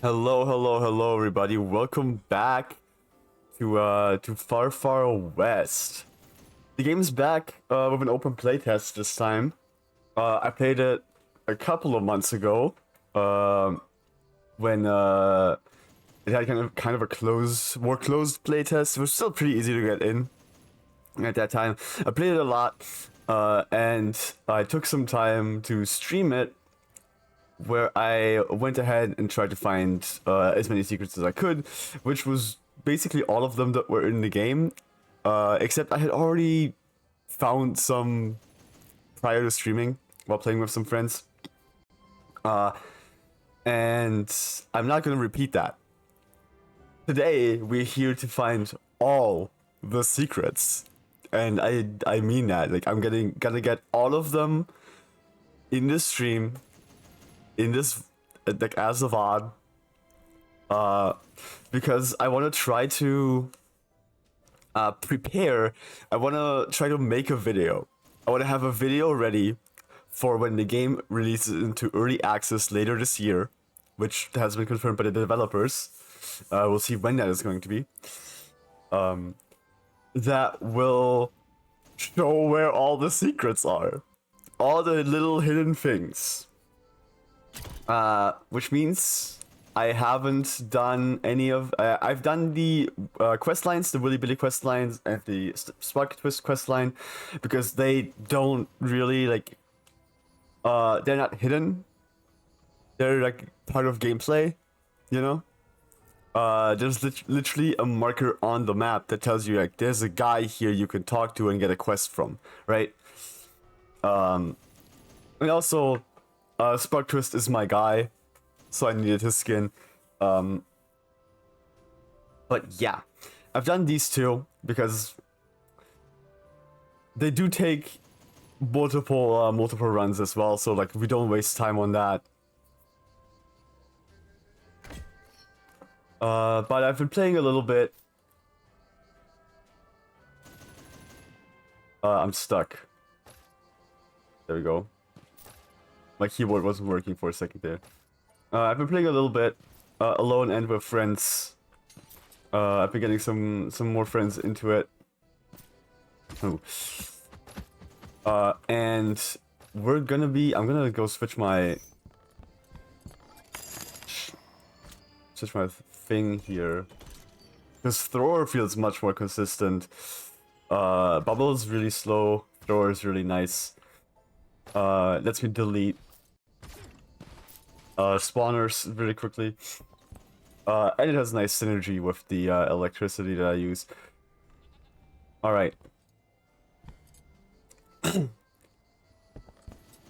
Hello, everybody. Welcome back to Far Far West. The game's back with an open playtest this time. I played it a couple of months ago, when it had kind of a more closed playtest. It was still pretty easy to get in at that time. I played it a lot, and I took some time to stream it, where I went ahead and tried to find as many secrets as I could, which was basically all of them that were in the game, except I had already found some prior to streaming while playing with some friends. And I'm not going to repeat that. Today, we're here to find all the secrets. And I mean that. Like, I'm gonna get all of them in this stream, in this, like, as a VOD, because I want to try to prepare. I want to try to make a video. I want to have a video ready for when the game releases into early access later this year, which has been confirmed by the developers. We'll see when that is going to be. That will show where all the secrets are. All the little hidden things. Which means I haven't done any of... I've done the quest lines, the Willy Billy quest lines, and the Spark Twist quest line, because they don't really, like... they're not hidden. They're, like, part of gameplay, you know? There's literally a marker on the map that tells you, like, there's a guy here you can talk to and get a quest from, right? And also... Spark Twist is my guy, so I needed his skin. But yeah, I've done these two because they do take multiple runs as well, so like we don't waste time on that. But I've been playing a little bit. I'm stuck. There we go. My keyboard wasn't working for a second there. I've been playing a little bit, alone and with friends. I've been getting some more friends into it. Ooh. And I'm gonna go switch my thing here. Because thrower feels much more consistent. Bubble is really slow, thrower is really nice. Lets me delete spawners really quickly. And it has nice synergy with the electricity that I use. Alright. If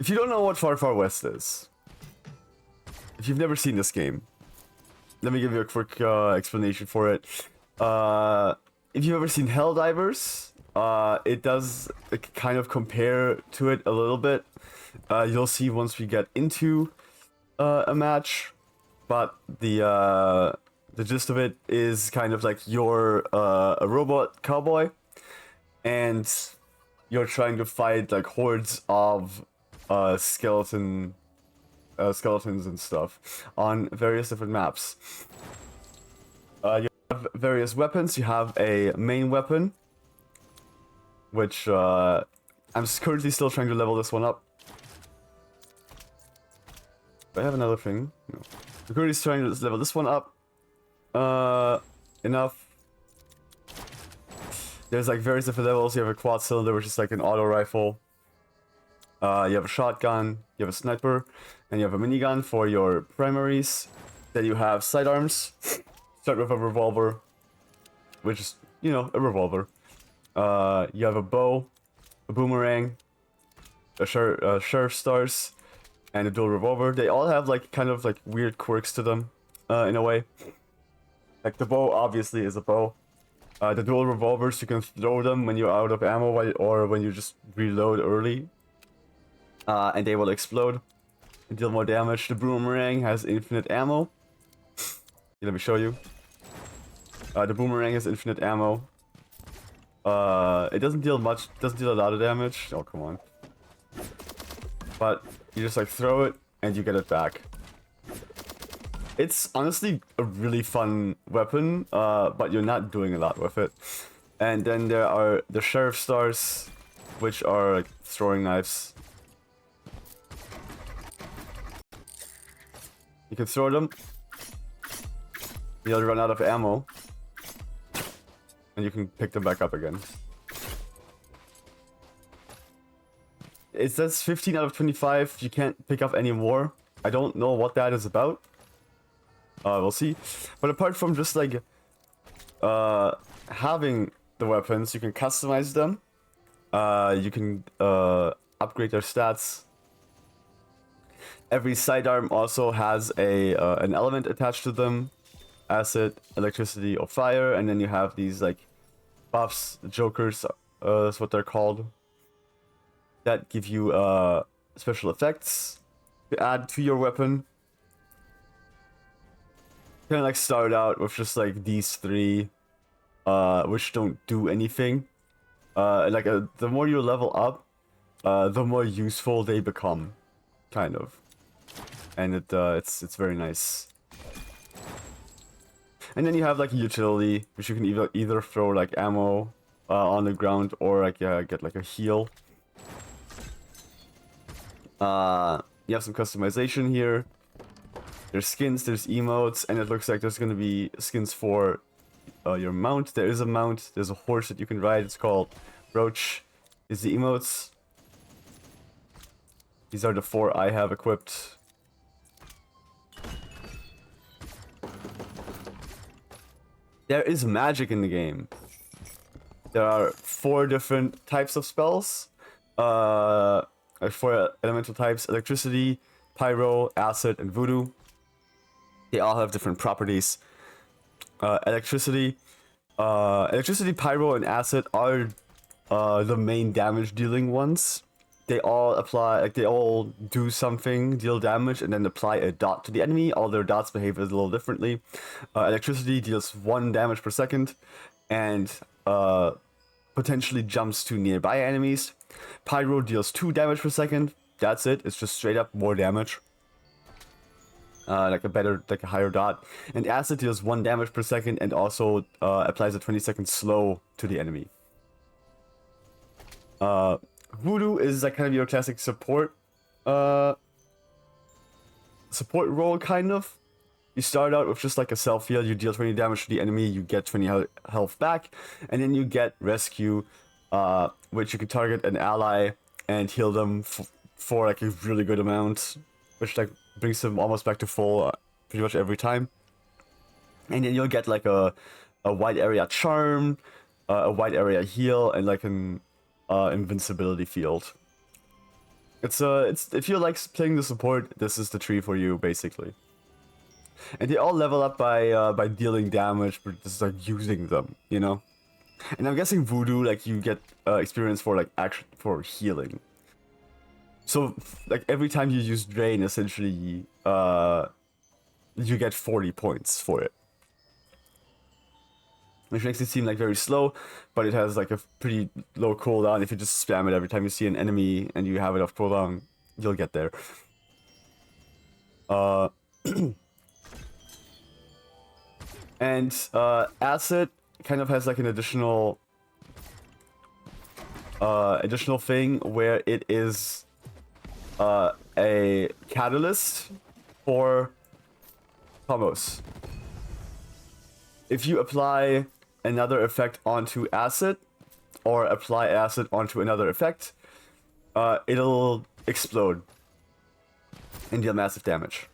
you don't know what Far Far West is, if you've never seen this game, let me give you a quick explanation for it. If you've ever seen Helldivers, it does kind of compare to it a little bit. You'll see once we get into a match, but the gist of it is kind of like you're a robot cowboy, and you're trying to fight like hordes of skeletons and stuff on various different maps. You have various weapons. You have a main weapon, which I'm currently still trying to level this one up. Do I have another thing? No. I'm currently trying to level this one up. Enough. There's like various different levels. You have a quad cylinder, which is like an auto rifle. You have a shotgun, you have a sniper, and you have a minigun for your primaries. Then you have sidearms. Start with a revolver, which is, you know, a revolver. You have a bow, a boomerang, a sheriff stars, and a dual revolver. They all have like kind of like weird quirks to them, in a way. Like the bow obviously is a bow. The dual revolvers, you can throw them when you're out of ammo or when you just reload early. And they will explode and deal more damage. The boomerang has infinite ammo. Here, let me show you. The boomerang has infinite ammo. It doesn't deal a lot of damage. Oh, come on. But you just like throw it and you get it back. It's honestly a really fun weapon, but you're not doing a lot with it. And then there are the Sheriff Stars, which are like throwing knives. You can throw them. You'll run out of ammo. And you can pick them back up again. It says 15 out of 25. You can't pick up any more. I don't know what that is about. We'll see. But apart from just like having the weapons, you can customize them. You can upgrade their stats. Every sidearm also has an element attached to them. Acid, electricity, or fire. And then you have these like buffs, jokers, is what they're called. That give you special effects to add to your weapon. Kind of like start out with just like these three, which don't do anything. The more you level up, the more useful they become, kind of. And it's very nice. And then you have like a utility, which you can either throw like ammo on the ground or like get like a heal. You have some customization here. There's skins, there's emotes, and it looks like there's gonna be skins for your mount. There is a mount. There's a horse that you can ride. It's called Roach. Is the emotes. These are the 4 I have equipped. There is magic in the game. There are 4 different types of spells. 4 elemental types: electricity, pyro, acid, and voodoo. They all have different properties. Electricity, pyro, and acid are the main damage dealing ones. They all apply, like they all do something, deal damage, and then apply a dot to the enemy. All their dots behave a little differently. Electricity deals 1 damage per second, and potentially jumps to nearby enemies. Pyro deals 2 damage per second. That's it. It's just straight up more damage. Like a higher dot. And acid deals 1 damage per second and also applies a 20-second slow to the enemy. Voodoo is like kind of your classic support role, kind of. You start out with just like a self heal. You deal 20 damage to the enemy, you get 20 health back, and then you get rescue, which you can target an ally and heal them for like a really good amount, which like brings them almost back to full pretty much every time. And then you'll get like a wide area charm, a wide area heal, and like an invincibility field. It's if you like playing the support, this is the tree for you, basically. And they all level up by dealing damage, but just like using them, you know. And I'm guessing voodoo, like you get experience for like for healing. So like every time you use drain, essentially, you get 40 points for it. Which makes it seem like very slow, but it has like a pretty low cooldown. If you just spam it every time you see an enemy and you have enough cooldown, you'll get there. And acid kind of has like an additional thing where it is a catalyst for combos. If you apply another effect onto acid, or apply acid onto another effect, it'll explode and deal massive damage.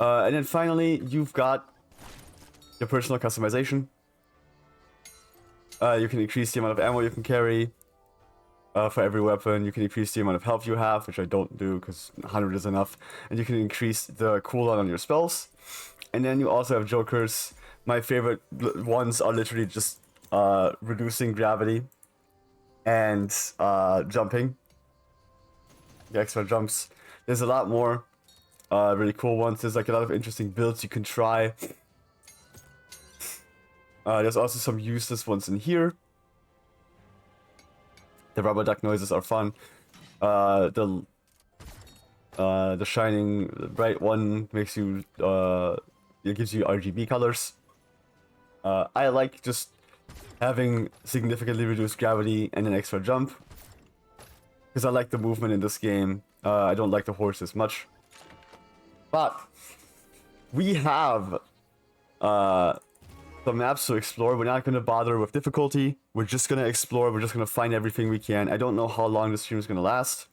And then finally, you've got your personal customization. You can increase the amount of ammo you can carry for every weapon. You can increase the amount of health you have, which I don't do because 100 is enough. And you can increase the cooldown on your spells. And then you also have jokers. My favorite ones are literally just reducing gravity and jumping. The extra jumps. There's a lot more really cool ones. There's like a lot of interesting builds you can try. There's also some useless ones in here. The rubber duck noises are fun. The The shining bright one makes you it gives you RGB colors. I like just having significantly reduced gravity and an extra jump, because I like the movement in this game. I don't like the horse as much. But we have some maps to explore. We're not going to bother with difficulty. We're just going to explore. We're just going to find everything we can. I don't know how long this stream is going to last.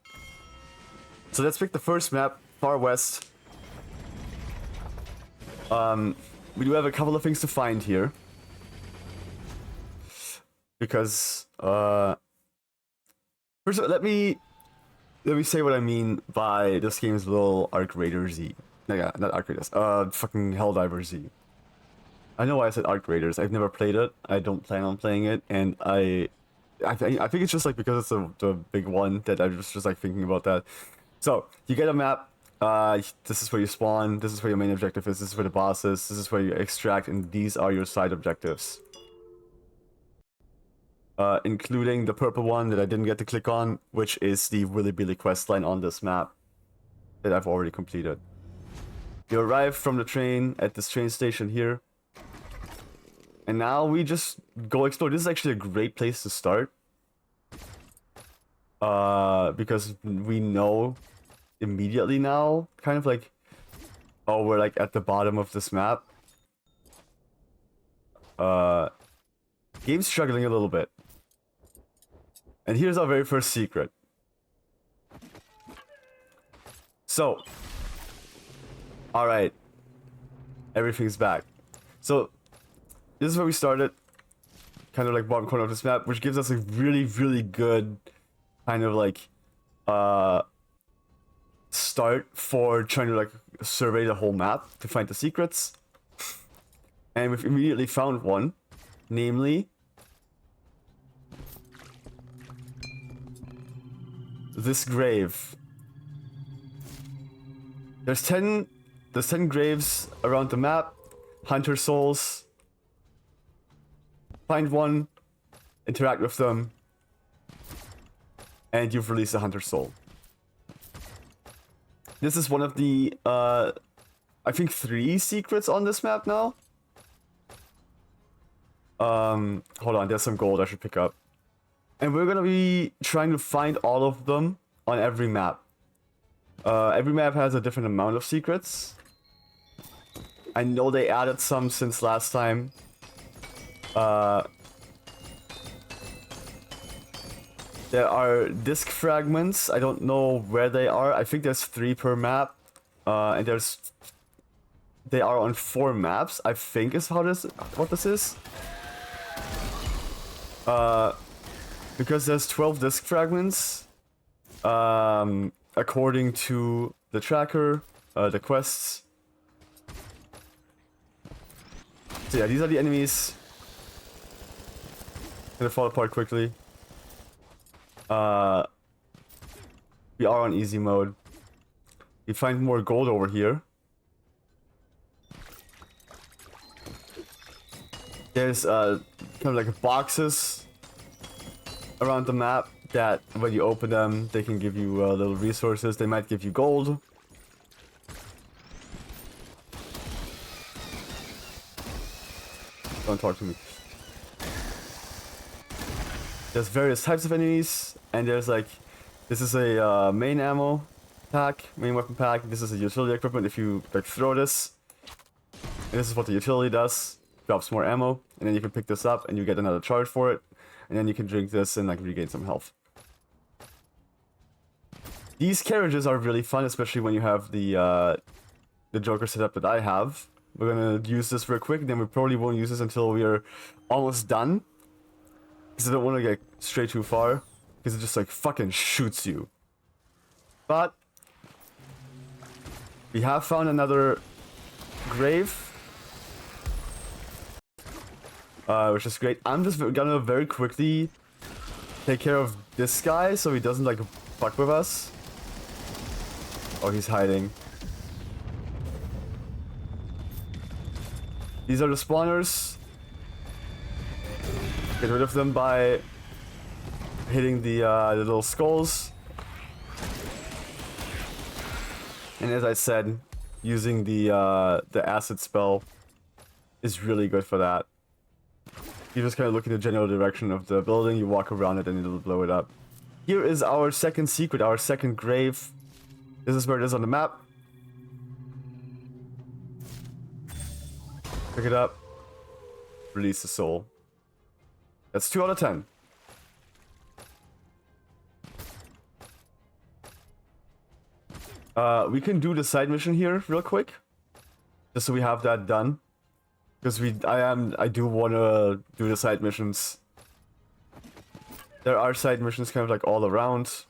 So let's pick the first map, Far West. We do have a couple of things to find here. Because, first of all, let me say what I mean by this game is a little Arc Raider Z. No, yeah, not Arc Raiders. Fucking Helldiver Z. I know why I said Arc Raiders. I've never played it. I don't plan on playing it, and I think it's just like because it's the big one that I was just like thinking about that. So you get a map. This is where you spawn. This is where your main objective is. This is where the boss is. This is where you extract, and these are your side objectives. Including the purple one that I didn't get to click on, which is the Willy Billy questline on this map that I've already completed. You arrive from the train at this train station here. And now we just go explore. This is actually a great place to start. Because we know immediately now, kind of like, oh, we're like at the bottom of this map. Game's struggling a little bit. And here's our very first secret. So, alright. Everything's back. So, this is where we started. Kind of like bottom corner of this map, which gives us a really, really good kind of like start for trying to like survey the whole map to find the secrets. And we've immediately found one, namely this grave. There's 10 graves around the map. Hunter souls. Find one, interact with them, and you've released a hunter soul. This is one of the I think 3 secrets on this map now. Hold on, there's some gold I should pick up. And we're gonna be trying to find all of them on every map. Every map has a different amount of secrets. I know they added some since last time. There are disc fragments. I don't know where they are. I think there's 3 per map. And they are on 4 maps, I think is what this is. Because there's 12 disc fragments, according to the tracker, the quests. So yeah, these are the enemies. Gonna fall apart quickly. We are on easy mode. We find more gold over here. There's kind of like boxes around the map that when you open them, they can give you little resources. They might give you gold. Don't talk to me. There's various types of enemies, and there's like, this is a main ammo pack, main weapon pack. This is a utility equipment. If you like throw this, and this is what the utility does, drops more ammo, and then you can pick this up and you get another charge for it. And then you can drink this and like regain some health. These carriages are really fun, especially when you have the Joker setup that I have. We're gonna use this real quick, then we probably won't use this until we're almost done. Because I don't want to get straight too far. Because it just like fucking shoots you. But we have found another grave. Which is great. I'm just gonna very quickly take care of this guy so he doesn't like fuck with us. Oh, he's hiding. These are the spawners. Get rid of them by hitting the little skulls. And as I said, using the acid spell is really good for that. You just kind of look in the general direction of the building, you walk around it, and it'll blow it up. Here is our second secret, our second grave. This is where it is on the map. Pick it up. Release the soul. That's 2 out of 10. We can do the side mission here real quick, just so we have that done. Because I do want to do the side missions. There are side missions kind of like all around.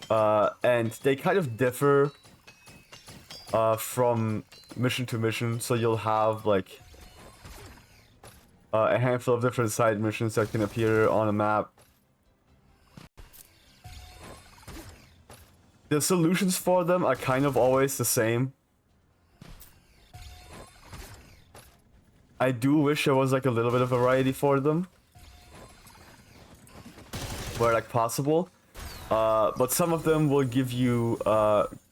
And they kind of differ from mission to mission, so you'll have like a handful of different side missions that can appear on a map. The solutions for them are kind of always the same. I do wish there was like a little bit of variety for them, where like possible. But some of them will give you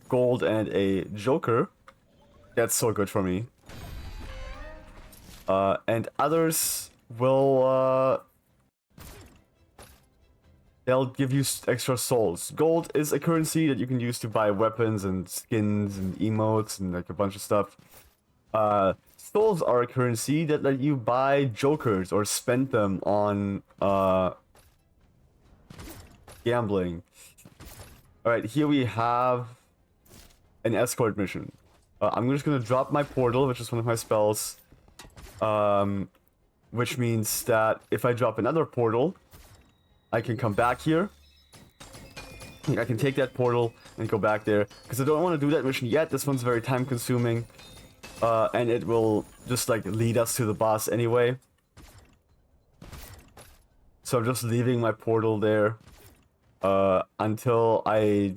gold and a joker. That's so good for me. And others will they'll give you extra souls. Gold is a currency that you can use to buy weapons and skins and emotes and like a bunch of stuff. Souls are a currency that let you buy jokers or spend them on gambling. Alright, here we have an escort mission. I'm just gonna drop my portal, which is one of my spells. Which means that if I drop another portal, I can come back here. I can take that portal and go back there. Because I don't want to do that mission yet. This one's very time consuming. And it will just like lead us to the boss anyway. So I'm just leaving my portal there until I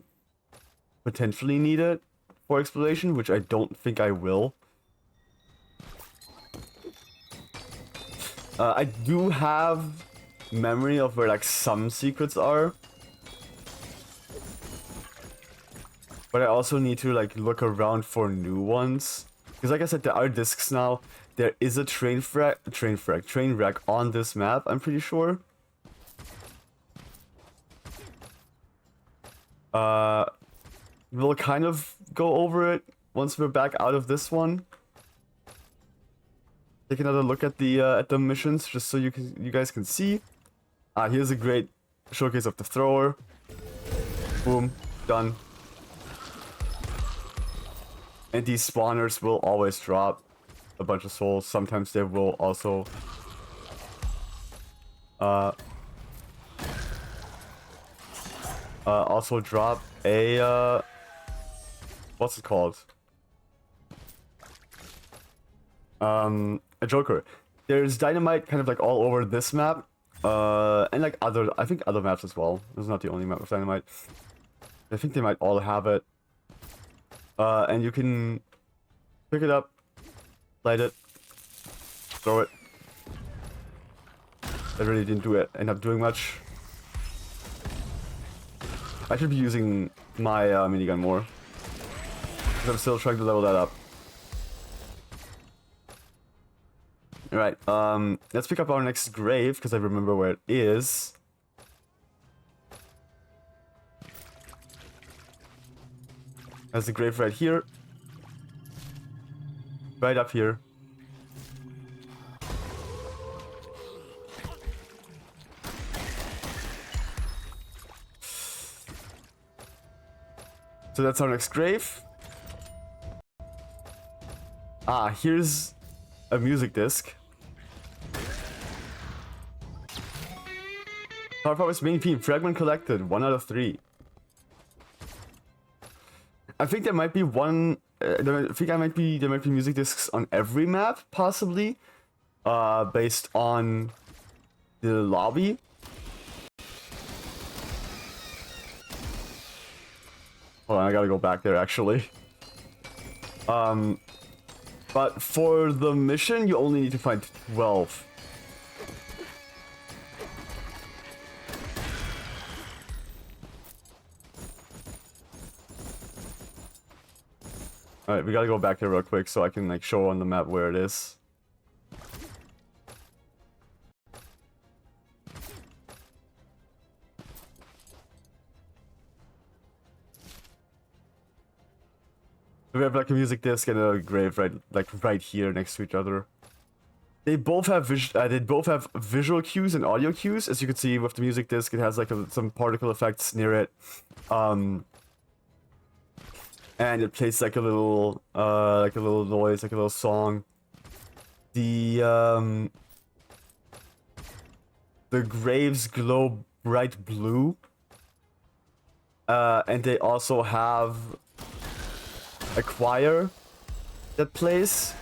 potentially need it for exploration, which I don't think I will. I do have memory of where like some secrets are, but I also need to like look around for new ones. Because like I said, there are discs now. There is a train wreck on this map, I'm pretty sure. We'll kind of go over it once we're back out of this one. Take another look at the missions, just so you guys can see. Here's a great showcase of the thrower. Boom, done. And these spawners will always drop a bunch of souls. Sometimes they will also drop a what's it called? A joker. There's dynamite kind of like all over this map, and like I think other maps as well. This is not the only map with dynamite. I think they might all have it. And you can pick it up, light it, throw it. I really didn't end up doing much. I should be using my minigun more, because I'm still trying to level that up. Alright, let's pick up our next grave, because I remember where it is. There's the grave right here. Right up here. So that's our next grave. Here's a music disc. Power Power's main theme, fragment collected, 1 out of 3. I think there might be one. There might be music discs on every map, possibly, based on the lobby. Hold on, I gotta go back there actually. But for the mission, you only need to find 12. Alright, we gotta go back here real quick so I can like show on the map where it is. We have like a music disc and a grave right here next to each other. They both have visual cues and audio cues. As you can see with the music disc, it has like some particle effects near it. And it plays like a little noise, like a little song. The graves glow bright blue. And they also have a choir that plays.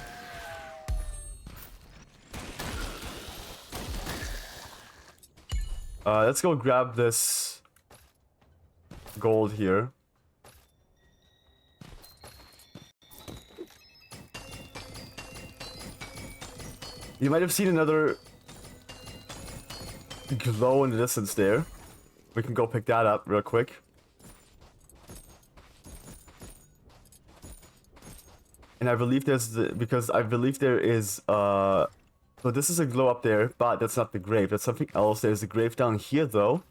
Let's go grab this gold here. You might have seen another glow in the distance there. We can go pick that up real quick. And I believe because I believe there is so this is a glow up there, but that's not the grave. That's something else. There's a grave down here though.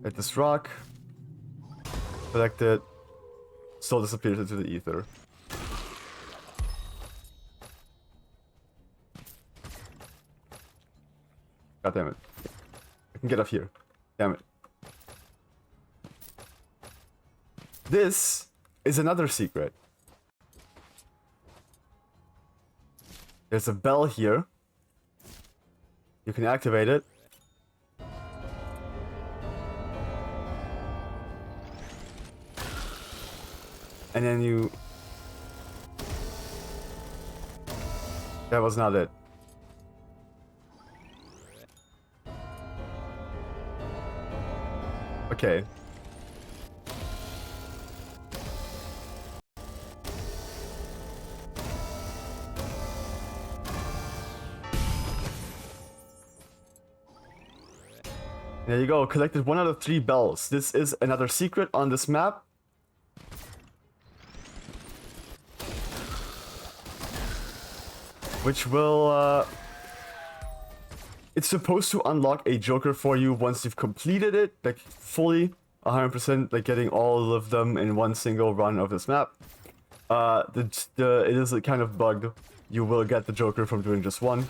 At this rock. Collect it. Soul disappears into the ether. God damn it. I can get up here. Damn it. This is another secret. There's a bell here. You can activate it. And then you... That was not it. Okay. There you go, collected 1 out of 3 bells. This is another secret on this map. Which will, it's supposed to unlock a Joker for you once you've completed it, like fully, 100%, like getting all of them in one single run of this map. It is kind of bugged. You will get the Joker from doing just one.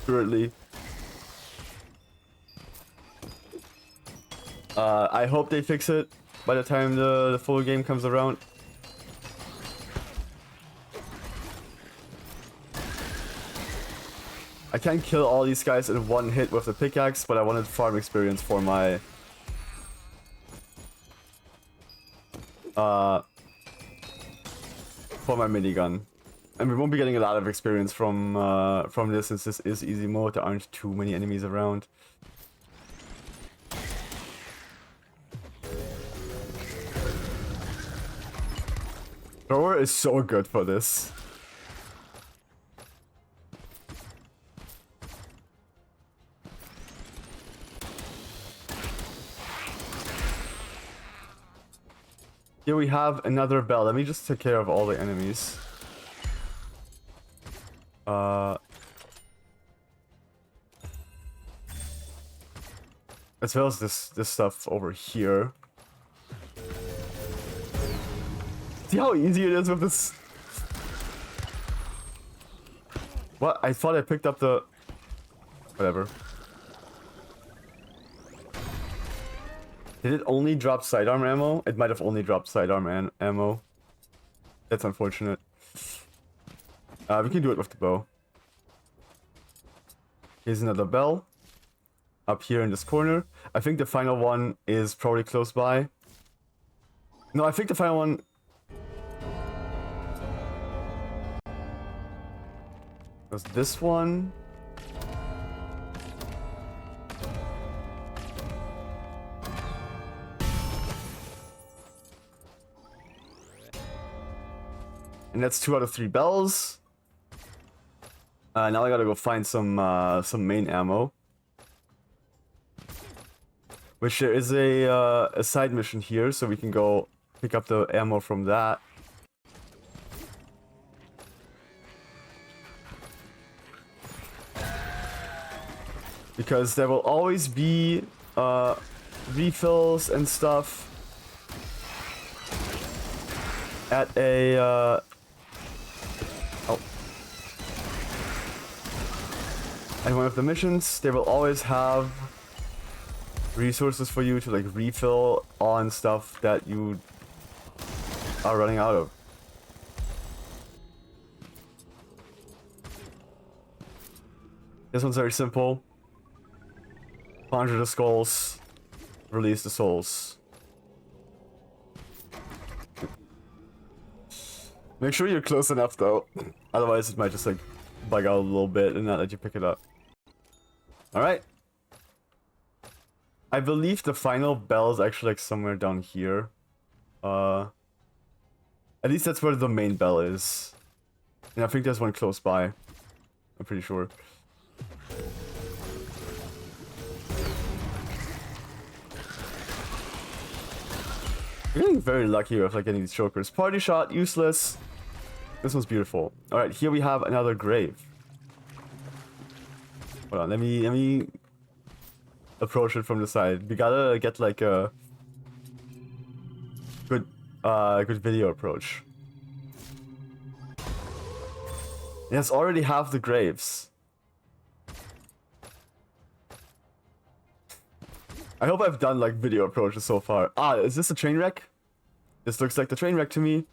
Currently. I hope they fix it by the time the full game comes around. I can't kill all these guys in one hit with the pickaxe, but I wanted farm experience for my minigun. And we won't be getting a lot of experience from this since this is easy mode. There aren't too many enemies around. Thrower is so good for this. Here we have another bell. Let me just take care of all the enemies. As well as this stuff over here. See how easy it is with this? What? I thought I picked up the... Whatever. Did it only drop sidearm ammo? It might have only dropped sidearm ammo. That's unfortunate. We can do it with the bow. Here's another bell. Up here in this corner. I think the final one is probably close by. No, I think the final one... was this one. And that's 2 out of 3 bells. Now I gotta go find some main ammo. Which there is a side mission here, so we can go pick up the ammo from that. Because there will always be refills and stuff at a at one of the missions. They will always have resources for you to like refill on stuff that you are running out of. This one's very simple. Conjure the skulls, release the souls. Make sure you're close enough though, otherwise it might just like bug out a little bit and not let you pick it up. Alright. I believe the final bell is actually like somewhere down here. At least that's where the main bell is. And I think there's one close by. I'm pretty sure. We're getting very lucky with like getting these chokers. Party shot, useless. This one's beautiful. Alright, here we have another grave. Hold on, let me approach it from the side. We gotta get like a good video approach. Yes, already half the graves. I hope I've done like video approaches so far. Ah, is this a train wreck? This looks like the train wreck to me.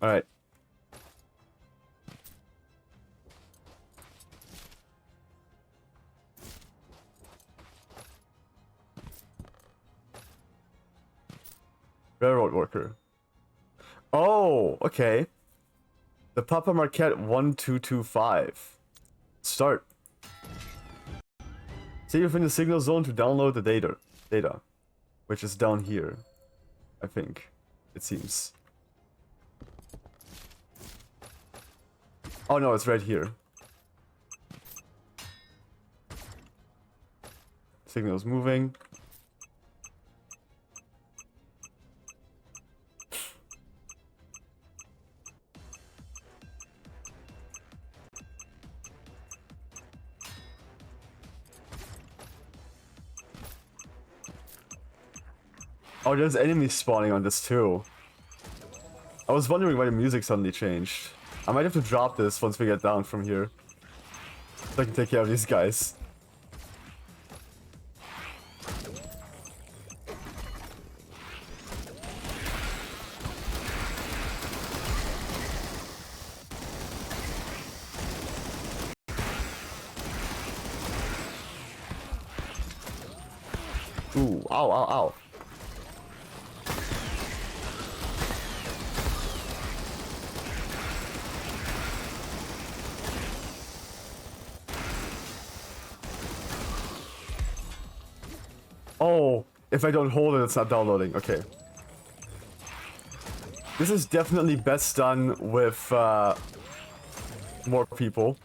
Alright. Railroad worker. Oh, okay. The Papa Marquette 1225. Start. Say you're in the signal zone to download the data, which is down here, I think. It seems. Oh no, it's right here. Signal's moving. Oh, there's enemies spawning on this too. I was wondering why the music suddenly changed. I might have to drop this once we get down from here, so I can take care of these guys. Ooh, ow, ow, ow. Oh, if I don't hold it, it's not downloading. Okay. This is definitely best done with more people.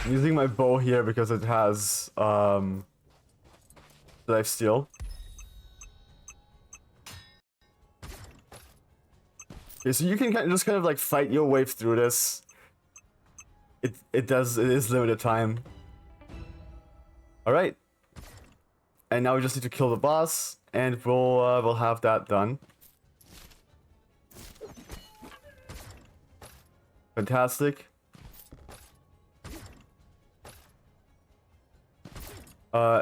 I'm using my bow here because it has lifesteal. Okay, so you can just kind of like fight your way through this. It is limited time. Alright. And now we just need to kill the boss, and we'll have that done. Fantastic.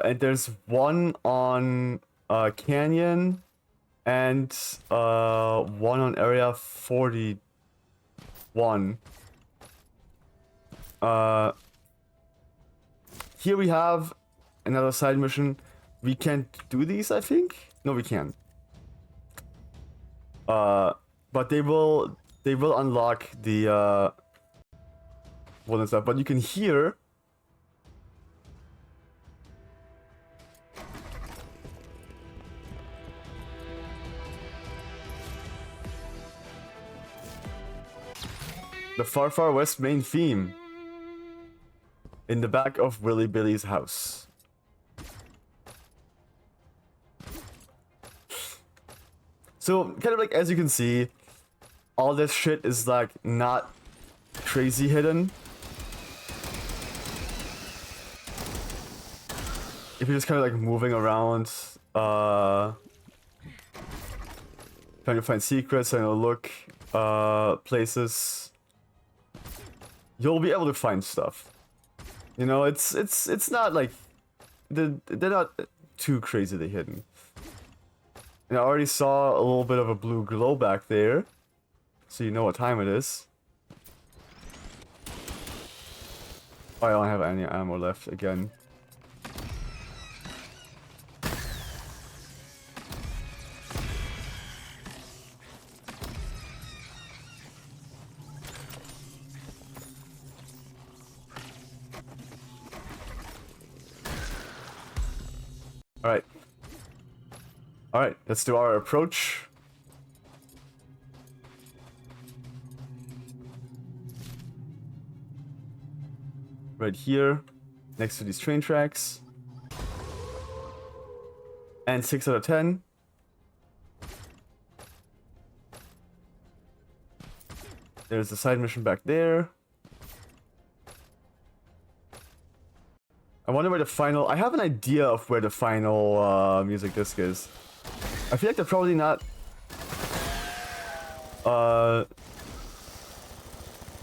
And there's one on Canyon and one on Area 41. Here we have another side mission. We can't do these, I think. No, we can't. But they will unlock the one and stuff. But you can hear. The Far Far West main theme in the back of Willy Billy's house. So, kind of like, as you can see, all this shit is like not crazy hidden. If you're just kind of like moving around, trying to find secrets, trying to look, places, you'll be able to find stuff. You know, it's not like they're not too crazily hidden. And I already saw a little bit of a blue glow back there, so you know what time it is. Oh, I don't have any ammo left again. Alright. Alright, let's do our approach. Right here, next to these train tracks. And 6 out of 10. There's the side mission back there. I wonder where the final... I have an idea of where the final music disc is. I feel like they're probably not...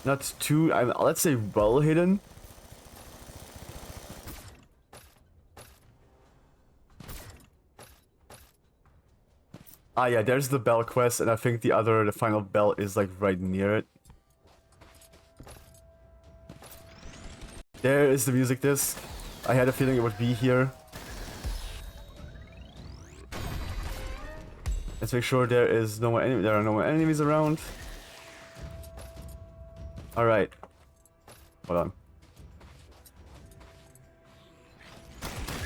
not too... let's say well hidden. Ah yeah, there's the bell quest, and I think the final bell is like right near it. There is the music disc. I had a feeling it would be here. Let's make sure there are no more enemies around. Alright. Hold on.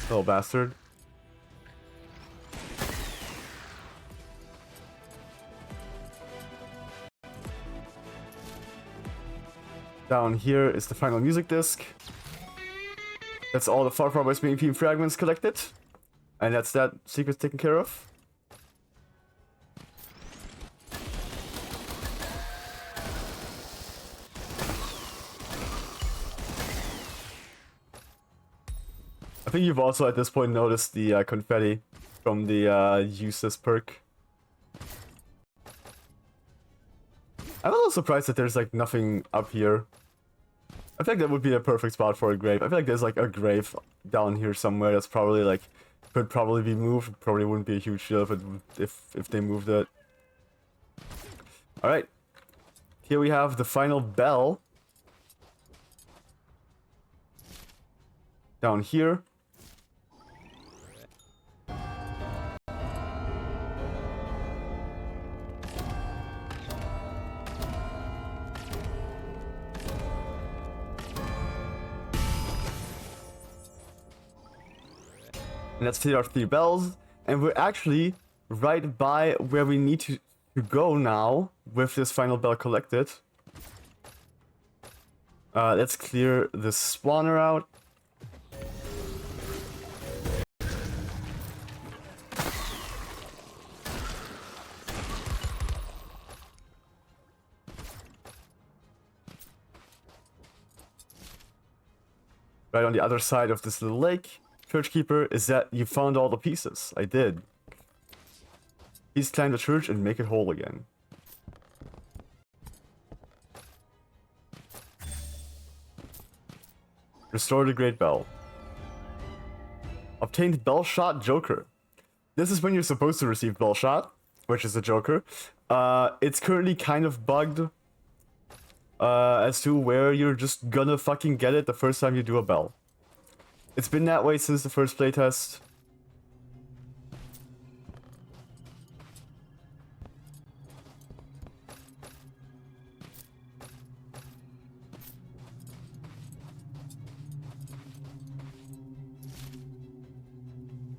Little bastard. Down here is the final music disc. That's all the Far Far West main theme fragments collected. And that's that secret taken care of. I think you've also at this point noticed the confetti from the use this perk. I'm a little surprised that there's like nothing up here. I think that would be a perfect spot for a grave. I feel like there's like a grave down here somewhere that's probably like could probably be moved. Probably wouldn't be a huge deal if they moved it. All right, here we have the final bell down here. And that's our 3 bells, and we're actually right by where we need to go now with this final bell collected. Let's clear the spawner out. Right on the other side of this little lake. Churchkeeper, is that you found all the pieces? I did. Please climb the church and make it whole again. Restore the Great Bell. Obtained Bell Shot Joker. This is when you're supposed to receive Bell Shot, which is a Joker. It's currently kind of bugged as to where you're just gonna fucking get it the first time you do a bell. It's been that way since the first playtest.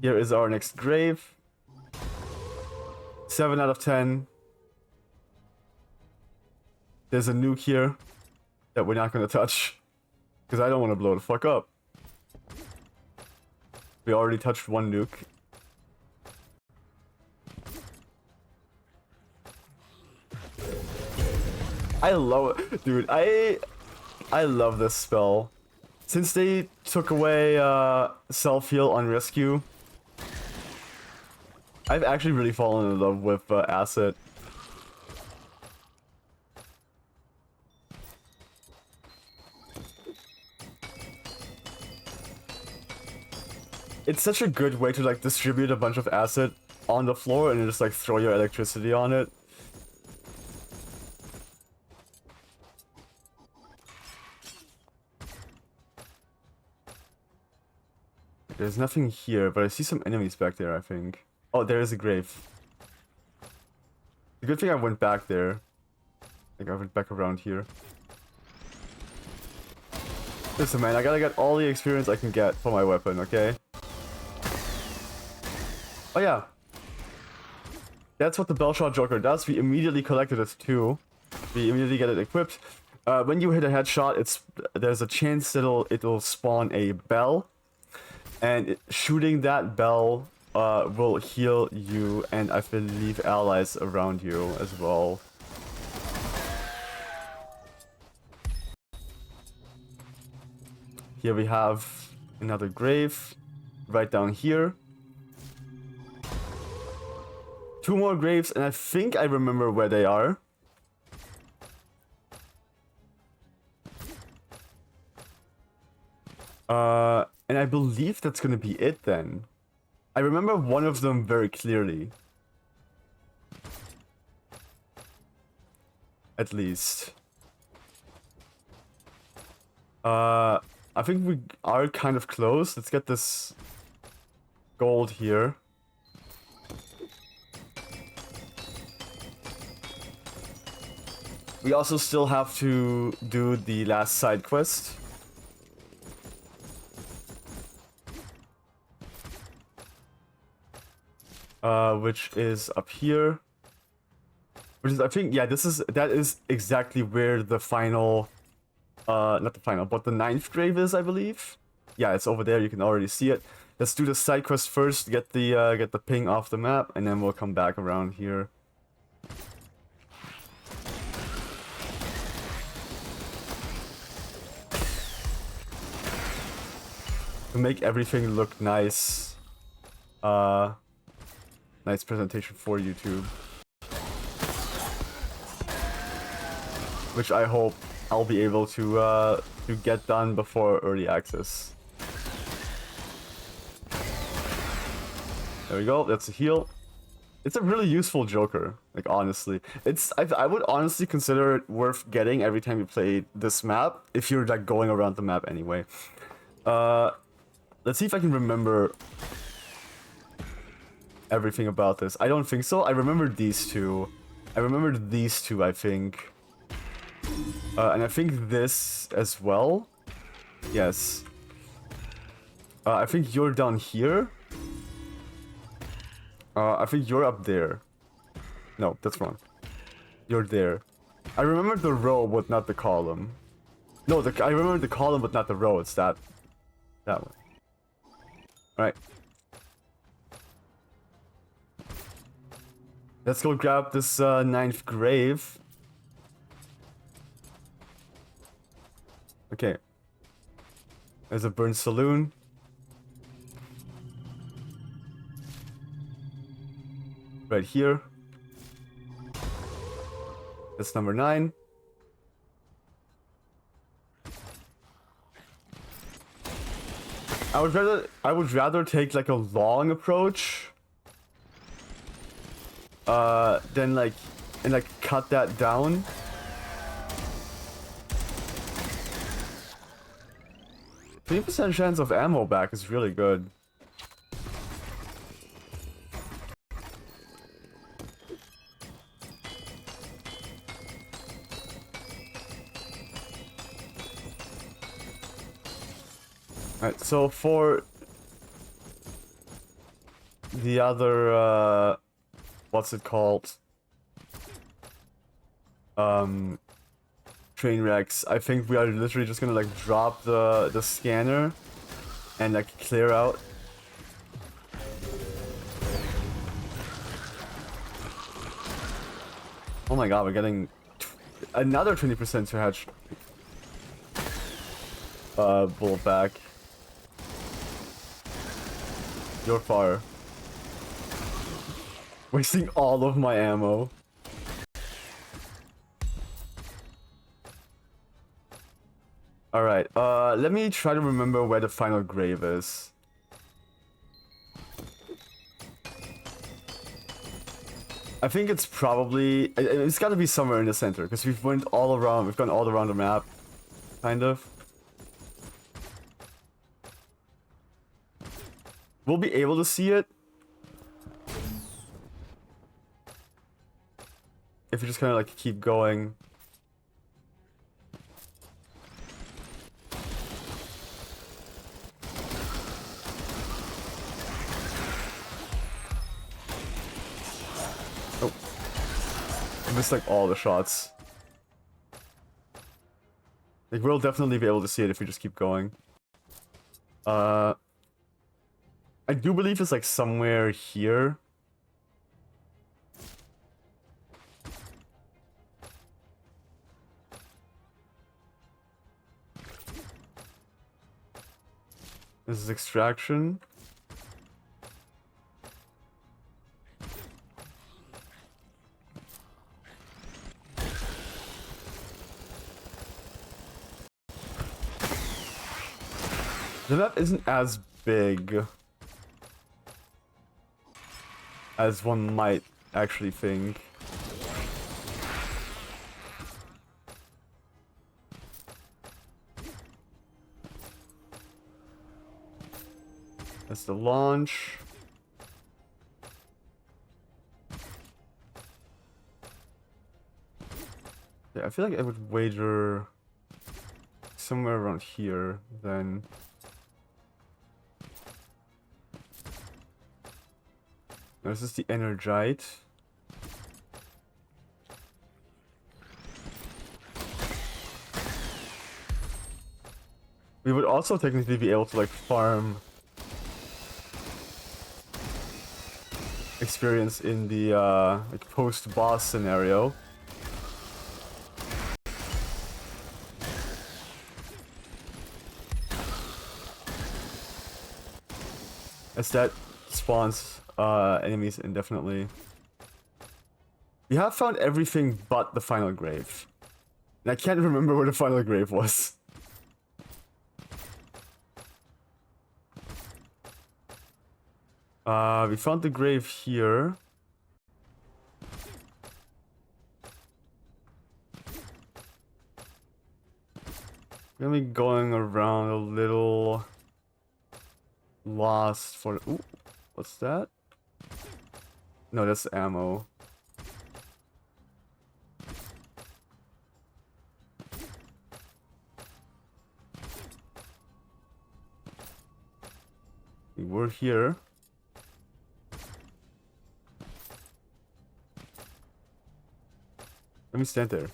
Here is our next grave. 7 out of 10. There's a nuke here that we're not gonna touch. Because I don't want to blow the fuck up. We already touched one nuke. I love it. Dude, I love this spell. Since they took away self-heal on rescue, I've actually really fallen in love with Acid. It's such a good way to like distribute a bunch of acid on the floor and just like throw your electricity on it. There's nothing here, but I see some enemies back there, I think. Oh, there is a grave. The good thing I went back there. Like I went back around here. Listen, man, I gotta get all the experience I can get for my weapon, okay? Oh yeah. That's what the Bellshot Joker does. We immediately collected it too. We immediately get it equipped. When you hit a headshot, there's a chance it'll spawn a bell. And shooting that bell will heal you and I believe allies around you as well. Here we have another grave right down here. 2 more graves, and I think I remember where they are. And I believe that's gonna be it then. I remember one of them very clearly. At least. I think we are kind of close. Let's get this gold here. We also still have to do the last side quest. Which is up here. Which is, I think, yeah, that is exactly where the final, not the final, but the 9th grave is, I believe. Yeah, it's over there, you can already see it. Let's do the side quest first, get the ping off the map, and then we'll come back around here. To make everything look nice. Nice presentation for YouTube. Which I hope I'll be able to get done before early access. There we go, that's a heal. It's a really useful Joker, like honestly. I would honestly consider it worth getting every time you play this map, if you're like going around the map anyway. Let's see if I can remember everything about this. I don't think so. I remember these two. I remembered these two, I think. And I think this as well. Yes. I think you're down here. I think you're up there. No, that's wrong. You're there. I remember the row, but not the column. No, I remember the column, but not the row. It's that one. Alright. Let's go grab this 9th grave. Okay. There's a burned saloon. Right here. That's number 9. I would rather take like a long approach than like cut that down. %, chance of ammo back is really good. Alright, so for the other, what's it called? Train wrecks, I think we are literally just gonna like drop the scanner and like clear out. Oh my god, we're getting another 20% to hatch bullet back. You're far. Wasting all of my ammo. Alright, let me try to remember where the final grave is. I think it's probably... It's gotta be somewhere in the center, because we've gone all around the map, kind of. We'll be able to see it if you just kind of like keep going. Oh, I missed like all the shots. Like we'll definitely be able to see it if we just keep going. I do believe it's like somewhere here. This is extraction. The map isn't as big as one might actually think. That's the launch. Yeah, I feel like I would wager somewhere around here then. This is the Energite. We would also technically be able to like farm experience in the like post-boss scenario. As that spawns enemies indefinitely. We have found everything but the final grave. And I can't remember where the final grave was. We found the grave here. We're gonna be going around a little lost for... Ooh, what's that? No, that's ammo. We were here. Let me stand there.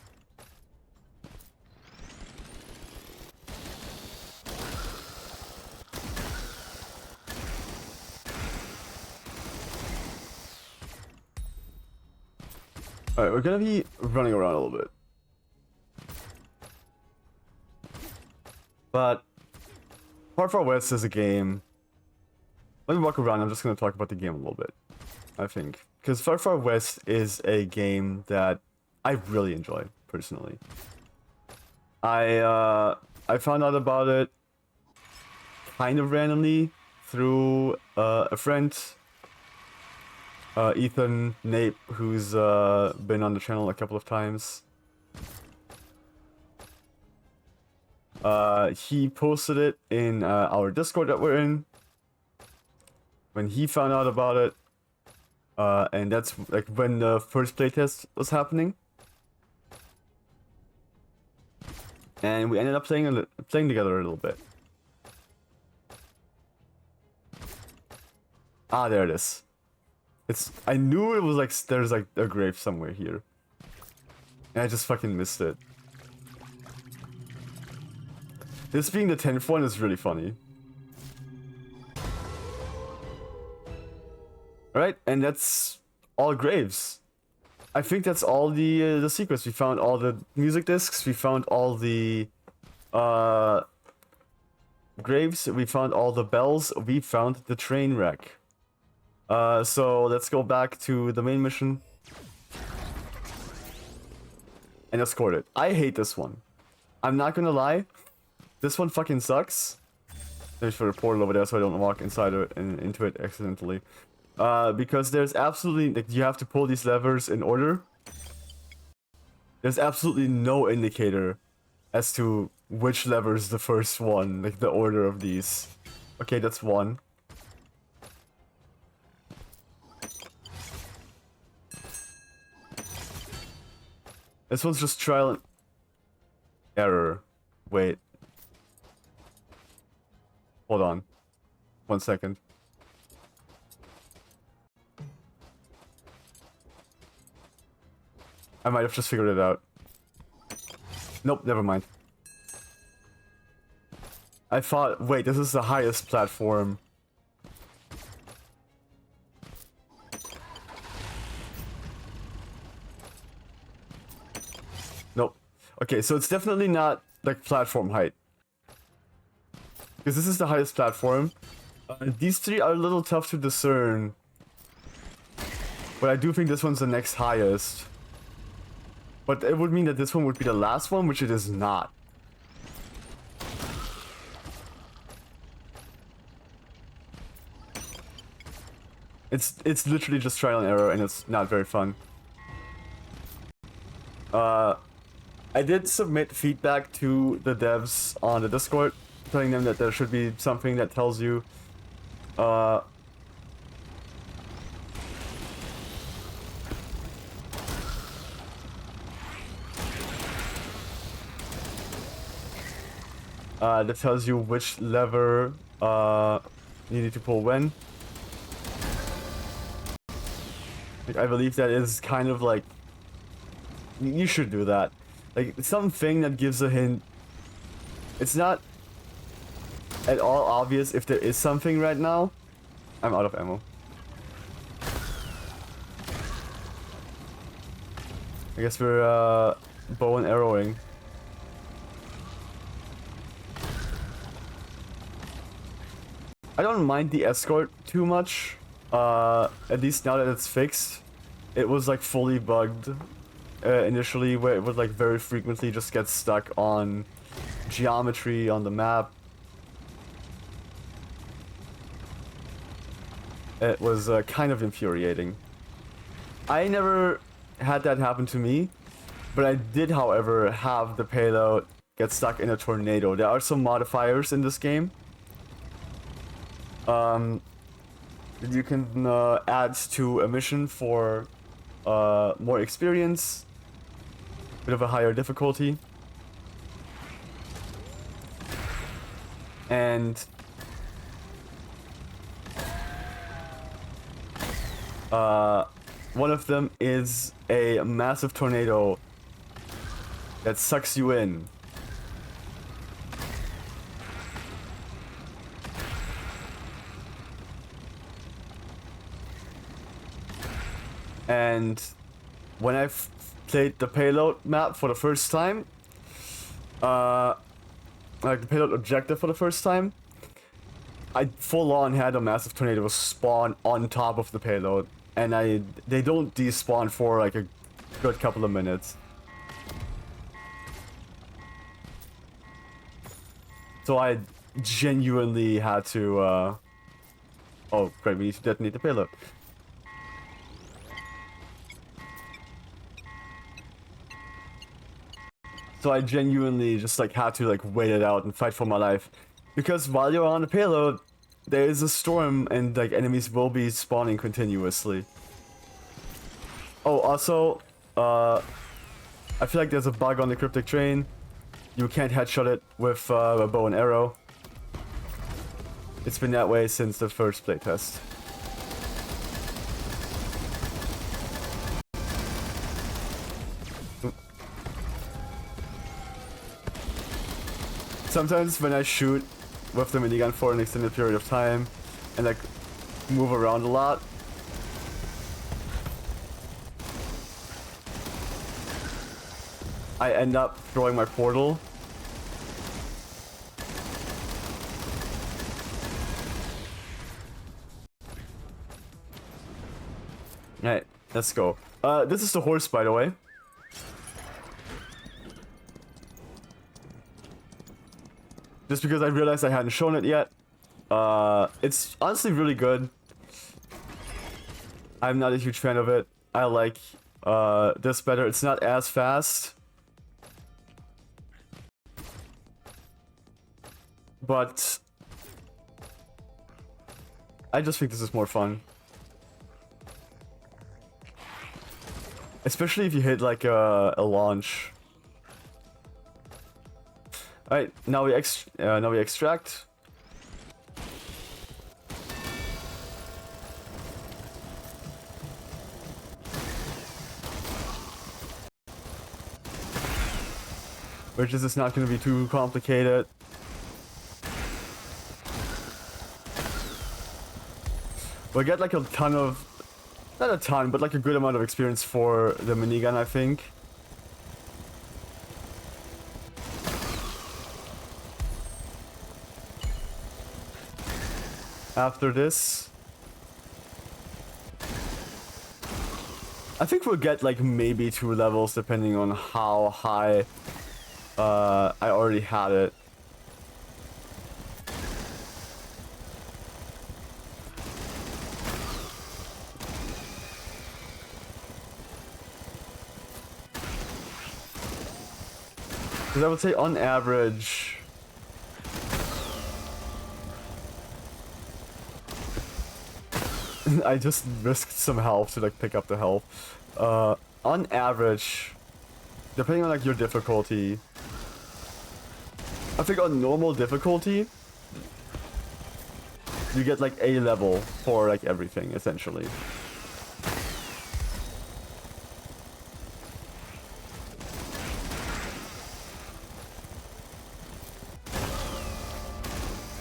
Alright, we're gonna be running around a little bit. But Far West is a game. Let me walk around, I'm just gonna talk about the game a little bit, I think. Because Far West is a game that I really enjoy, personally. I found out about it kind of randomly through a friend, Ethan Nape, who's been on the channel a couple of times. He posted it in our Discord that we're in when he found out about it, and that's like when the first playtest was happening. And we ended up playing together a little bit. Ah, there it is. I knew it was like there's like a grave somewhere here. And I just fucking missed it. This being the 10th one is really funny. Alright, and that's all graves. I think that's all the secrets. We found all the music discs, we found all the graves, we found all the bells, we found the train wreck. So let's go back to the main mission. And escort it. I hate this one. I'm not gonna lie. This one fucking sucks. There's for a portal over there so I don't walk inside it and into it accidentally. Because there's absolutely, like, you have to pull these levers in order. There's absolutely no indicator as to which lever is the first one, like the order of these. Okay, that's one. This one's just trial and error. Wait. Hold on. 1 second. I might have just figured it out. Nope, never mind. I thought, wait, this is the highest platform. Nope. Okay, so it's definitely not like platform height. Because this is the highest platform. These three are a little tough to discern. But I do think this one's the next highest. But it would mean that this one would be the last one, which it is not. It's literally just trial and error, and it's not very fun. I did submit feedback to the devs on the Discord, telling them that there should be something that tells you, that tells you which lever you need to pull when. Like, I believe that is kind of like, you should do that. Like, something that gives a hint. It's not at all obvious if there is something right now. I'm out of ammo. I guess we're bow and arrowing. I don't mind the escort too much. At least now that it's fixed. It was like fully bugged initially, where it would like very frequently just get stuck on geometry on the map. It was kind of infuriating. I never had that happen to me, but I did, however, have the payload get stuck in a tornado. There are some modifiers in this game. You can add to a mission for more experience, bit of a higher difficulty, and one of them is a massive tornado that sucks you in. And when I played the payload map for the first time, like the payload objective for the first time, I full on had a massive tornado spawn on top of the payload, and they don't despawn for like a good couple of minutes. So I genuinely had to oh great, we need to detonate the payload. So I genuinely just like had to like wait it out and fight for my life. Because while you're on the payload, there is a storm and like enemies will be spawning continuously. Oh, also, I feel like there's a bug on the cryptic train. You can't headshot it with a bow and arrow. It's been that way since the first playtest. Sometimes when I shoot with the minigun for an extended period of time and like move around a lot, I end up throwing my portal. Alright, let's go. This is the horse, by the way. Just because I realized I hadn't shown it yet. It's honestly really good. I'm not a huge fan of it. I like this better. It's not as fast. But I just think this is more fun. Especially if you hit like a launch. Alright, now we extract. Which is not going to be too complicated. We'll get like a ton of, not a ton, but like a good amount of experience for the minigun, I think. After this, I think we'll get like maybe 2 levels depending on how high I already had it. Because I would say on average, I just risked some health to like pick up the health. On average, depending on like your difficulty, I think on normal difficulty, you get like a level for like everything essentially.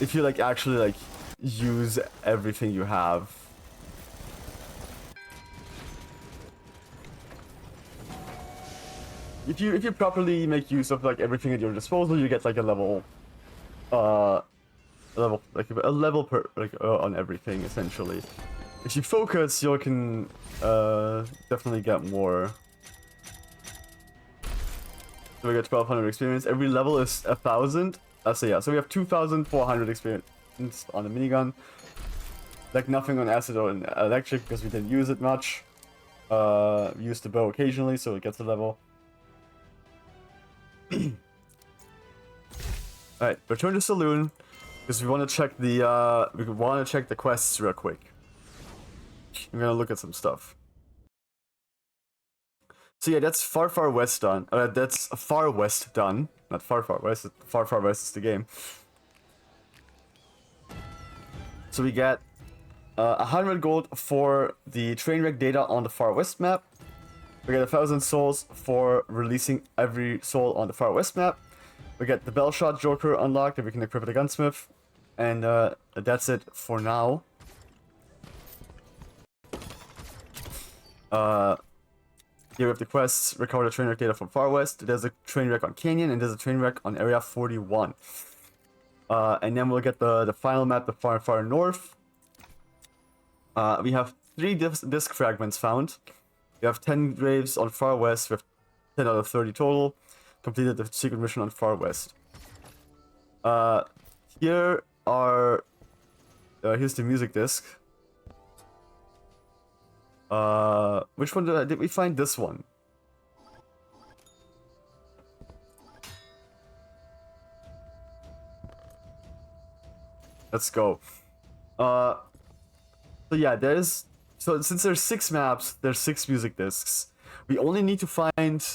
If you like actually like use everything you have. If you properly make use of like everything at your disposal, you get like a level per like on everything essentially. If you focus, you can definitely get more. So we get 1200 experience. Every level is 1000. So yeah, so we have 2400 experience on the minigun. Like nothing on acid or on electric because we didn't use it much. We used the bow occasionally, so it gets a level. Alright, return to saloon because we want to check the quests real quick. I'm gonna look at some stuff. So yeah, that's far west done. That's far west done. Not far west. Far west is the game. So we get 100 gold for the train wreck data on the far west map. We get 1000 souls for releasing every soul on the far west map. We get the bell shot joker unlocked, and we can equip the gunsmith. And that's it for now. Here we have the quests, recover the train wreck data from Far West. There's a train wreck on Canyon, and there's a train wreck on Area 41. And then we'll get the final map, the far north. We have 3 disc fragments found. We have 10 graves on Far West with 10 out of 30 total. Completed the secret mission on Far West. Here are... here's the music disc. Which one did we find? This one. Let's go. So yeah, so since there's 6 maps, there's 6 music discs. We only need to find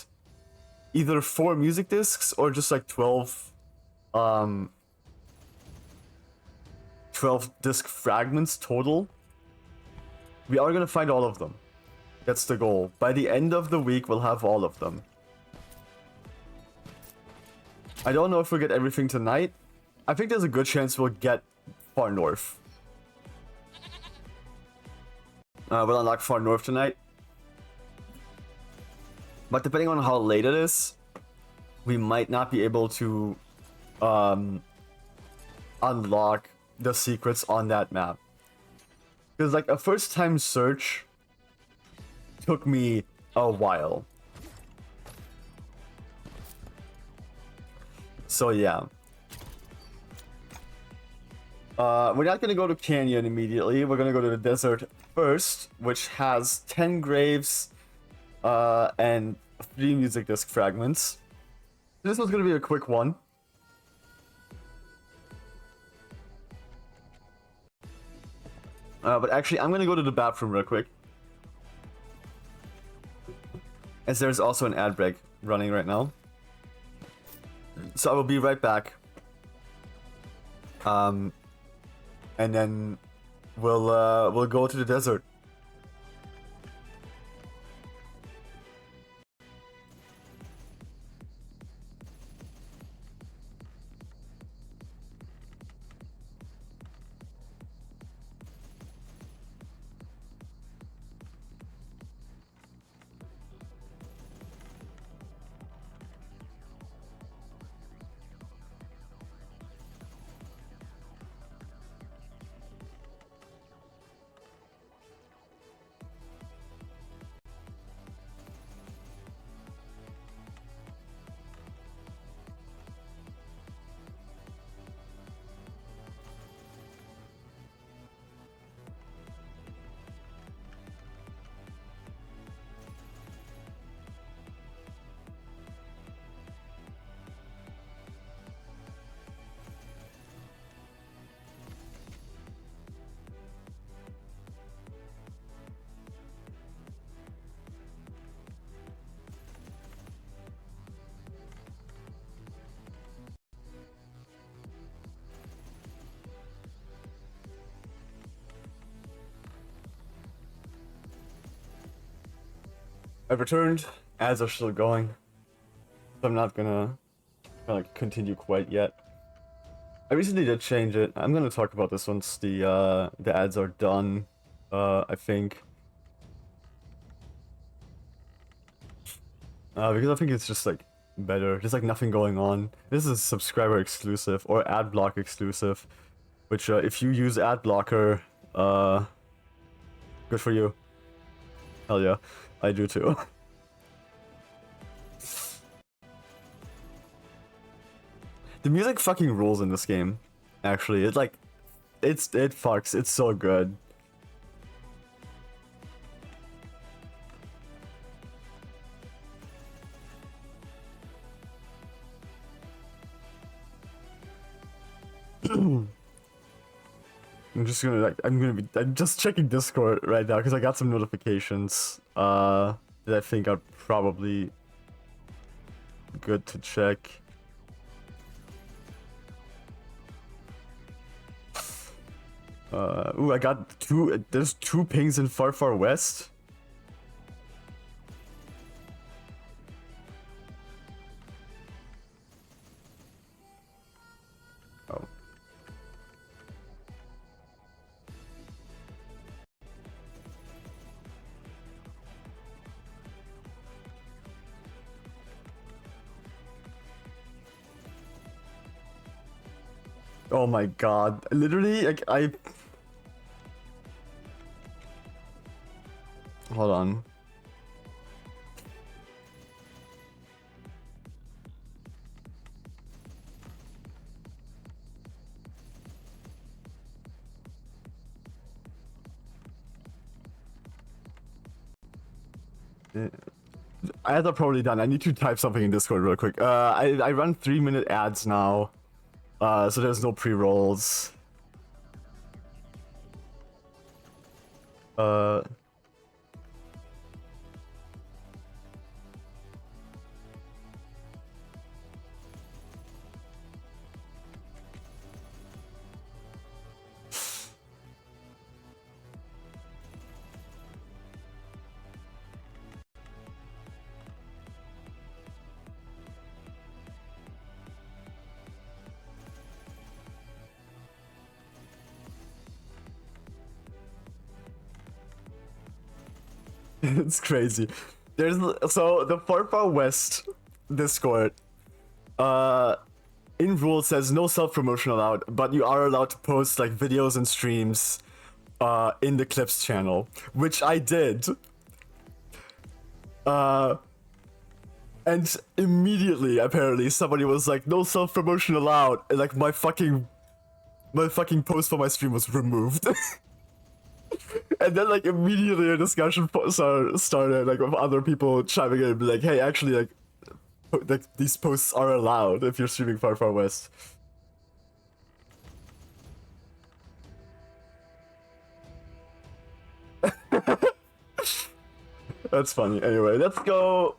either 4 music discs or just like 12 disc fragments total. We are gonna find all of them. That's the goal. By the end of the week, we'll have all of them. I don't know if we'll get everything tonight. I think there's a good chance we'll get Far North. We'll unlock Far North tonight. But depending on how late it is, we might not be able to unlock the secrets on that map. Because like a first time search took me a while. So yeah. We're not gonna go to Canyon immediately. We're gonna go to the desert first, which has 10 graves and 3 music disc fragments. This one's gonna be a quick one. But actually, I'm gonna go to the bathroom real quick. As there's also an ad break running right now. So I will be right back. And then we'll go to the desert. I've returned. Ads are still going. So I'm not gonna like continue quite yet. I recently did change it. I'm gonna talk about this once the ads are done. I think. Because I think it's just like better. There's like nothing going on. This is subscriber exclusive or ad block exclusive, which if you use ad blocker, good for you. Hell yeah, I do too. The music fucking rules in this game. Actually, it fucks. It's so good. I'm just checking Discord right now because I got some notifications that I think are probably good to check. Ooh, I got there's 2 pings in Far Far West. Oh. Oh my god. Literally, like, hold on. Ads are probably done. I need to type something in Discord real quick. I run 3-minute ads now. So there's no pre-rolls. It's crazy. So the Far West Discord, in rules says no self-promotion allowed, but you are allowed to post like videos and streams in the Clips channel, which I did. And immediately, apparently, somebody was like, no self-promotion allowed, and like my fucking post for my stream was removed. And then like immediately a discussion started like with other people chiming in and be like, hey, actually like these posts are allowed if you're streaming Far West. That's funny. Anyway, let's go.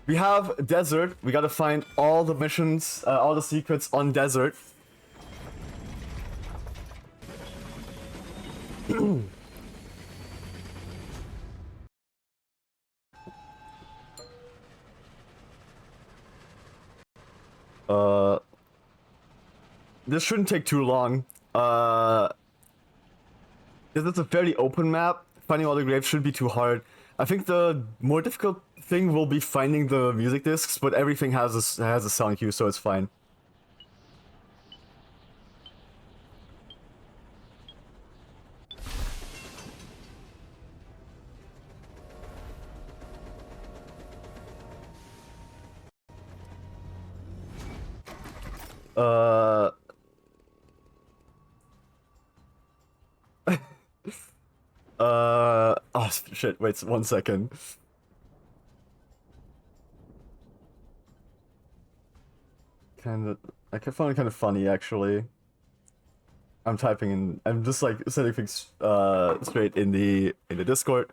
We have desert. We gotta find all the missions, all the secrets on desert. This shouldn't take too long. This is a fairly open map. Finding all the graves shouldn't be too hard. I think the more difficult thing will be finding the music discs, but everything has a sound cue, so it's fine. Oh shit, wait 1 second. I found it kind of funny actually. I'm just like setting things straight in the Discord.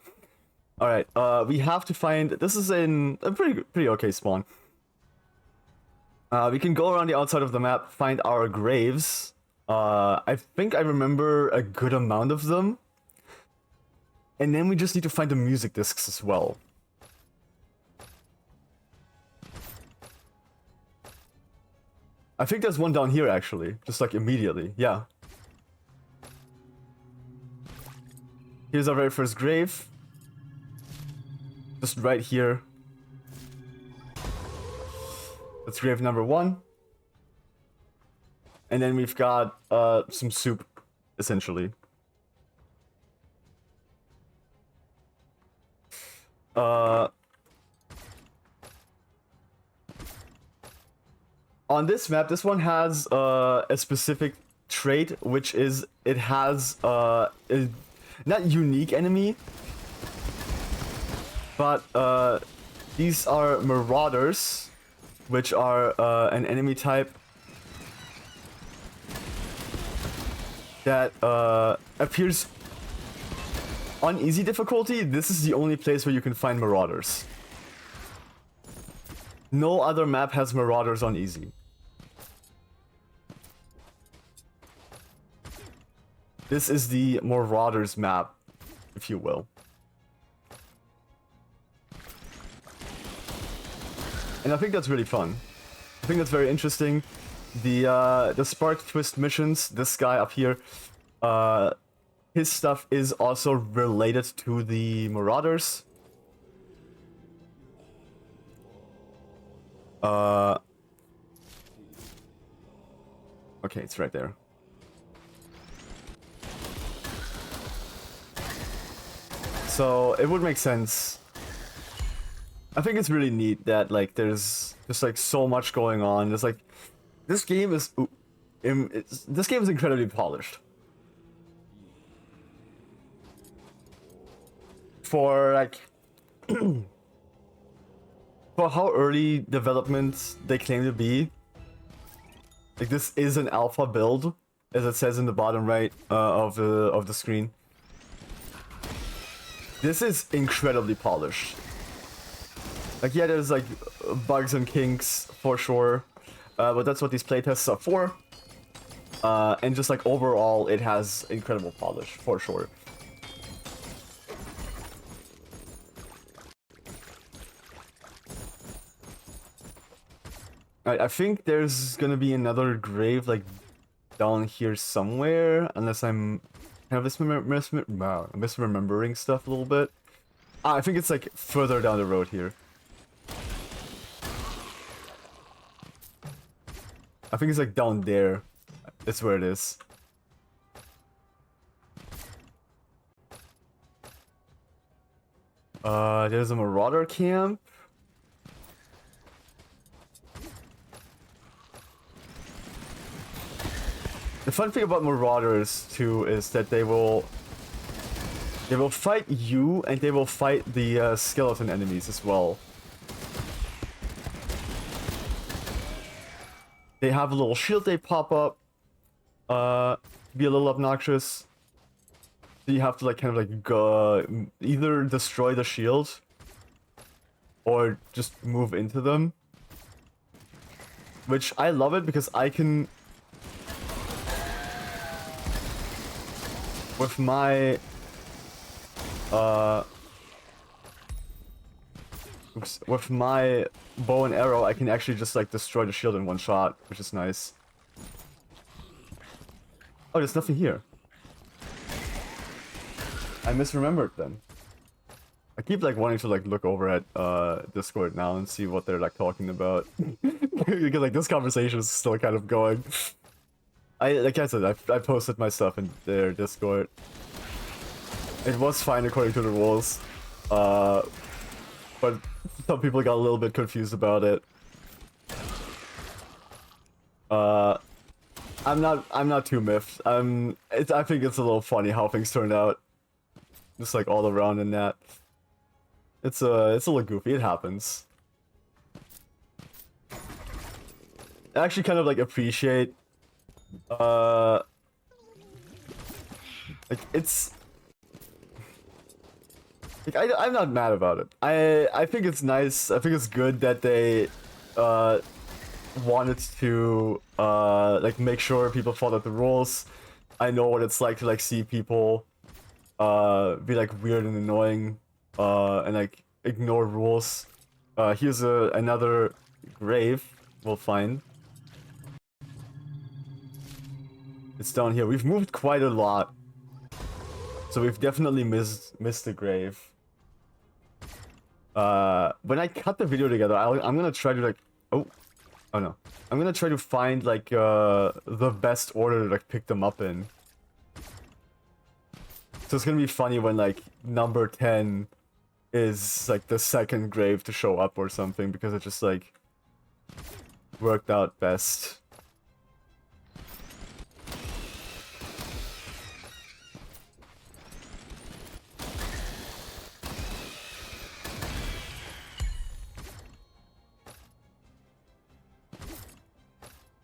All right, we have to find. This is in a pretty okay spawn. We can go around the outside of the map, find our graves. I think I remember a good amount of them. And then we just need to find the music discs as well. I think there's one down here actually, just like immediately, yeah. Here's our very first grave. Just right here. That's grave number 1. And then we've got some soup, essentially. On this map, this one has a specific trait, which is it has a not unique enemy, but these are marauders, which are an enemy type that appears on easy difficulty. This is the only place where you can find marauders. No other map has marauders on easy. This is the marauders map, if you will. And I think that's really fun. I think that's very interesting. The Spark Twist missions, this guy up here, his stuff is also related to the marauders. Okay, it's right there. So it would make sense. I think it's really neat that like there's just like so much going on. There's like this game is incredibly polished. For like for how early development they claim to be. Like this is an alpha build, as it says in the bottom right of the screen. This is incredibly polished. Like yeah, there's like bugs and kinks for sure, but that's what these playtests are for. And just like overall, it has incredible polish for sure. Alright, I think there's gonna be another grave like down here somewhere, unless I'm kind of misremembering stuff a little bit. Ah, I think it's like further down the road here. I think it's like down there. That's where it is. There's a marauder camp. The fun thing about marauders too is that they will fight you, and they will fight the skeleton enemies as well. They have a little shield they pop up. Be a little obnoxious. So you have to like kind of like go either destroy the shield or just move into them. Which I love it because I can with my with my bow and arrow, I can actually just like destroy the shield in one shot, which is nice. Oh, there's nothing here. I misremembered then. I keep like wanting to like look over at Discord now and see what they're like talking about. Because like this conversation is still kind of going. Like I said, I posted my stuff in their Discord. It was fine according to the rules. But some people got a little bit confused about it. I'm not too miffed. I think it's a little funny how things turned out. Just like all around in that. It's a little goofy, it happens. I actually kind of like appreciate like it's like I'm not mad about it. I think it's nice. I think it's good that they wanted to like make sure people followed the rules. I know what it's like to like see people be like weird and annoying and like ignore rules. Here's another grave we'll find. It's down here. We've moved quite a lot, so we've definitely missed the grave. When I cut the video together, I'm gonna try to like oh no, I'm gonna try to find like the best order to like pick them up in. So it's gonna be funny when like number 10 is like the second grave to show up or something, because it just like worked out best.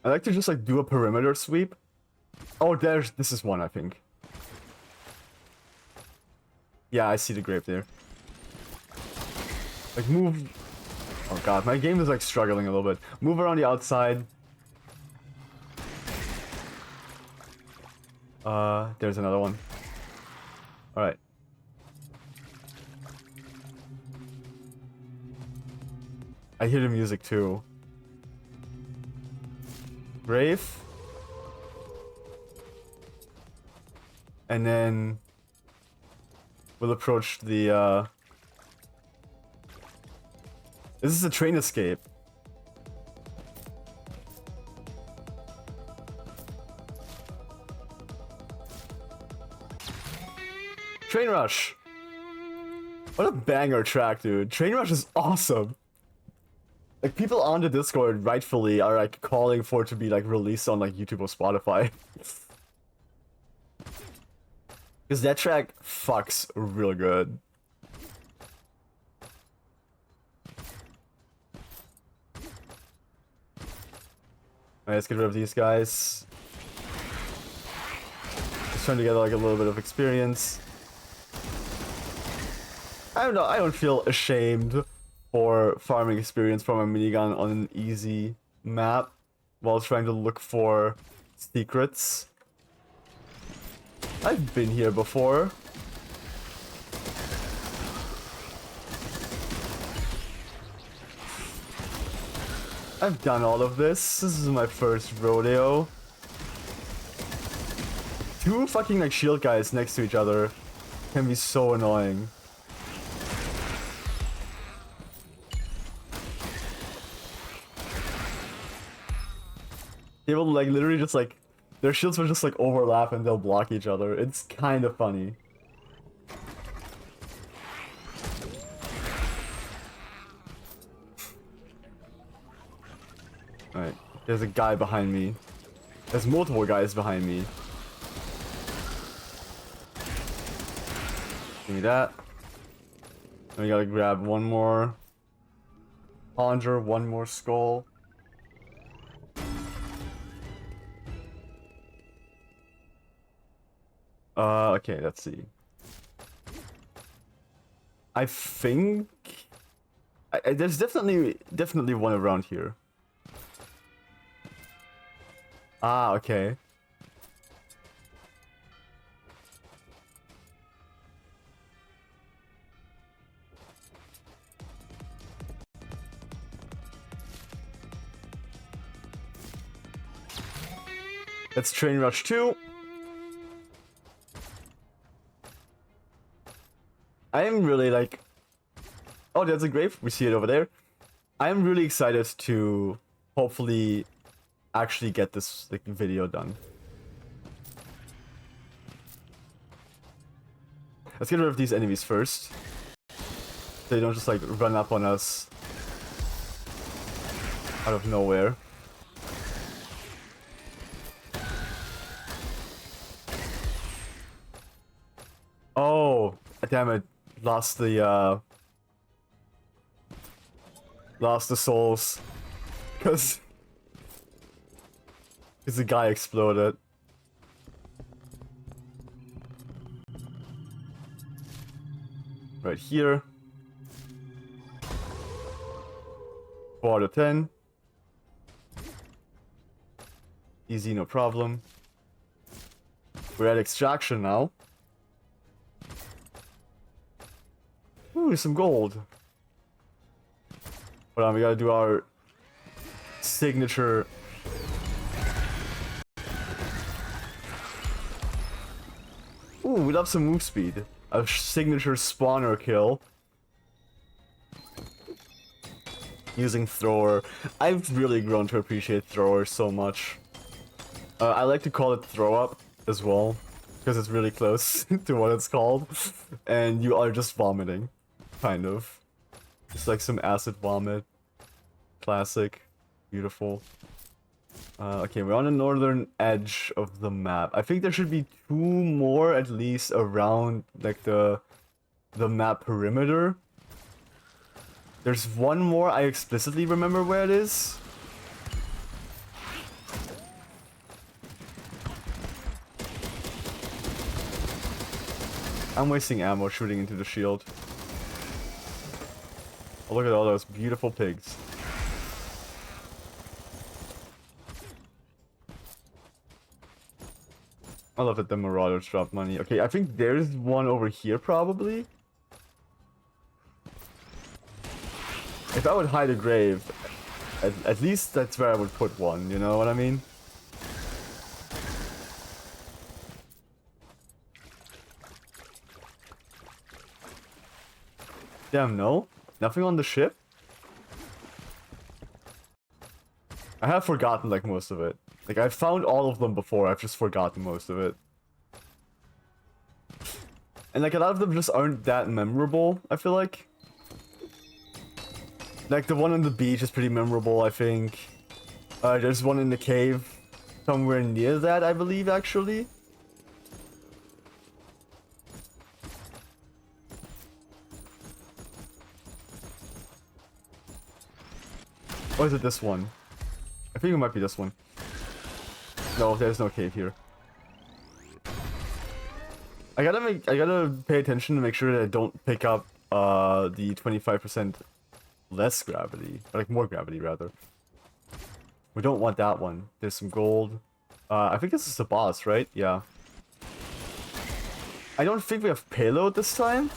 I like to just like do a perimeter sweep. Oh, this is one, I think. Yeah, I see the grave there. Like move. Oh god, my game is like struggling a little bit. Move around the outside. There's another one. Alright. I hear the music too. Grave. And then we'll approach the this is a train escape. Train Rush. What a banger track, dude. Train Rush is awesome. Like, people on the Discord rightfully are like calling for it to be like released on like YouTube or Spotify. Because that track fucks real good. Alright, let's get rid of these guys. Just trying to get like a little bit of experience. I don't know, I don't feel ashamed for farming experience from a minigun on an easy map while trying to look for secrets. I've been here before. I've done all of this. This is my first rodeo. Two fucking like shield guys next to each other can be so annoying. They will like literally just like their shields will just like overlap and they'll block each other. It's kind of funny. Alright, there's a guy behind me. There's multiple guys behind me. Give me that. And we gotta grab one more conjure, one more skull. Okay, let's see. I think there's definitely one around here. Ah, okay. Let's train rush 2. I am really like... Oh, there's a grave. We see it over there. I am really excited to hopefully actually get this like video done. Let's get rid of these enemies first. So they don't just like run up on us out of nowhere. Oh, damn it. Lost the souls. Because the guy exploded. Right here. 4 out of 10. Easy, no problem. We're at extraction now. Ooh, some gold. Hold on, we gotta do our signature. Ooh, we love some move speed. A signature spawner kill. Using thrower. I've really grown to appreciate thrower so much. I like to call it throw up as well, because it's really close to what it's called. And you are just vomiting. Kind of. Just like some acid vomit. Classic. Beautiful. Okay, we're on the northern edge of the map. I think there should be 2 more at least around like the map perimeter. There's 1 more I explicitly remember where it is. I'm wasting ammo shooting into the shield. Oh, look at all those beautiful pigs. I love that the Marauders drop money. Okay, I think there's one over here probably. If I would hide a grave, at least that's where I would put one, you know what I mean? Damn, no? Nothing on the ship? I have forgotten like most of it. Like I've found all of them before, I've just forgotten most of it. And like a lot of them just aren't that memorable, I feel like. Like the one on the beach is pretty memorable, I think. There's one in the cave somewhere near that, I believe, actually. Or is it this one? I think it might be this one. No, there's no cave here. I gotta pay attention to make sure that I don't pick up the 25% less gravity, or like more gravity rather. We don't want that one. There's some gold. I think this is the boss, right? Yeah. I don't think we have payload this time.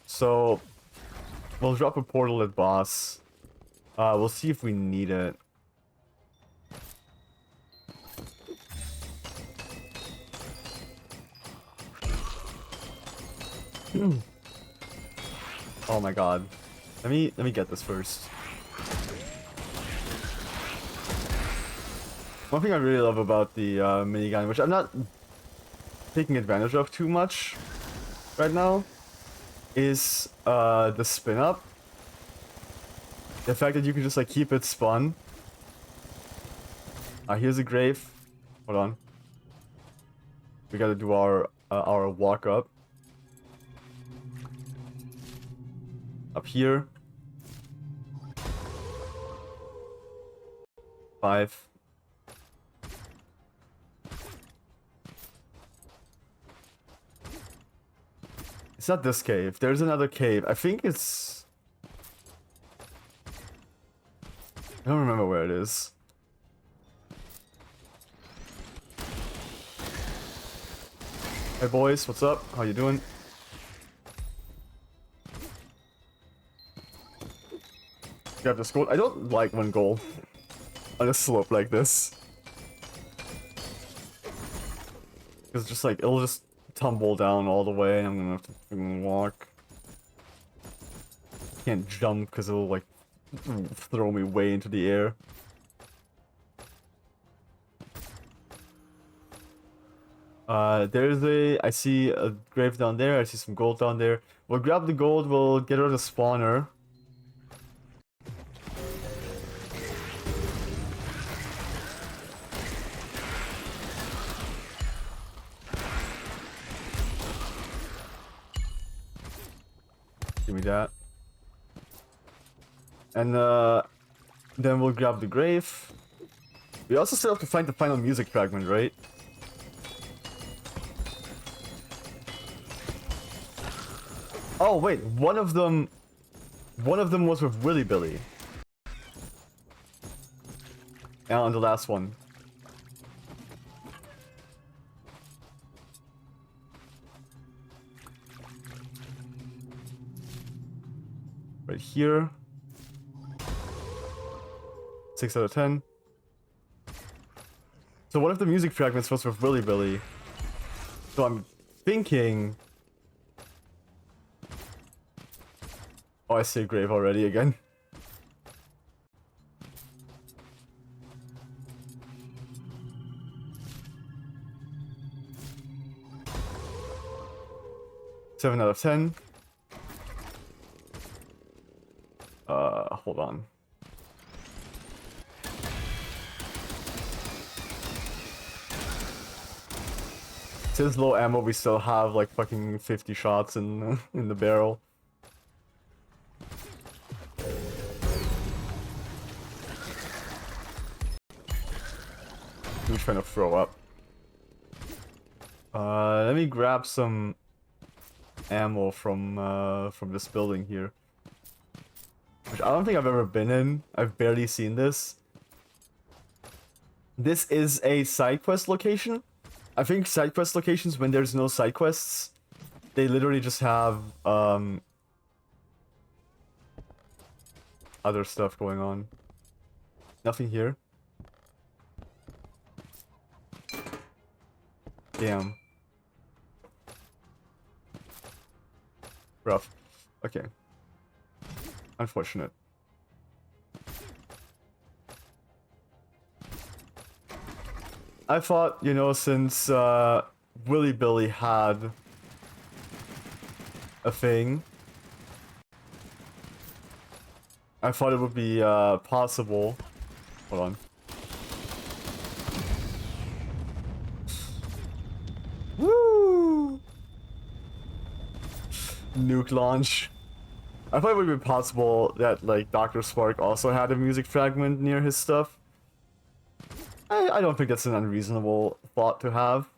So we'll drop a portal at boss. We'll see if we need it. Oh my god. Let me get this first. One thing I really love about the minigun, which I'm not taking advantage of too much right now, is the spin up. The fact that you can just like keep it spun. Here's a grave. Hold on. We gotta do our walk up. Up here. 5. It's not this cave. There's another cave. I think it's... I don't remember where it is. Hey boys, what's up? How you doing? Grab this gold. I don't like when gold on a slope like this. It's just like, it'll just tumble down all the way and I'm gonna have to fucking walk. Can't jump because it'll like throw me way into the air. I see a grave down there, I see some gold down there. We'll grab the gold, we'll get rid of the spawner. Give me that. And then we'll grab the grave. We also still have to find the final music fragment, right? Oh wait, one of them was with Willy Billy. And on the last one. Right here. 6 out of 10. So one of the music fragments was with Willy Billy. So I'm thinking... Oh, I see a grave already again. Seven out of 10. Hold on. Since low ammo, we still have like fucking 50 shots in in the barrel. I'm trying to throw up. Let me grab some ammo from this building here. Which I don't think I've ever been in. I've barely seen this. This is a side quest location. I think side quest locations, when there's no side quests, they literally just have other stuff going on. Nothing here. Damn. Rough. Okay. Unfortunate. I thought, you know, since Willy Billy had a thing, I thought it would be possible. Hold on. Woo! Nuke launch. I thought it would be possible that like Dr. Spark also had a music fragment near his stuff. I don't think that's an unreasonable thought to have.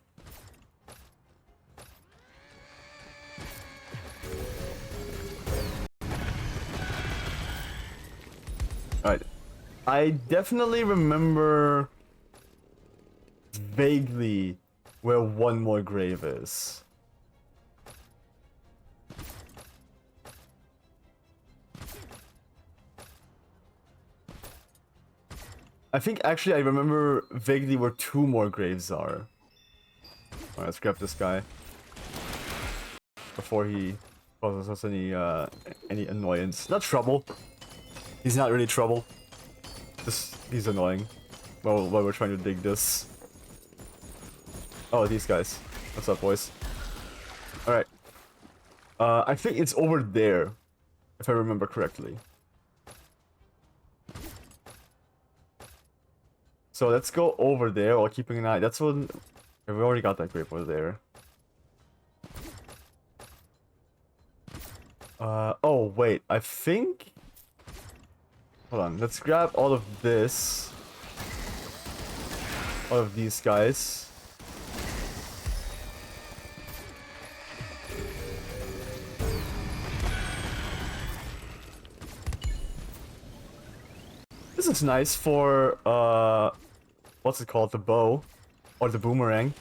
Alright. I definitely remember vaguely where one more grave is. I think actually I remember vaguely where 2 more graves are. Alright, let's grab this guy. Before he causes us any annoyance. Not trouble. He's not really trouble. Just, he's annoying. While we're trying to dig this. Oh, these guys. What's up, boys? Alright. I think it's over there. If I remember correctly. So let's go over there while keeping an eye. That's one. Yeah, we already got that grave over there. Oh wait, I think. Hold on, let's grab all of this. All of these guys. This is nice for, what's it called? The bow. Or the boomerang.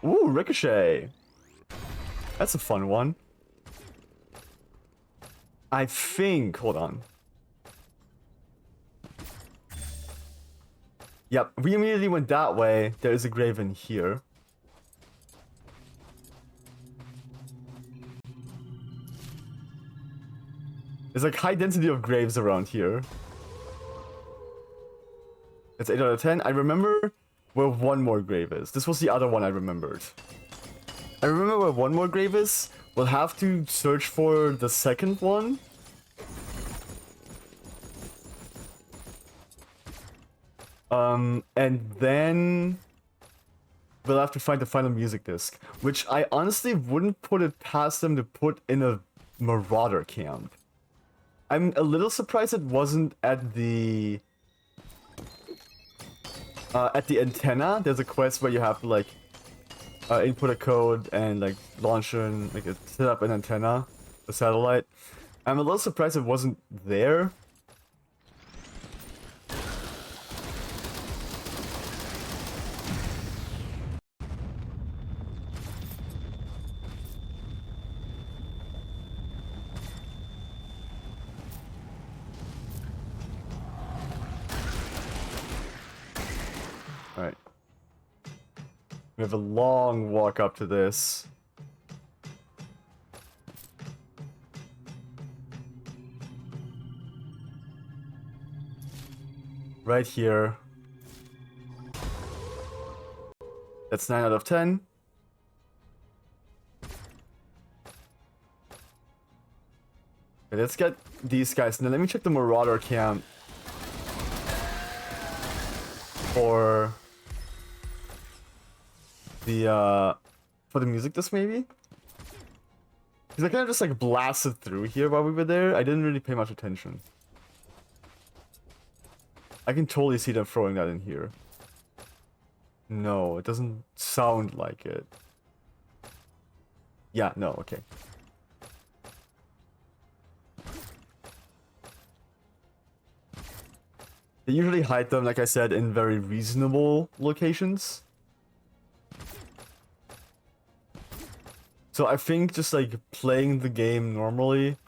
Ooh, ricochet. That's a fun one. I think, hold on. Yep, we immediately went that way. There is a grave in here. There's like high density of graves around here. It's 8 out of 10. I remember where one more grave is. This was the other one I remembered. I remember where one more grave is. We'll have to search for the second one. And then we'll have to find the final music disc, which I honestly wouldn't put it past them to put in a Marauder camp. I'm a little surprised it wasn't at the antenna. There's a quest where you have to like input a code and like launch and like set up an antenna, a satellite. I'm a little surprised it wasn't there. Alright. We have a long walk up to this. Right here. That's 9 out of 10. Okay, let's get these guys. Now let me check the Marauder camp. For the music disc maybe? Because I kind of just like blasted through here while we were there. I didn't really pay much attention. I can totally see them throwing that in here. No, it doesn't sound like it. Yeah, no, okay. They usually hide them, like I said, in very reasonable locations. So I think just like playing the game normally,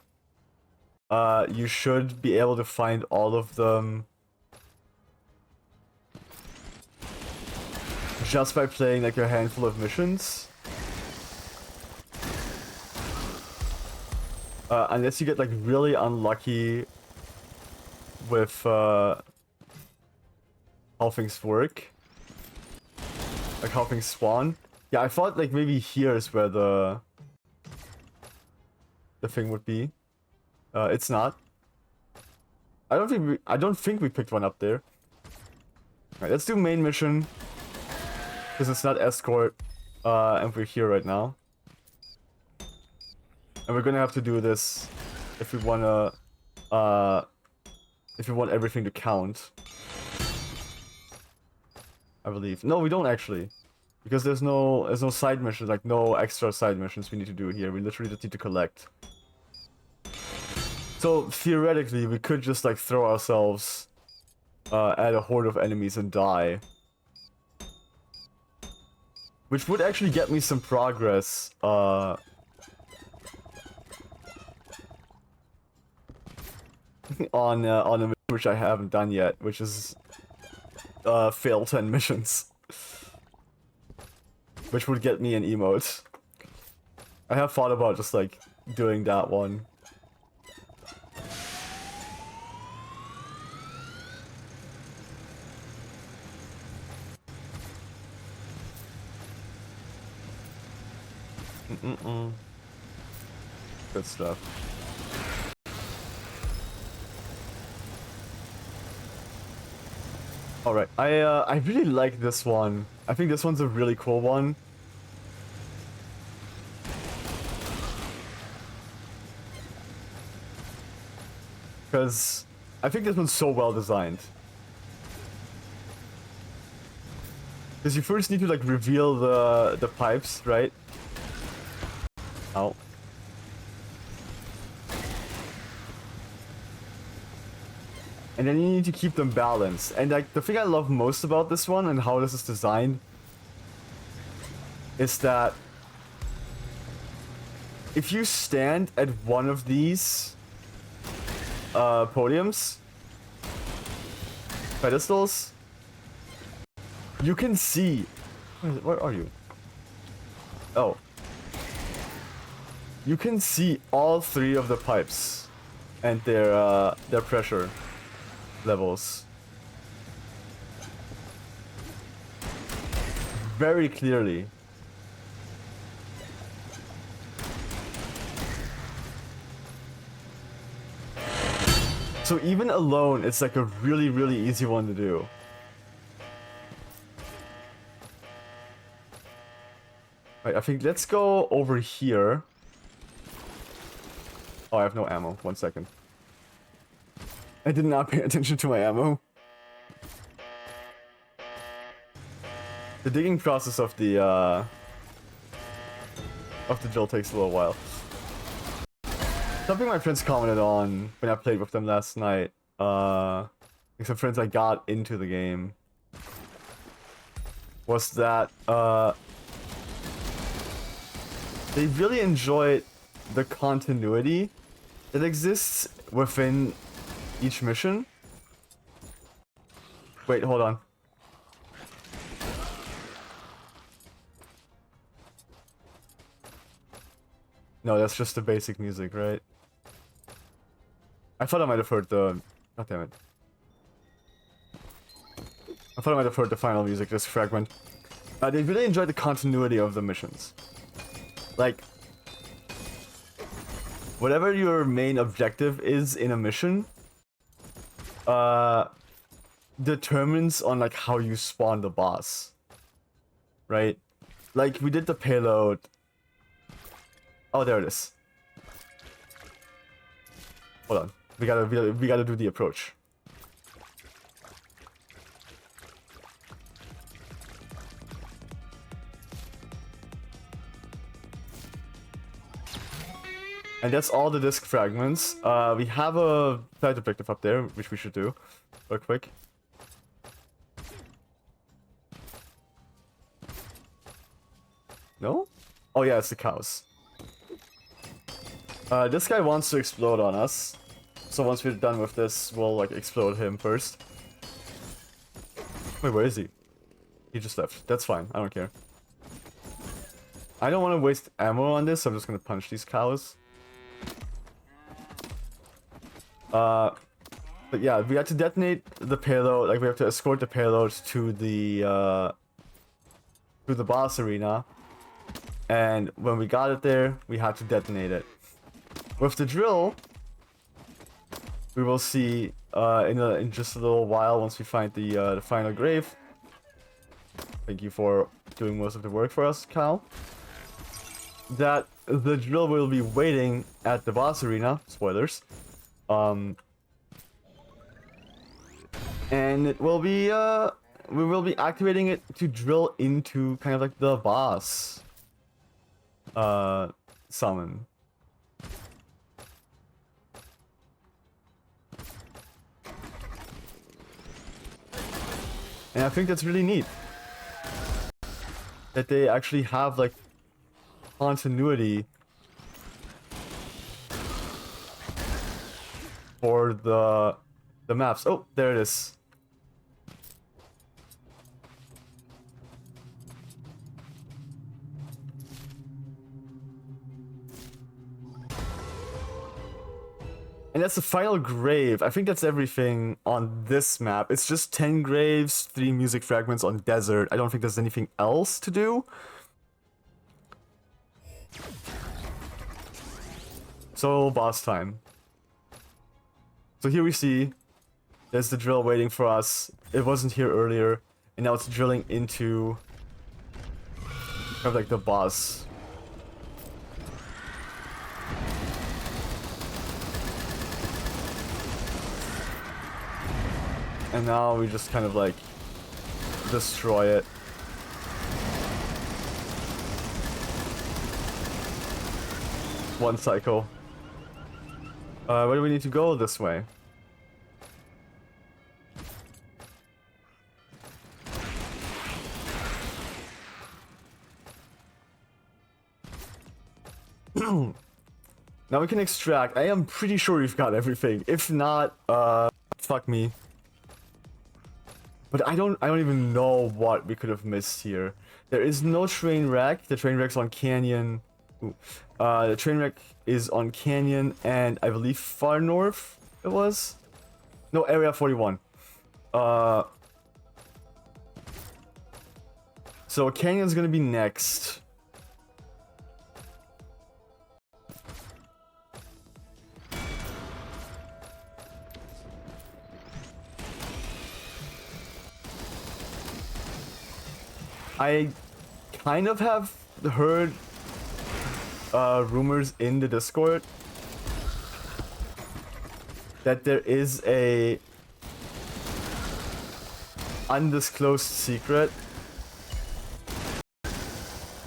you should be able to find all of them just by playing like a handful of missions. Unless you get like really unlucky with how things work. Like how things spawn. Yeah, I thought like maybe here is where the thing would be. It's not. I don't think we picked one up there. Alright, let's do main mission. Because it's not escort. And we're here right now. And we're gonna have to do this if we wanna if we want everything to count. I believe. No, we don't actually. Because there's no side missions, like no extra side missions we need to do here. We literally just need to collect. So theoretically, we could just like throw ourselves at a horde of enemies and die. Which would actually get me some progress. on a mission which I haven't done yet, which is fail 10 missions, which would get me an emote. I have thought about just like doing that one. Good stuff. All right, I really like this one. I think this one's a really cool one. Because I think this one's so well designed. Because you first need to like reveal the pipes, right? Ow. And then you need to keep them balanced. And like the thing I love most about this one and how this is designed is that if you stand at one of these podiums, pedestals, you can see. Where are you? Oh. You can see all three of the pipes and their pressure levels very clearly. So even alone, it's like a really, really easy one to do. Right, I think let's go over here. Oh, I have no ammo. 1 second. I did not pay attention to my ammo. The digging process of the drill takes a little while. Something my friends commented on when I played with them last night, like some friends I got into the game, was that they really enjoyed the continuity that exists within each mission. Wait, hold on. No, that's just the basic music, right? I thought I might have heard the... God damn it. I thought I might have heard the final music, this fragment. They really enjoyed the continuity of the missions. Like, whatever your main objective is in a mission, determines on like how you spawn the boss, right? Like we did the payload. Oh, there it is. Hold on, we gotta do the approach. And that's all the disc fragments. We have a side objective up there, which we should do real quick. No? Oh yeah, it's the cows. This guy wants to explode on us. So once we're done with this, we'll like explode him first. Wait, where is he? He just left. That's fine, I don't care. I don't want to waste ammo on this, so I'm just gonna punch these cows. But yeah, we have to detonate the payload, like we have to escort the payload to the boss arena. And when we got it there, we had to detonate it. With the drill, we will see in just a little while once we find the final grave. Thank you for doing most of the work for us, Cal. That the drill will be waiting at the boss arena. Spoilers. And it will be we will be activating it to drill into kind of like the boss summon. And I think that's really neat that they actually have like continuity for for the maps. Oh, there it is. And that's the final grave. I think that's everything on this map. It's just 10 graves, 3 music fragments on desert. I don't think there's anything else to do. So, boss time. So here we see there's the drill waiting for us. It wasn't here earlier, and now it's drilling into kind of like the boss. And now we just kind of like destroy it. One cycle. Where do we need to go this way? Now we can extract. I am pretty sure we've got everything. If not, fuck me. But I don't even know what we could have missed here. There is no train wreck. The train wreck's on Canyon. Ooh. The train wreck is on Canyon and I believe far north it was? No, Area 41. So Canyon's gonna be next. I kind of have heard rumors in the Discord that there is a undisclosed secret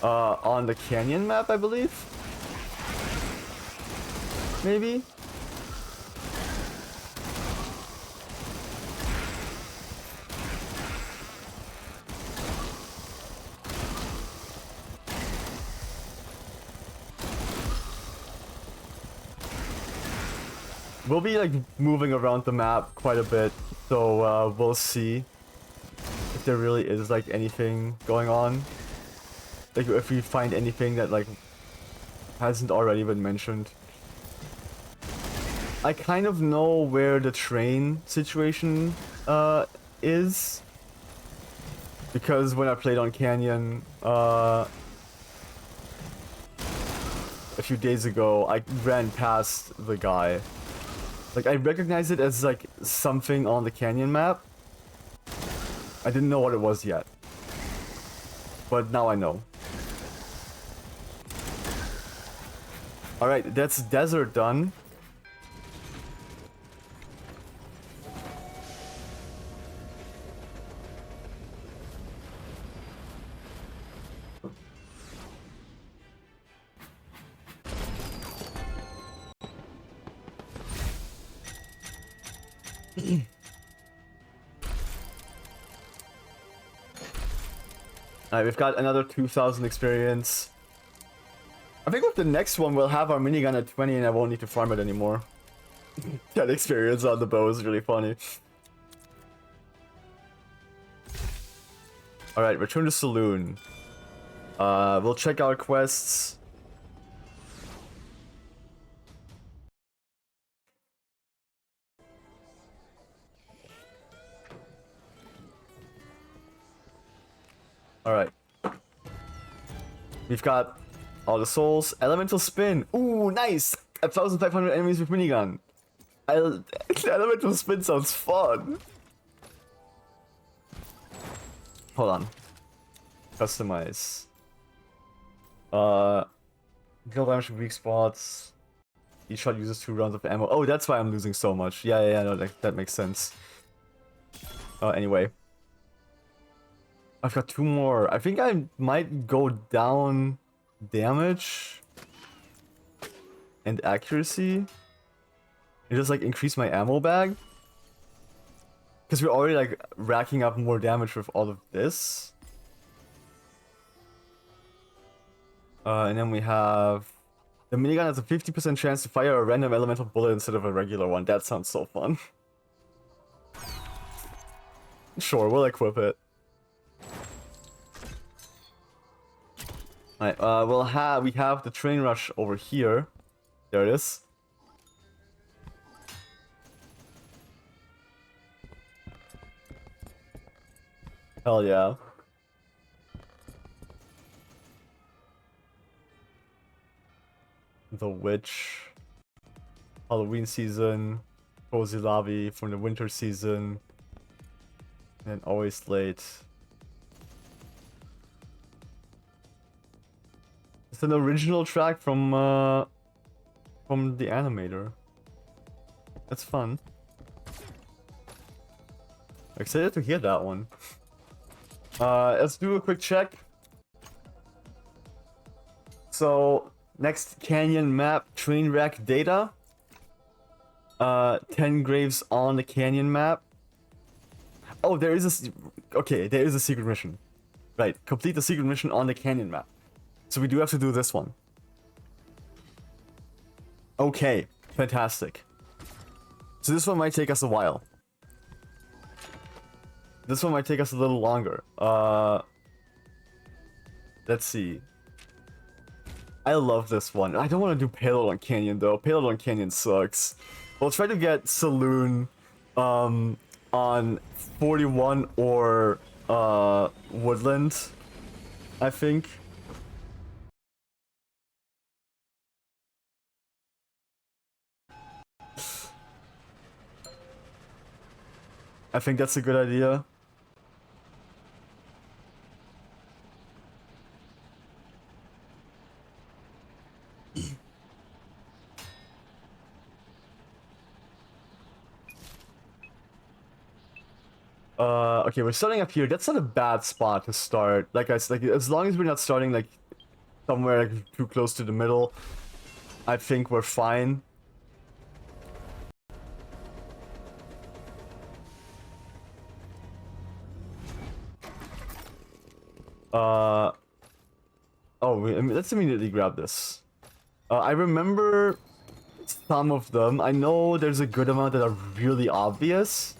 on the Canyon map, I believe. Maybe. We'll be like moving around the map quite a bit, so we'll see if there really is like anything going on. Like if we find anything that like hasn't already been mentioned. I kind of know where the train situation is, because when I played on Canyon a few days ago, I ran past the guy. Like, I recognize it as, like, something on the Canyon map. I didn't know what it was yet. But now I know. Alright, that's desert done. Alright, we've got another 2,000 experience. I think with the next one we'll have our minigun at 20 and I won't need to farm it anymore. That experience on the bow is really funny. Alright, return to Saloon. We'll check our quests. Alright. We've got all the souls. Elemental spin. Ooh, nice! 1,500 enemies with minigun. Elemental spin sounds fun. Hold on. Customize. Kill damage from weak spots. Each shot uses 2 rounds of ammo. Oh, that's why I'm losing so much. Yeah, no, that makes sense. Anyway. I've got 2 more. I think I might go down damage and accuracy and just like increase my ammo bag, because we're already like racking up more damage with all of this. And then we have The minigun has a 50% chance to fire a random elemental bullet instead of a regular one. That sounds so fun. Sure, we'll equip it. Alright, we have the train rush over here. There it is. Hell yeah. The Witch. Halloween season. Cozy Lobby from the winter season. And Always Late. It's an original track from the animator. That's fun. Excited to hear that one. Let's do a quick check. So, next canyon map, train wreck data. 10 graves on the canyon map. Oh, there is a secret mission. Right, complete the secret mission on the canyon map. So we do have to do this one. Okay, fantastic. So this one might take us a while. This one might take us a little longer. Let's see. I love this one. I don't want to do Payload on Canyon though. Payload on Canyon sucks. We'll try to get Saloon on 41 or Woodland, I think. I think that's a good idea. Okay, we're starting up here. That's not a bad spot to start. Like as long as we're not starting like somewhere like too close to the middle, I think we're fine. Let's immediately grab this. I remember some of them. I know there's a good amount that are really obvious.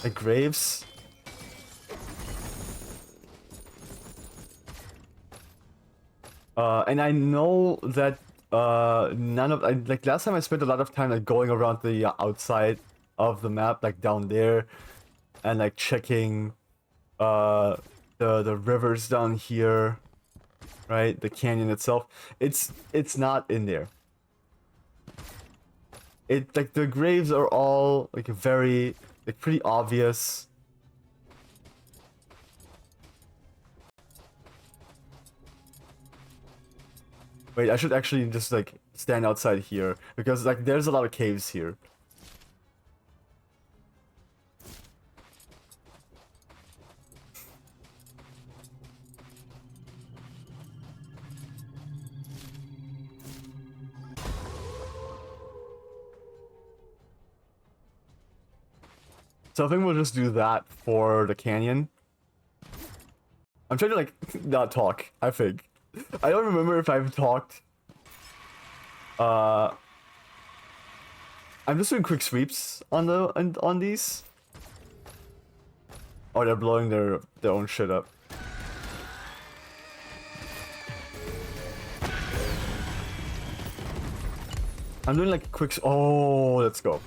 Like graves. And I know that like last time I spent a lot of time like going around the outside of the map, like down there, and like checking the rivers down here, right? The canyon itself. It's not in there. It like the graves are all like very like pretty obvious. Wait, I should actually just like stand outside here because like there's a lot of caves here. So I think we'll just do that for the canyon. I'm trying to like not talk, I think. I don't remember if I've talked. I'm just doing quick sweeps on these. Oh, they're blowing their own shit up. I'm doing like quick. Oh, let's go.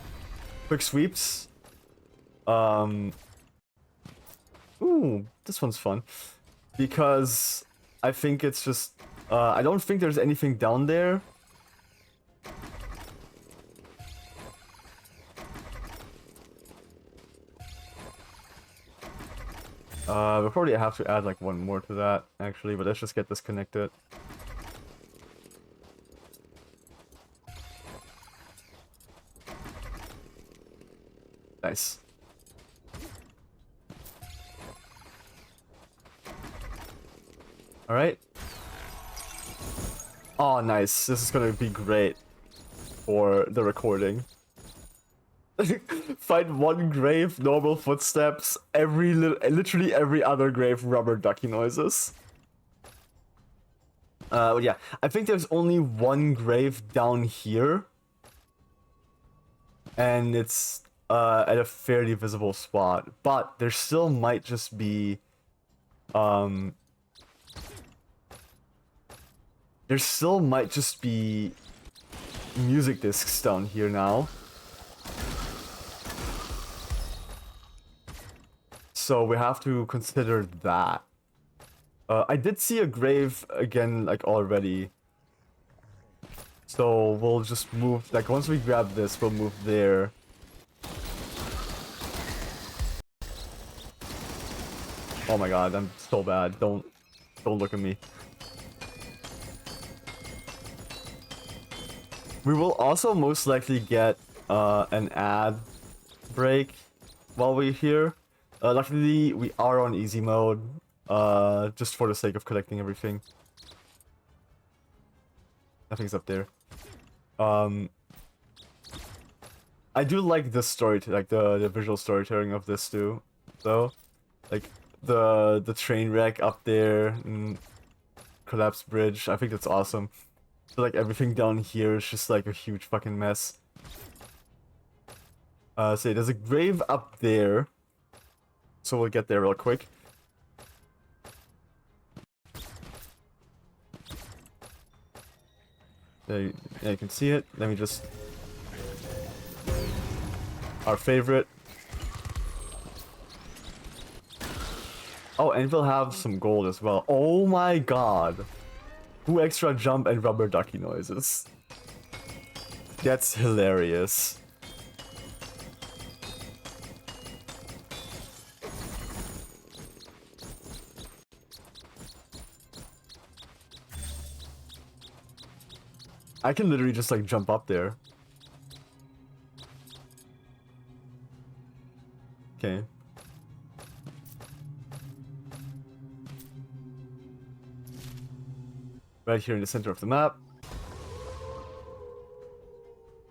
Quick sweeps. Ooh, this one's fun. Because I think it's just... I don't think there's anything down there. We'll probably have to add like one more to that, actually, but let's just get this connected. Nice. Alright. Oh, nice. This is gonna be great for the recording. Find one grave, normal footsteps, literally every other grave, rubber ducky noises. Yeah, I think there's only one grave down here. And it's at a fairly visible spot. But there still might just be there still might just be music discs down here now. So we have to consider that. I did see a grave again, like, already. So we'll just move, like, once we grab this, we'll move there. Oh my god, I'm so bad. Don't look at me. We will also most likely get an ad break while we're here. Luckily, we are on easy mode, just for the sake of collecting everything. Nothing's up there. I do like the story, like the visual storytelling of this too, though. Like the train wreck up there and collapsed bridge. I think that's awesome. So like everything down here is just like a huge fucking mess. So there's a grave up there. So we'll get there real quick. There, yeah, you can see it. Let me just... Our favorite. Oh, and we'll have some gold as well. Oh my god. 2 extra jump and rubber ducky noises. That's hilarious. I can literally just like jump up there. Okay. Right here in the center of the map.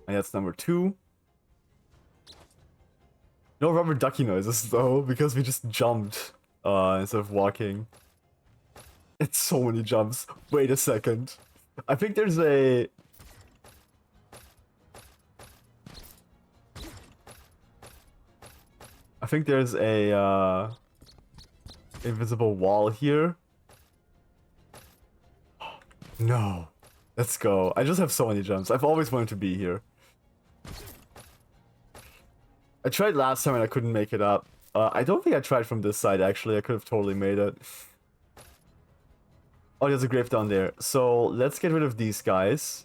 And that's number 2. No rubber ducky noises though, because we just jumped instead of walking. It's so many jumps. Wait a second. I think there's a... I think there's a invisible wall here. No. Let's go. I just have so many jumps. I've always wanted to be here. I tried last time and I couldn't make it up. I don't think I tried from this side actually. I could have totally made it. Oh, there's a grave down there. So let's get rid of these guys.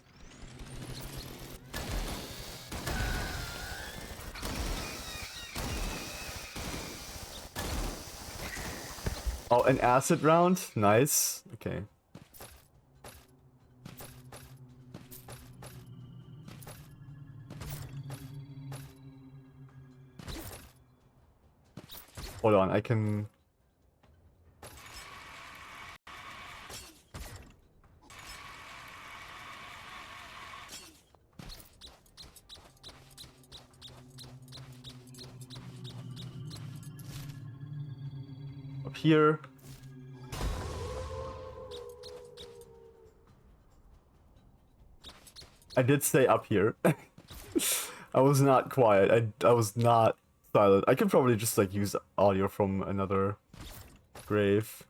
Oh, an acid round? Nice. Okay. Hold on, I can... Up here. I did stay up here. I was not quiet. I was not silent. I could probably just like use audio from another grave.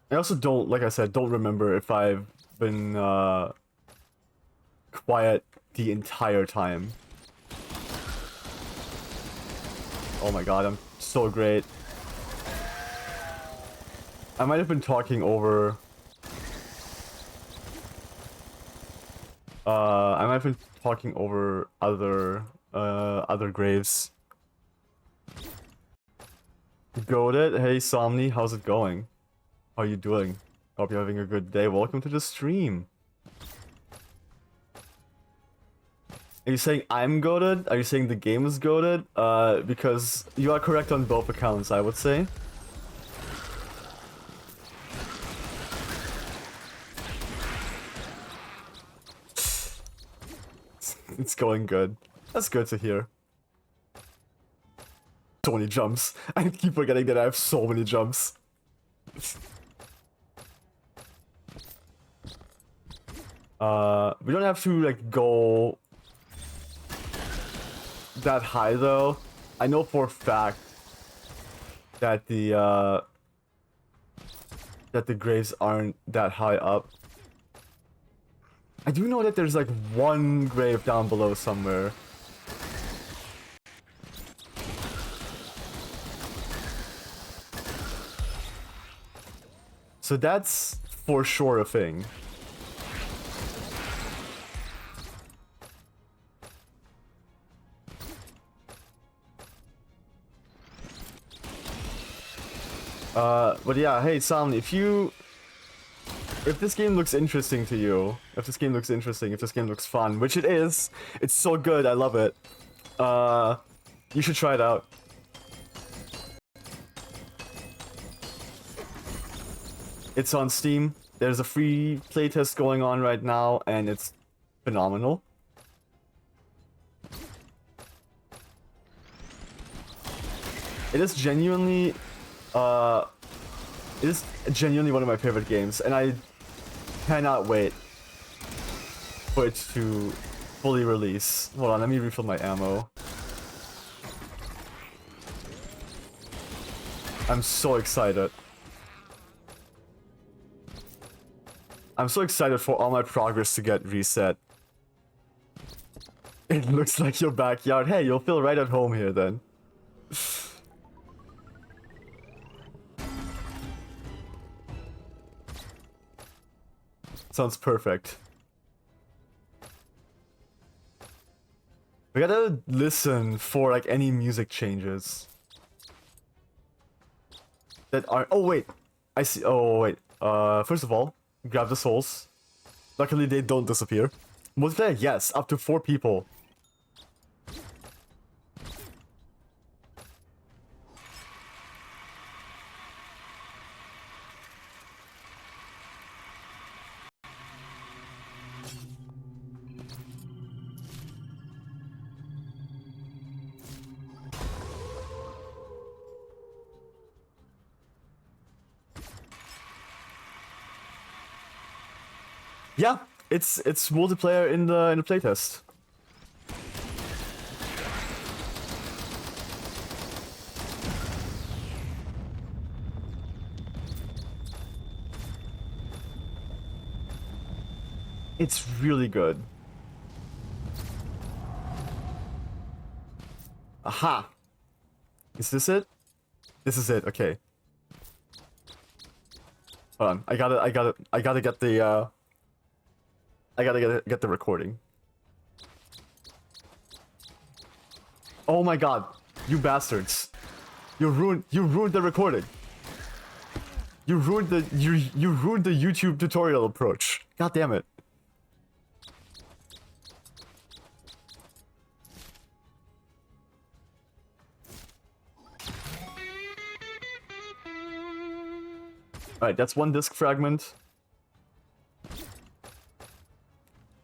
I also don't, like I said, don't remember if I've been quiet the entire time. Oh my god, I'm so great. I might have been talking over... I might have been talking over other graves. Goated, hey Somni, how's it going? How are you doing? Hope you're having a good day. Welcome to the stream. Are you saying I'm goated? Are you saying the game is goated? Because you are correct on both accounts, I would say. It's going good. That's good to hear. so many jumps. I keep forgetting that I have so many jumps. We don't have to like go that high though. I know for a fact that the graves aren't that high up. I do know that there's like one grave down below somewhere. So that's for sure a thing. But yeah, hey Sam, if this game looks interesting to you, if this game looks fun, which it is, it's so good, I love it. You should try it out. It's on Steam. There's a free playtest going on right now, and it's phenomenal. It is genuinely one of my favorite games, and I cannot wait for it to fully release. Hold on, let me refill my ammo. I'm so excited. I'm so excited for all my progress to get reset. It looks like your backyard. Hey, you'll feel right at home here then. Sounds perfect. We gotta listen for like any music changes that are. Oh wait, I see. Oh wait. First of all, grab the souls. Luckily, they don't disappear. Multiplayer, yes, up to 4 people. Yeah, it's multiplayer in the playtest. It's really good. Aha! Is this it? This is it, okay. Hold on, I gotta get the I gotta get the recording. Oh my god, you bastards. You ruined the recording. You ruined the YouTube tutorial approach. God damn it. Alright, that's one disc fragment.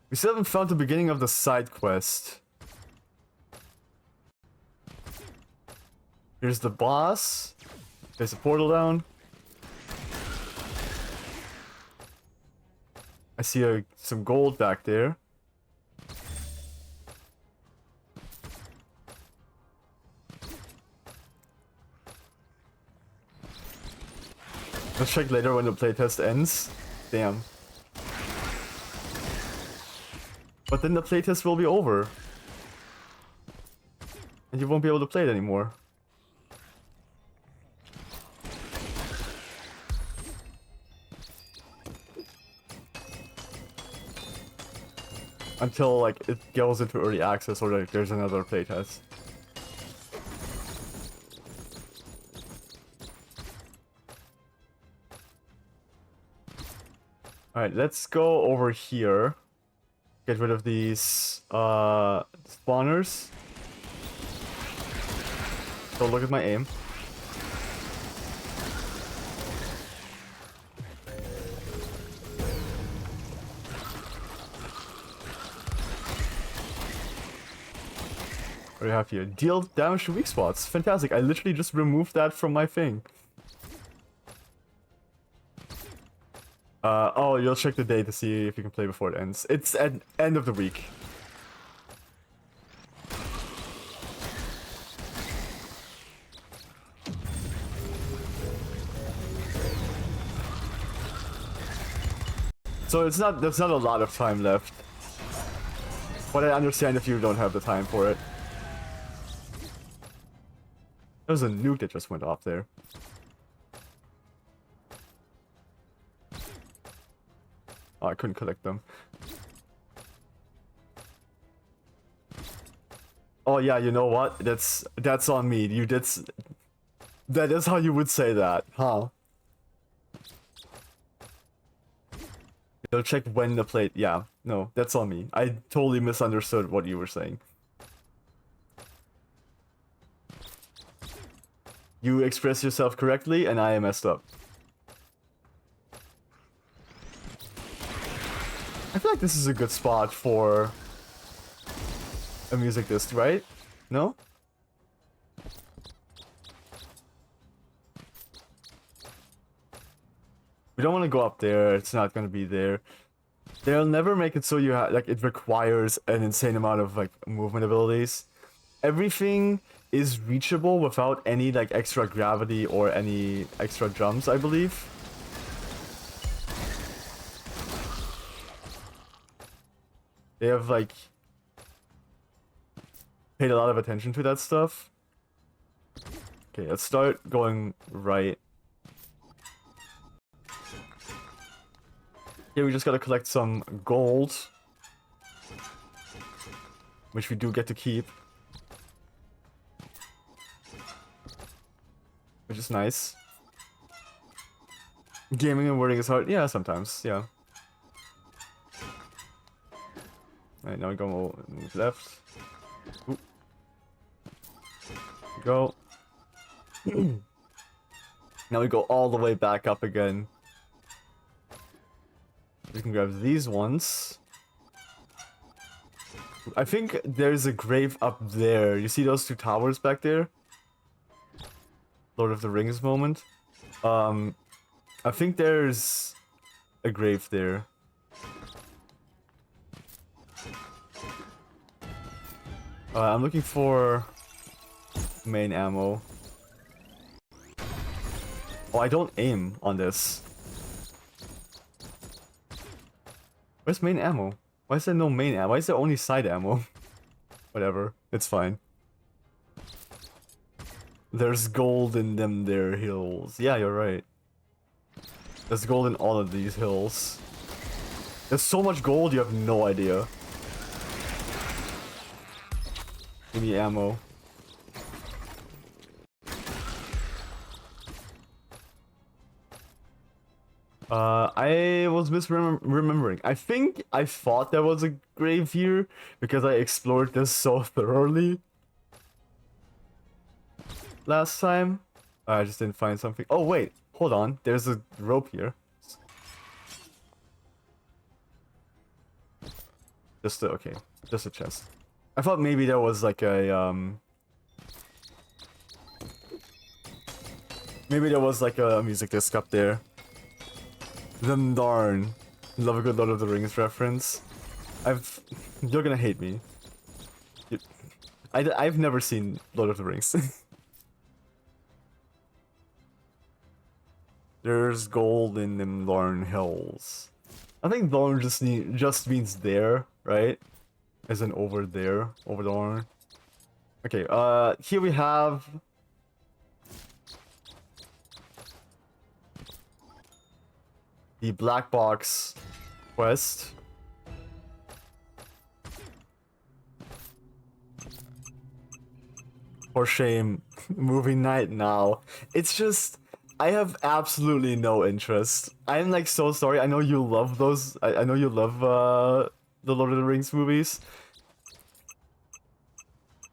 We still haven't found the beginning of the side quest. Here's the boss. There's a portal down. I see some gold back there. Let's check later when the playtest ends. Damn. But then the playtest will be over. And you won't be able to play it anymore. Until like it goes into early access or like there's another playtest. Alright, let's go over here. Get rid of these spawners. Don't look at my aim. What do you have here? Deal damage to weak spots. Fantastic. I literally just removed that from my thing. Oh, you'll check the day to see if you can play before it ends. It's at end of the week. So there's not a lot of time left. But I understand if you don't have the time for it. There was a nuke that just went off there. Oh, I couldn't collect them. Oh yeah, you know what? That's on me. You did. That is how you would say that, huh? You'll check when the plate. Yeah, no, that's on me. I totally misunderstood what you were saying. You expressed yourself correctly, and I messed up. I feel like this is a good spot for a music disc, right? No? We don't want to go up there. It's not going to be there. They'll never make it so you have, like, it requires an insane amount of, like, movement abilities. Everything is reachable without any, like, extra gravity or any extra jumps, I believe. They have, like, paid a lot of attention to that stuff. Okay, let's start going right. Here we just gotta collect some gold. Which we do get to keep. Which is nice. Gaming and wording is hard. Yeah, sometimes, yeah. Alright, now we go move left. Ooh. Go. Now we go all the way back up again. We can grab these ones. I think there's a grave up there. You see those two towers back there? Lord of the Rings moment. I think there's a grave there. I'm looking for main ammo. Oh, I don't aim on this. Where's main ammo? Why is there no main ammo? Why is there only side ammo? Whatever, it's fine. There's gold in them there hills. Yeah, you're right. There's gold in all of these hills. There's so much gold, you have no idea. Give me ammo. I was misremembering. I think I thought there was a grave here because I explored this so thoroughly last time. I just didn't find something. Oh wait, hold on. There's a rope here. Just a, okay, just a chest. I thought maybe there was like a maybe there was like a music disc up there. Them darn. Love a good Lord of the Rings reference. You're gonna hate me. I've never seen Lord of the Rings. There's gold in them Lorne hills. I think Lorne just means there, right? As in over there, over Lorne. Okay, here we have the black box quest. For shame, movie night now. It's just, I have absolutely no interest. I'm like so sorry. I know you love those. I know you love the Lord of the Rings movies.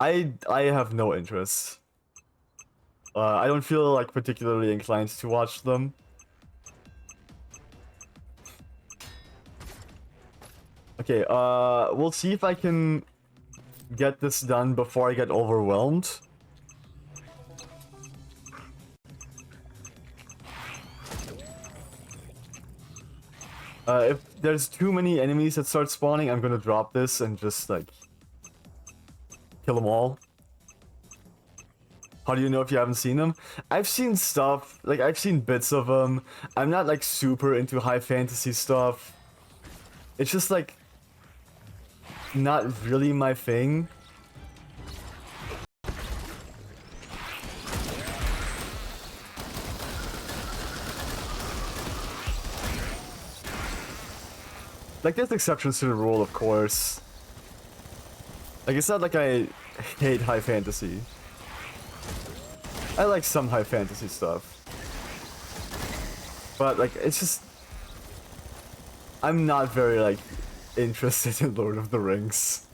I have no interest. I don't feel like particularly inclined to watch them. Okay, we'll see if I can get this done before I get overwhelmed. If there's too many enemies that start spawning, I'm gonna drop this and just, like, kill them all. How do you know if you haven't seen them? I've seen stuff, like, I've seen bits of them. I'm not, like, super into high fantasy stuff. It's just, like, not really my thing. Like, there's exceptions to the rule, of course. Like, it's not like I hate high fantasy. I like some high fantasy stuff. But, like, it's just... I'm not very, like, interested in Lord of the Rings.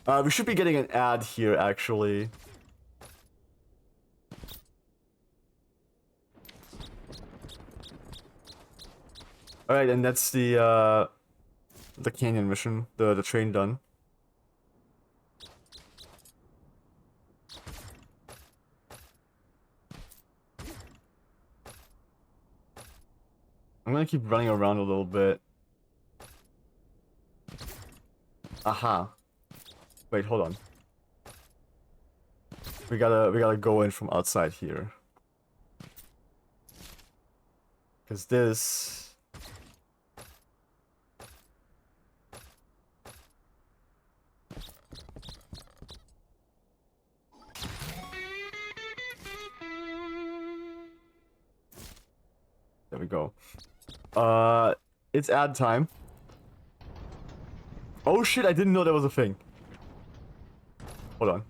We should be getting an ad here, actually. Alright, and that's the canyon mission, the train done. I'm gonna keep running around a little bit. Aha. Wait, hold on. We gotta go in from outside here. Cause this... There we go. It's ad time. Oh shit, I didn't know that was a thing. Hold on.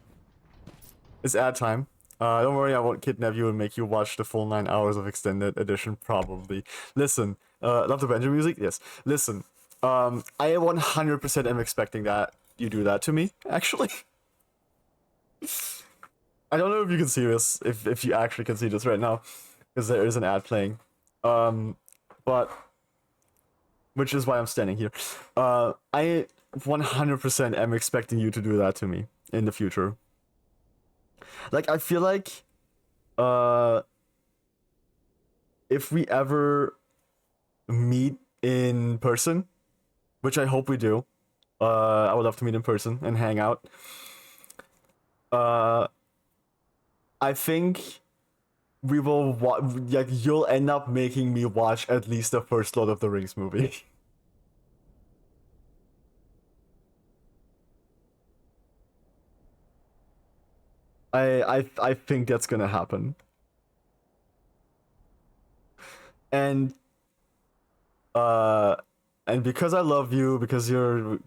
It's ad time. Don't worry, I won't kidnap you and make you watch the full 9 hours of extended edition, probably. Listen, love the banjo music? Yes. Listen, I 100% am expecting that you do that to me, actually. I don't know if you can see this, if you actually can see this right now, because there is an ad playing. But... Which is why I'm standing here. I 100% am expecting you to do that to me in the future. Like, I feel like, if we ever meet in person, which I hope we do, I would love to meet in person and hang out. I think we will like, you'll end up making me watch at least the first Lord of the Rings movie. I think that's gonna happen. And because I love you, because you're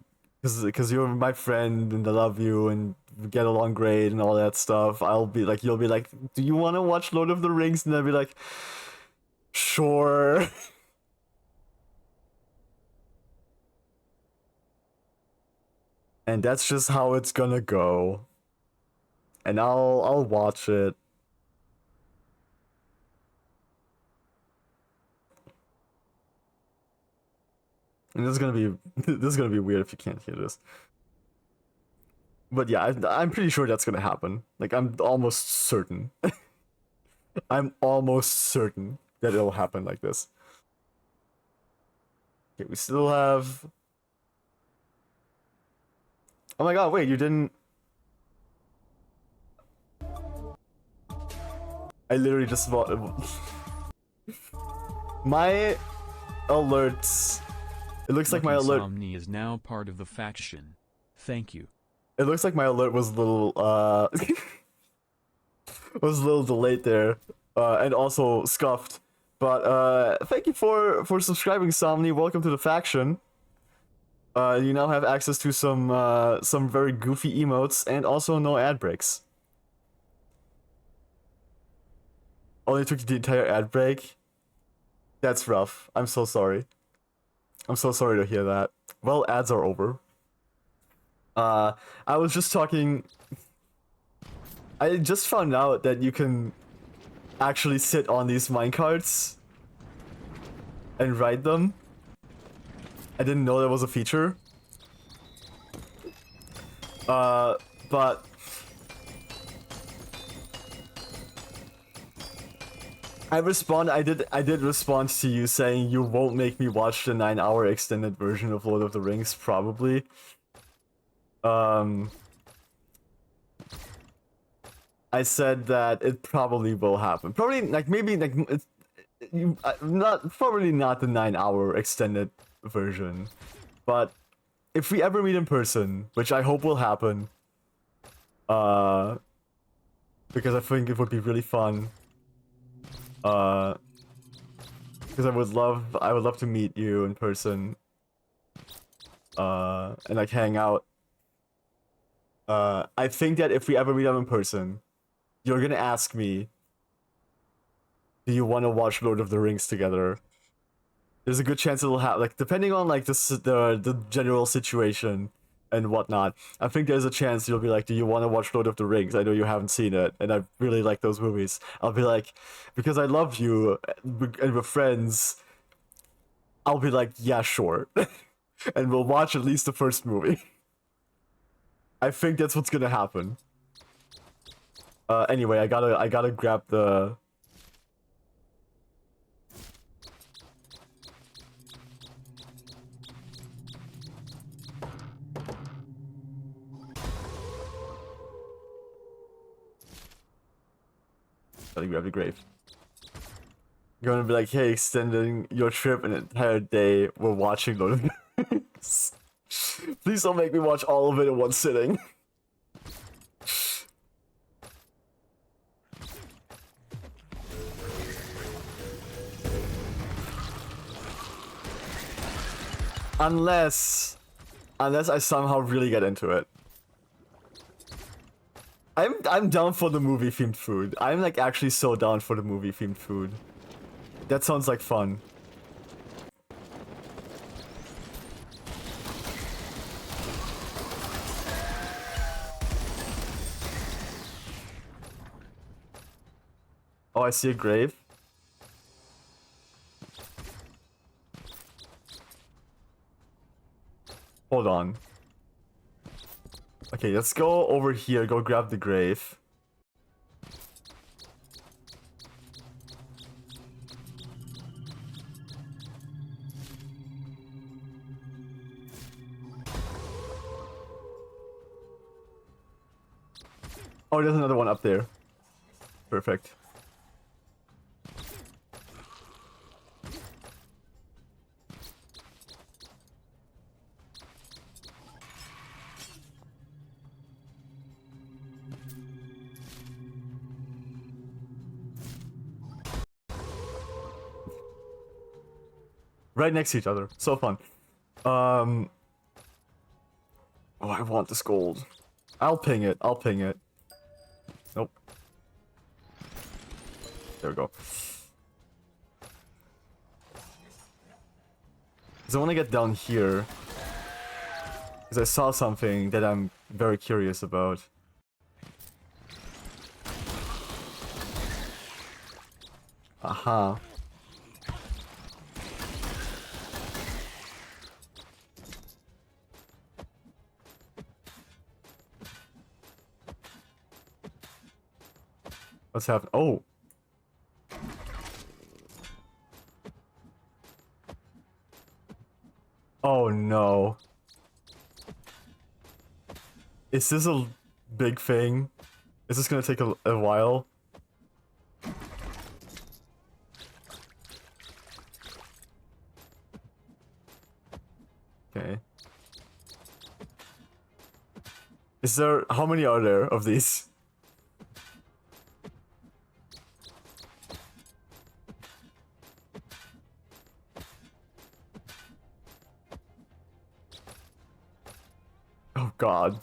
my friend and I love you and we get along great and all that stuff, I'll be like, you'll be like, do you want to watch Lord of the Rings? And I'll be like, sure. And that's just how it's gonna go. And I'll watch it. And this is gonna be weird if you can't hear this. But yeah, I'm pretty sure that's gonna happen. Like, I'm almost certain. I'm almost certain that it'll happen like this. Okay, we still have... Oh my god, wait, you didn't... I literally just... My alerts... It looks like my alert... Insomnia is now part of the faction. Thank you. It looks like my alert was a little, was a little delayed there. And also scuffed. But, thank you for subscribing, Somni. Welcome to the faction. You now have access to some very goofy emotes and also no ad breaks. Only took the entire ad break? That's rough. I'm so sorry. I'm so sorry to hear that. Well, ads are over. I was just talking... I just found out that you can actually sit on these minecarts and ride them. I didn't know there was a feature. But I did respond to you saying you won't make me watch the 9-hour extended version of Lord of the Rings, probably. I said that it probably will happen. Probably, like, maybe, like, probably not the 9-hour extended version. But if we ever meet in person, which I hope will happen, because I think it would be really fun. Because I would love to meet you in person. And like hang out. I think that if we ever meet up in person, you're gonna ask me, do you want to watch Lord of the Rings together? There's a good chance it'll happen, like, depending on like the general situation and whatnot. I think there's a chance you'll be like, do you want to watch Lord of the Rings? I know you haven't seen it, and I really like those movies. I'll be like, because I love you and we're friends, I'll be like, yeah, sure. And we'll watch at least the first movie. I think that's what's gonna happen. Anyway, I gotta grab the... Gotta grab the grave. You're gonna be like, hey, extending your trip an entire day, we're watching Lord of the Rings. Please don't make me watch all of it in one sitting. Unless I somehow really get into it. I'm down for the movie themed food. I'm like actually so down for the movie themed food. That sounds like fun. Oh, I see a grave. Hold on. Okay, let's go over here, go grab the grave. Oh, there's another one up there. Perfect. Right next to each other. So fun. Oh, I want this gold. I'll ping it. I'll ping it. Nope. There we go. Because I want to get down here. Because I saw something that I'm very curious about. Aha. What's happening? Oh. Oh no. Is this a big thing? Is this gonna take a while? Okay. Is there... How many are there of these? Oh god.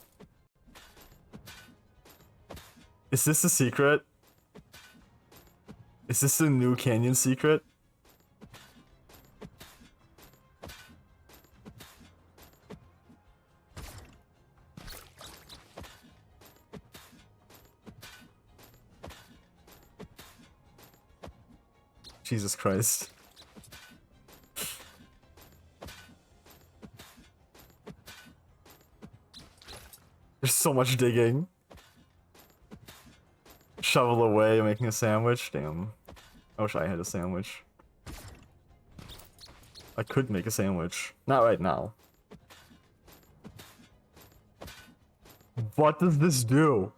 Is this a secret? Is this a new canyon secret? Jesus Christ. There's so much digging. Shovel away, making a sandwich. Damn. I wish I had a sandwich. I could make a sandwich. Not right now. What does this do?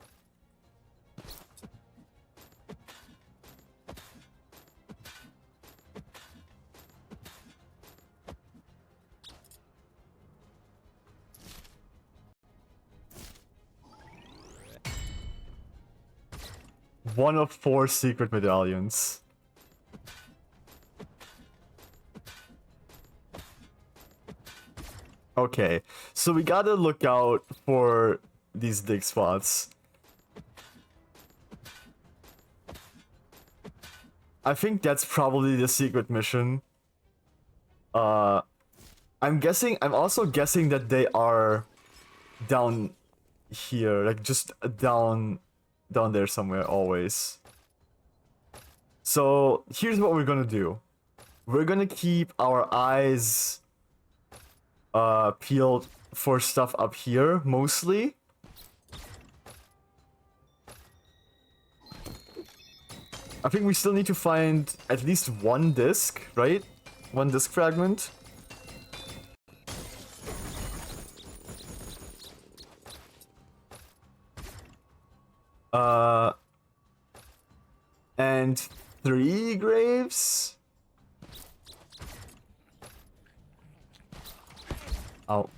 One of 4 secret medallions. Okay, so we gotta look out for these dig spots. I think that's probably the secret mission. I'm also guessing that they are down here, like just down there somewhere always. So here's what we're gonna do. We're gonna keep our eyes peeled for stuff up here, mostly. I think we still need to find at least one disc, right? One disc fragment. And 3 graves? Oh.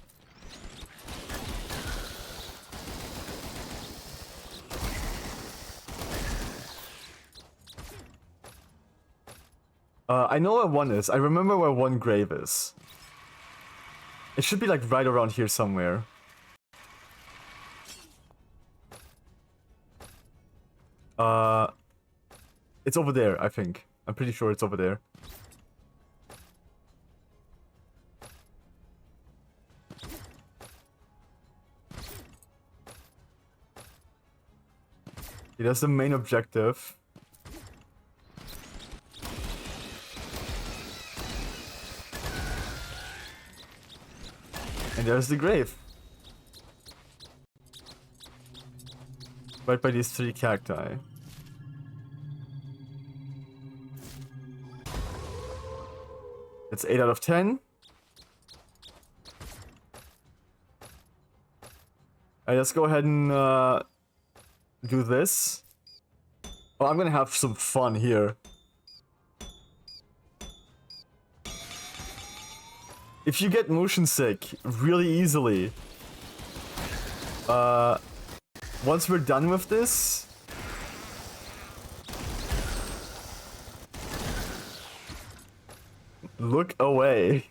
I know where one is. I remember where one grave is. It should be like right around here somewhere. It's over there, I think. I'm pretty sure it's over there. Yeah, that's the main objective. And there's the grave. Right by these 3 cacti. It's 8 out of 10. Alright, let's go ahead and do this. Oh, I'm gonna have some fun here. If you get motion sick really easily, once we're done with this, look away.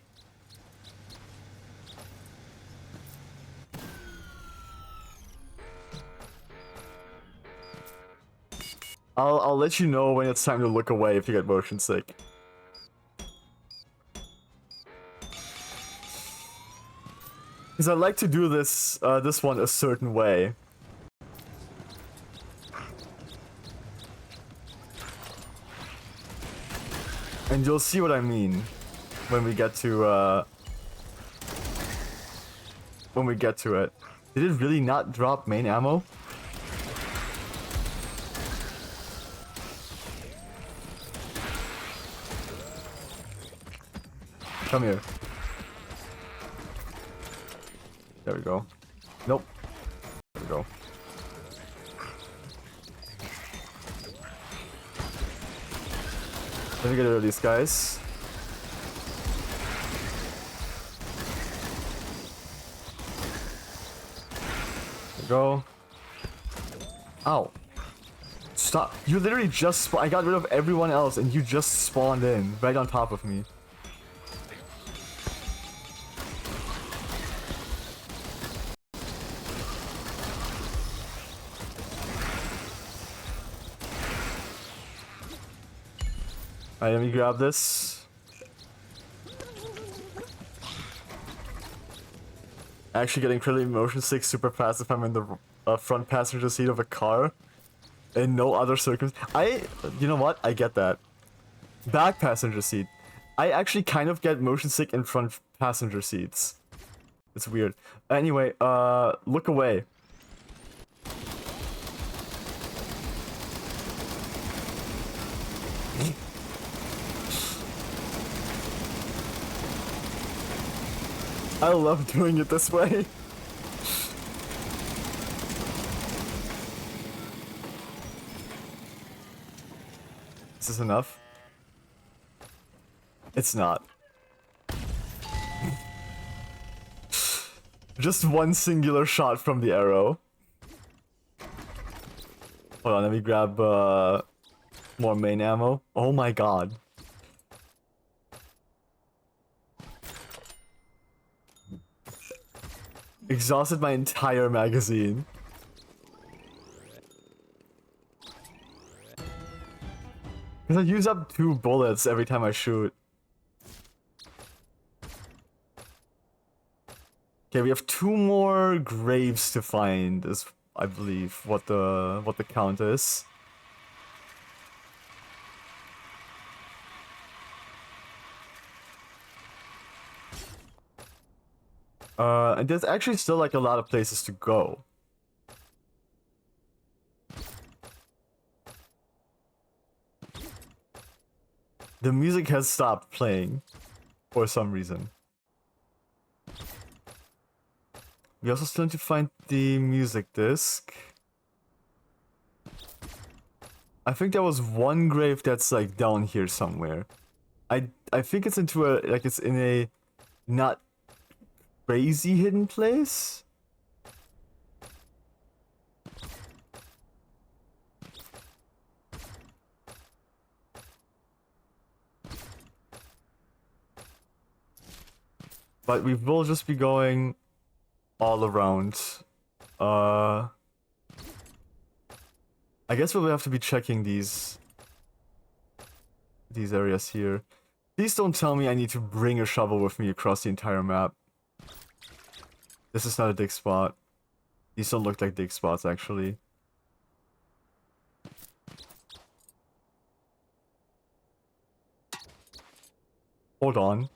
I'll let you know when it's time to look away if you get motion sick. Because I like to do this this one a certain way. And you'll see what I mean when we get to it. Did it really not drop main ammo? Come here. There we go. Nope. There we go. Let me get rid of these guys. There we go. Ow. Stop. You literally just I got rid of everyone else and you just spawned in right on top of me. Alright, let me grab this. Actually getting incredibly motion sick super fast if I'm in the front passenger seat of a car. In no other circumstance. You know what? I get that. Back passenger seat. I actually kind of get motion sick in front passenger seats. It's weird. Anyway, look away. I love doing it this way. Is this enough? It's not. Just one singular shot from the arrow. Hold on, let me grab more main ammo. Oh my god. Exhausted my entire magazine. Because I use up 2 bullets every time I shoot. Okay, we have 2 more graves to find, is I believe what the count is. And there's actually still like a lot of places to go. The music has stopped playing for some reason. We also still need to find the music disc. I think there was one grave that's like down here somewhere. I think it's into a like it's in a not crazy hidden place. But we will just be going all around. I guess we'll have to be checking these areas here. Please don't tell me I need to bring a shovel with me across the entire map. This is not a dig spot. These don't look like dig spots, actually. Hold on.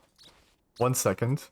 1 second.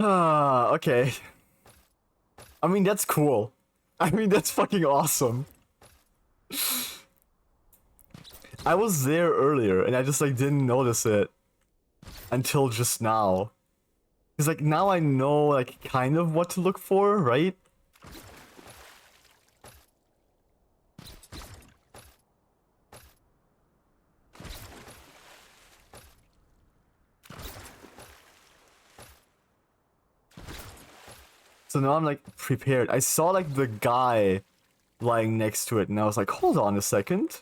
Ah, okay. I mean, that's cool. I mean, that's fucking awesome. I was there earlier and I just like didn't notice it until just now. Cause like now I know like kind of what to look for, right? So now I'm like prepared. I saw like the guy lying next to it and I was like, hold on a second.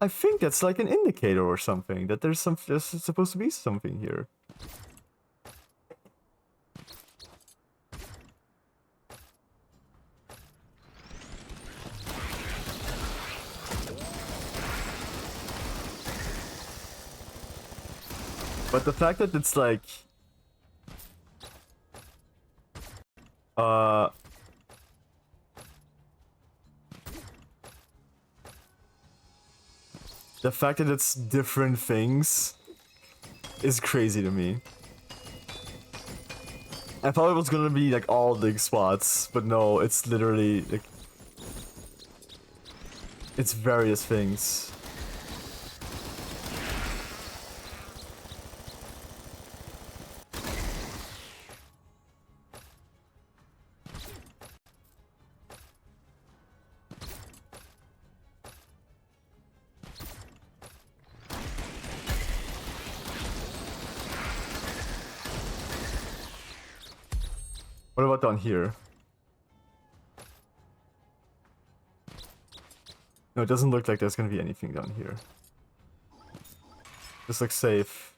I think that's like an indicator or something, that there's supposed to be something here. But the fact that it's like the fact that it's different things is crazy to me. I thought it was gonna be like all dig spots, but no, it's literally like it's various things. What about down here? No, it doesn't look like there's gonna be anything down here. This looks safe.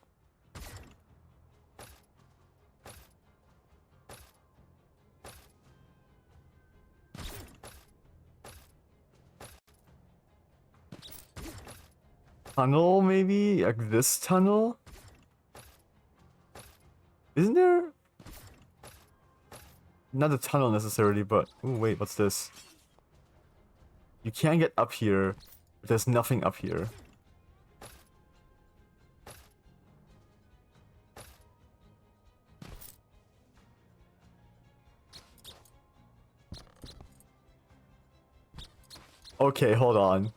Tunnel, maybe? Like this tunnel? Isn't there? Not a tunnel necessarily, but... Ooh, wait, what's this? You can't get up here, but there's nothing up here. Okay, hold on.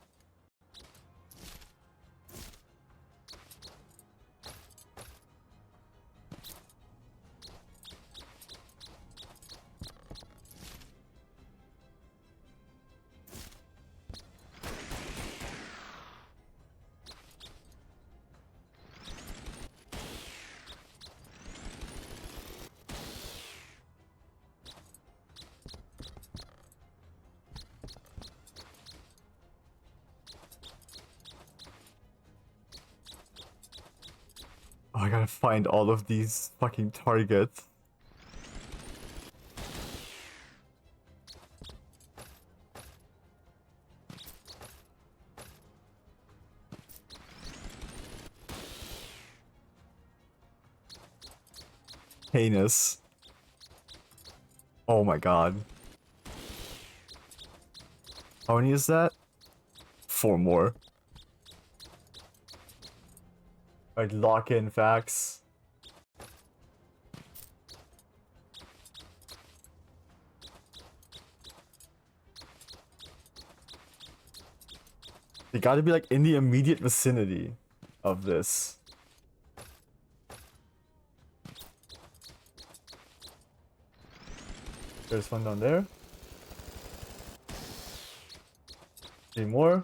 Oh, I gotta find all of these fucking targets. Heinous. Oh my god. How many is that? 4 more. Alright, lock in facts. They gotta be like in the immediate vicinity of this. There's one down there. 3 more.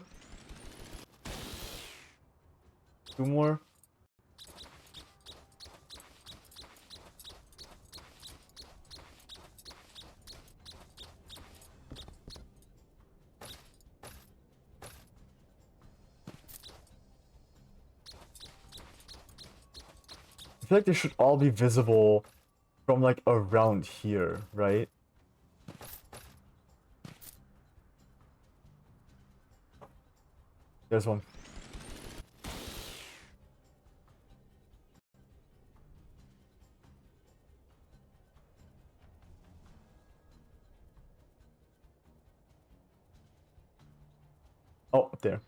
2 more. I feel like they should all be visible from like around here, right? There's one. Oh, up there.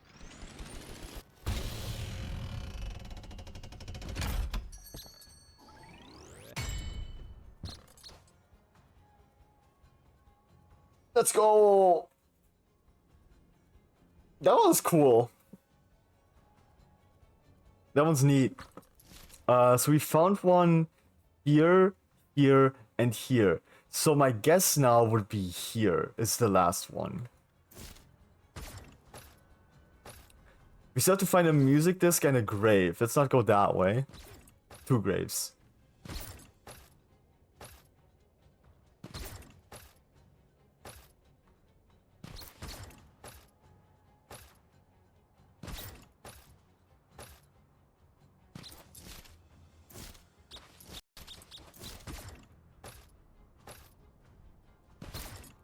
Let's go! That was cool. That one's neat. So we found one here, here, and here. So my guess now would be here is the last one. We still have to find a music disc and a grave. Let's not go that way. 2 graves.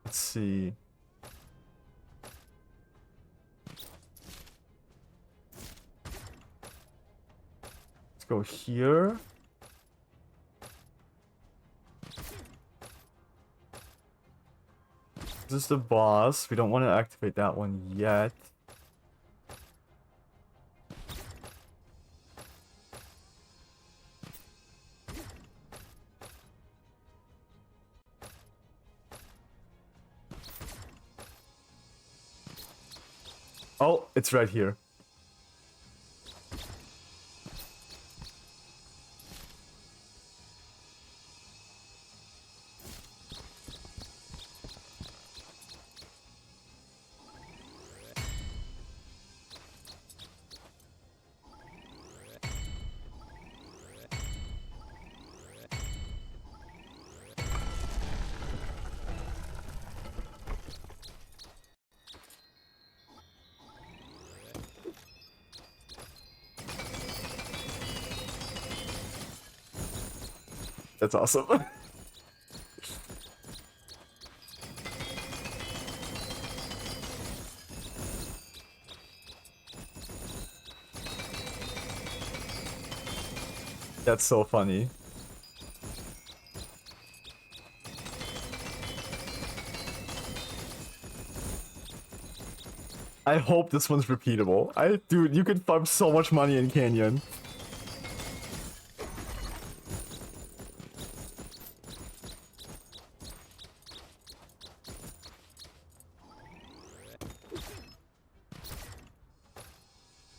Let's see. Let's go here. This is the boss. We don't want to activate that one yet. Oh, it's right here. That's awesome. That's so funny. I hope this one's repeatable. Dude, you could farm so much money in Canyon.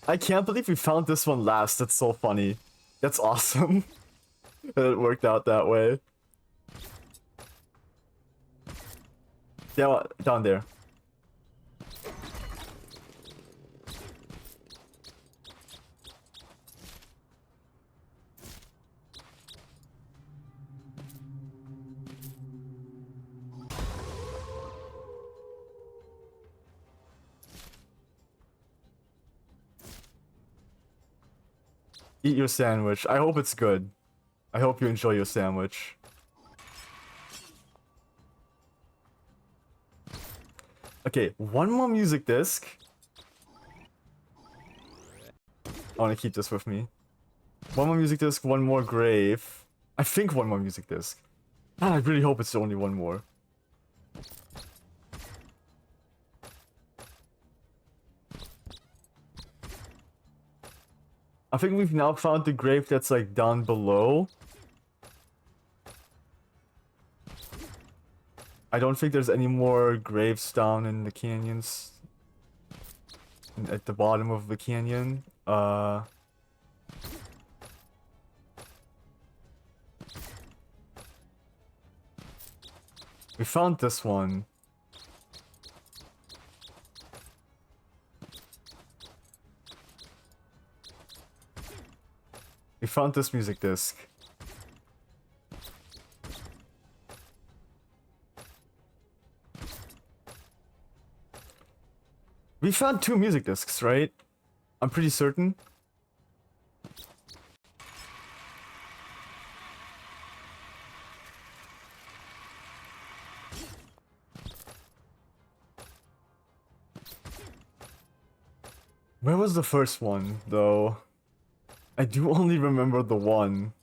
I can't believe we found this one last. That's so funny. That's awesome. That it worked out that way. Yeah, down there. Eat your sandwich. I hope it's good. I hope you enjoy your sandwich. Okay, one more music disc. I want to keep this with me. One more music disc, one more grave. I think one more music disc. God, I really hope it's only one more. I think we've now found the grave that's like down below. I don't think there's any more graves down in the canyons. At the bottom of the canyon. We found this one. We found this music disc. We found 2 music discs, right? I'm pretty certain. Where was the first one, though? I do only remember the one.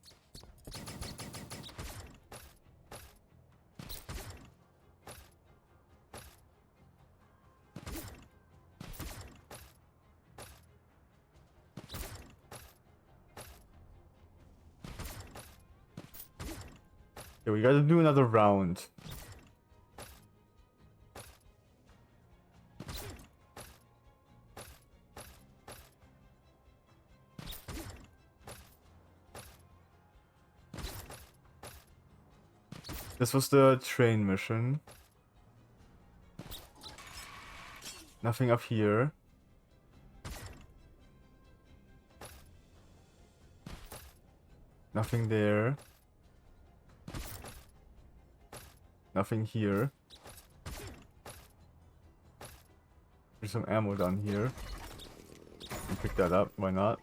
Okay, we gotta do another round. This was the train mission. Nothing up here. Nothing there. Nothing here. There's some ammo down here. I'll pick that up, why not?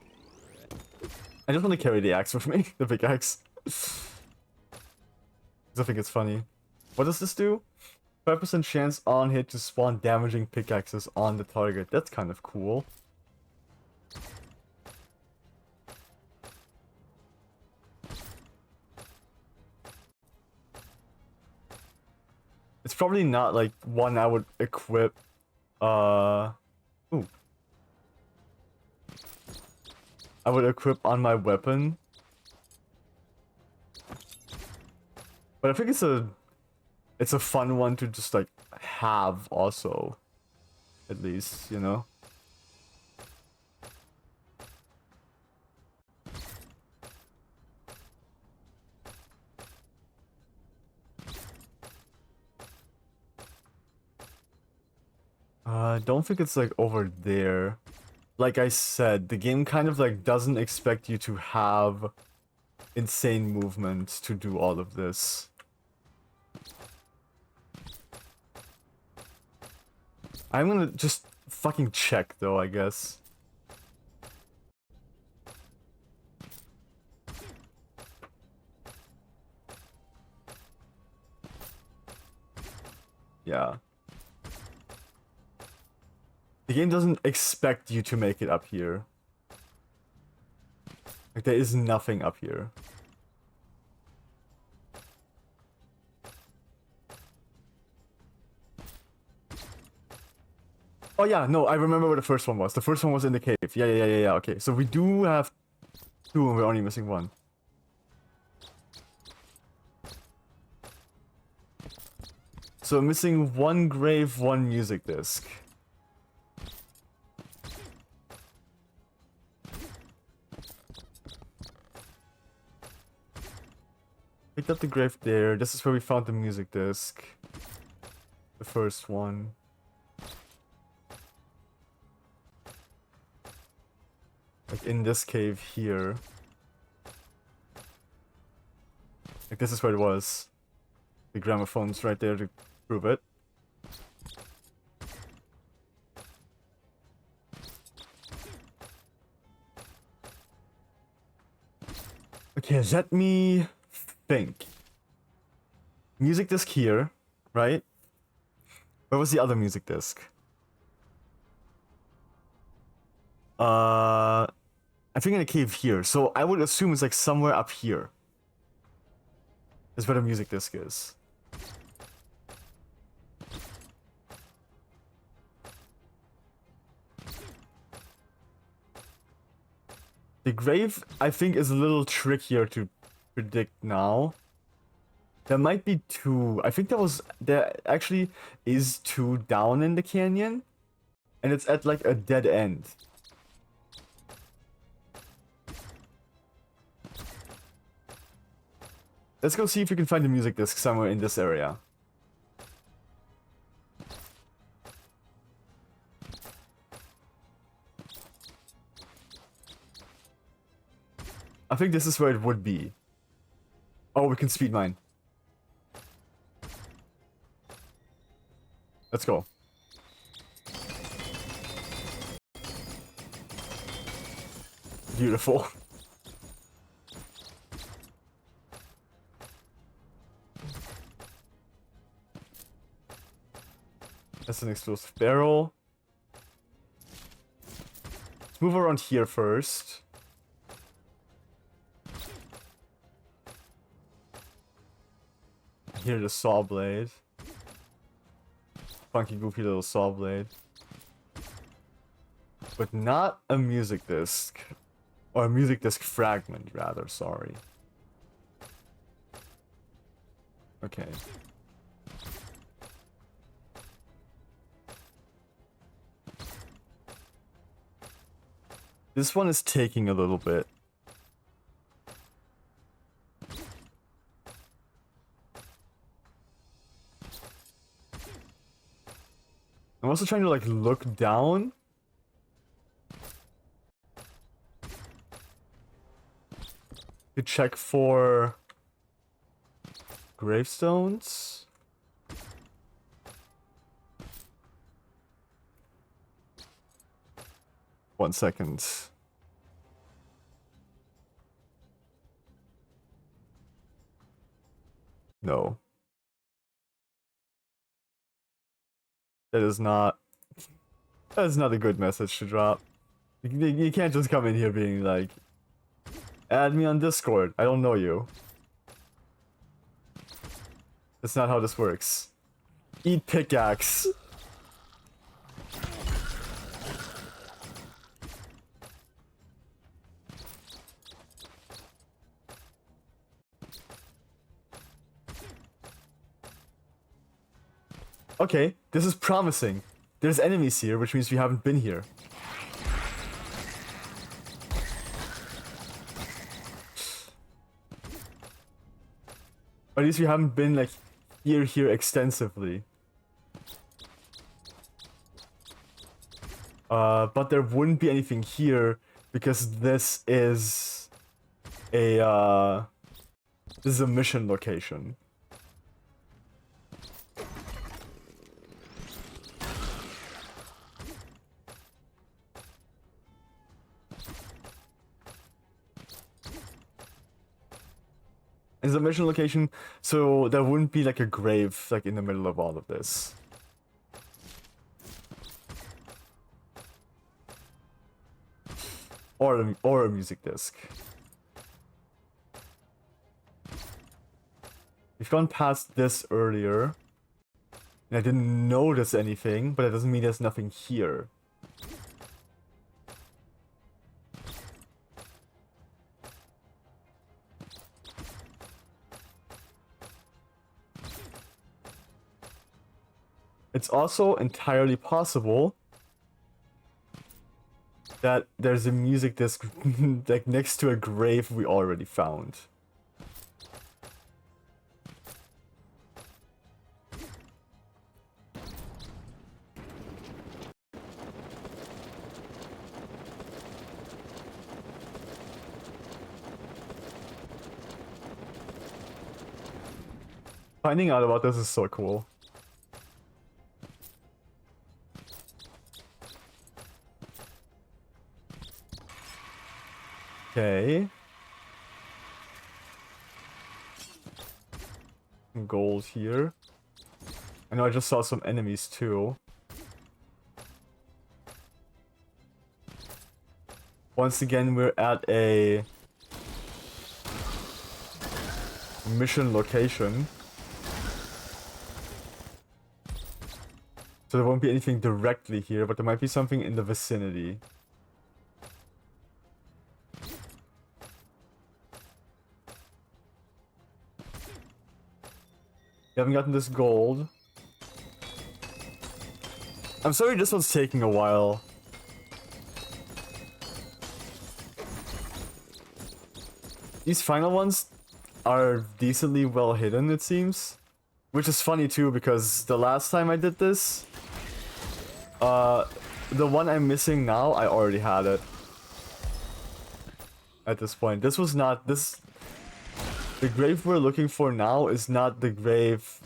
I just want to carry the axe with me, the big axe. I think it's funny. What does this do? 5% chance on hit to spawn damaging pickaxes on the target. That's kind of cool. It's probably not like one I would equip. Ooh. I would equip on my weapon. But I think it's a fun one to just like have also. At least, you know. I don't think it's like over there. Like I said, the game kind of like doesn't expect you to have insane movement to do all of this. I'm gonna just fucking check though, I guess. Yeah. The game doesn't expect you to make it up here. Like, there is nothing up here. Oh yeah, no, I remember where the first one was. The first one was in the cave. Yeah, okay. So we do have two and we're only missing one. So missing one grave, one music disc. Picked up the grave there. This is where we found the music disc. The first one. Like in this cave here. Like this is where it was. The gramophone's right there to prove it. Okay, let me think. Music disc here, right? Where was the other music disc? I think in a cave here. So I would assume it's like somewhere up here. Is where the music disc is. The grave, I think, is a little trickier to predict now. There might be two. I think there actually is two down in the canyon. And it's at like a dead end. Let's go see if we can find the music disc somewhere in this area. I think this is where it would be. Oh, we can speed mine. Let's go. Beautiful. That's an explosive barrel. Let's move around here first. Here's the saw blade. Funky, goofy little saw blade. But not a music disc. Or a music disc fragment, rather, sorry. Okay. This one is taking a little bit. I'm also trying to like look down. To check for gravestones. 1 second. No. That is not a good message to drop. You can't just come in here being like, add me on Discord. I don't know you. That's not how this works. Eat pickaxe. Okay, this is promising. There's enemies here, which means we haven't been here. Or at least we haven't been like here extensively. But there wouldn't be anything here because this is a mission location. It's a mission location, so there wouldn't be like a grave like in the middle of all of this. Or a music disc. We've gone past this earlier. And I didn't notice anything, but that doesn't mean there's nothing here. It's also entirely possible that there's a music disc like next to a grave we already found. Finding out about this is so cool. Okay. Gold here. I know I just saw some enemies too. Once again, we're at a mission location. So there won't be anything directly here, but there might be something in the vicinity. You haven't gotten this gold. I'm sorry this one's taking a while. These final ones are decently well hidden, it seems. Which is funny too, because the last time I did this, the one I'm missing now, I already had it. At this point. This was not, the grave we're looking for now is not the grave,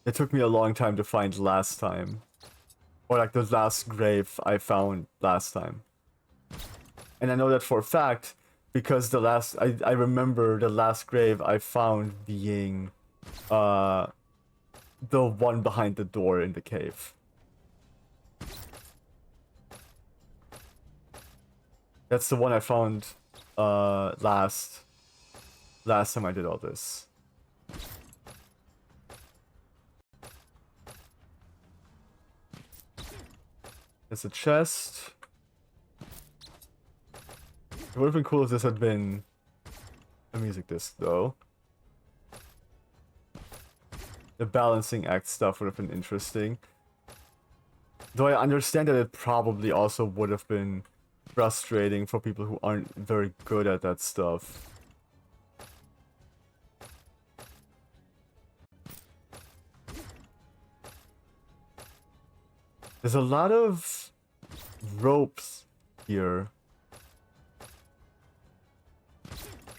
it took me a long time to find last time. Or like the last grave I found last time. And I know that for a fact, because I remember the last grave I found being, the one behind the door in the cave. That's the one I found, last time I did all this. There's a chest. It would have been cool if this had been a music disc, though. The balancing act stuff would have been interesting. Though I understand that it probably also would have been frustrating for people who aren't very good at that stuff. There's a lot of ropes here.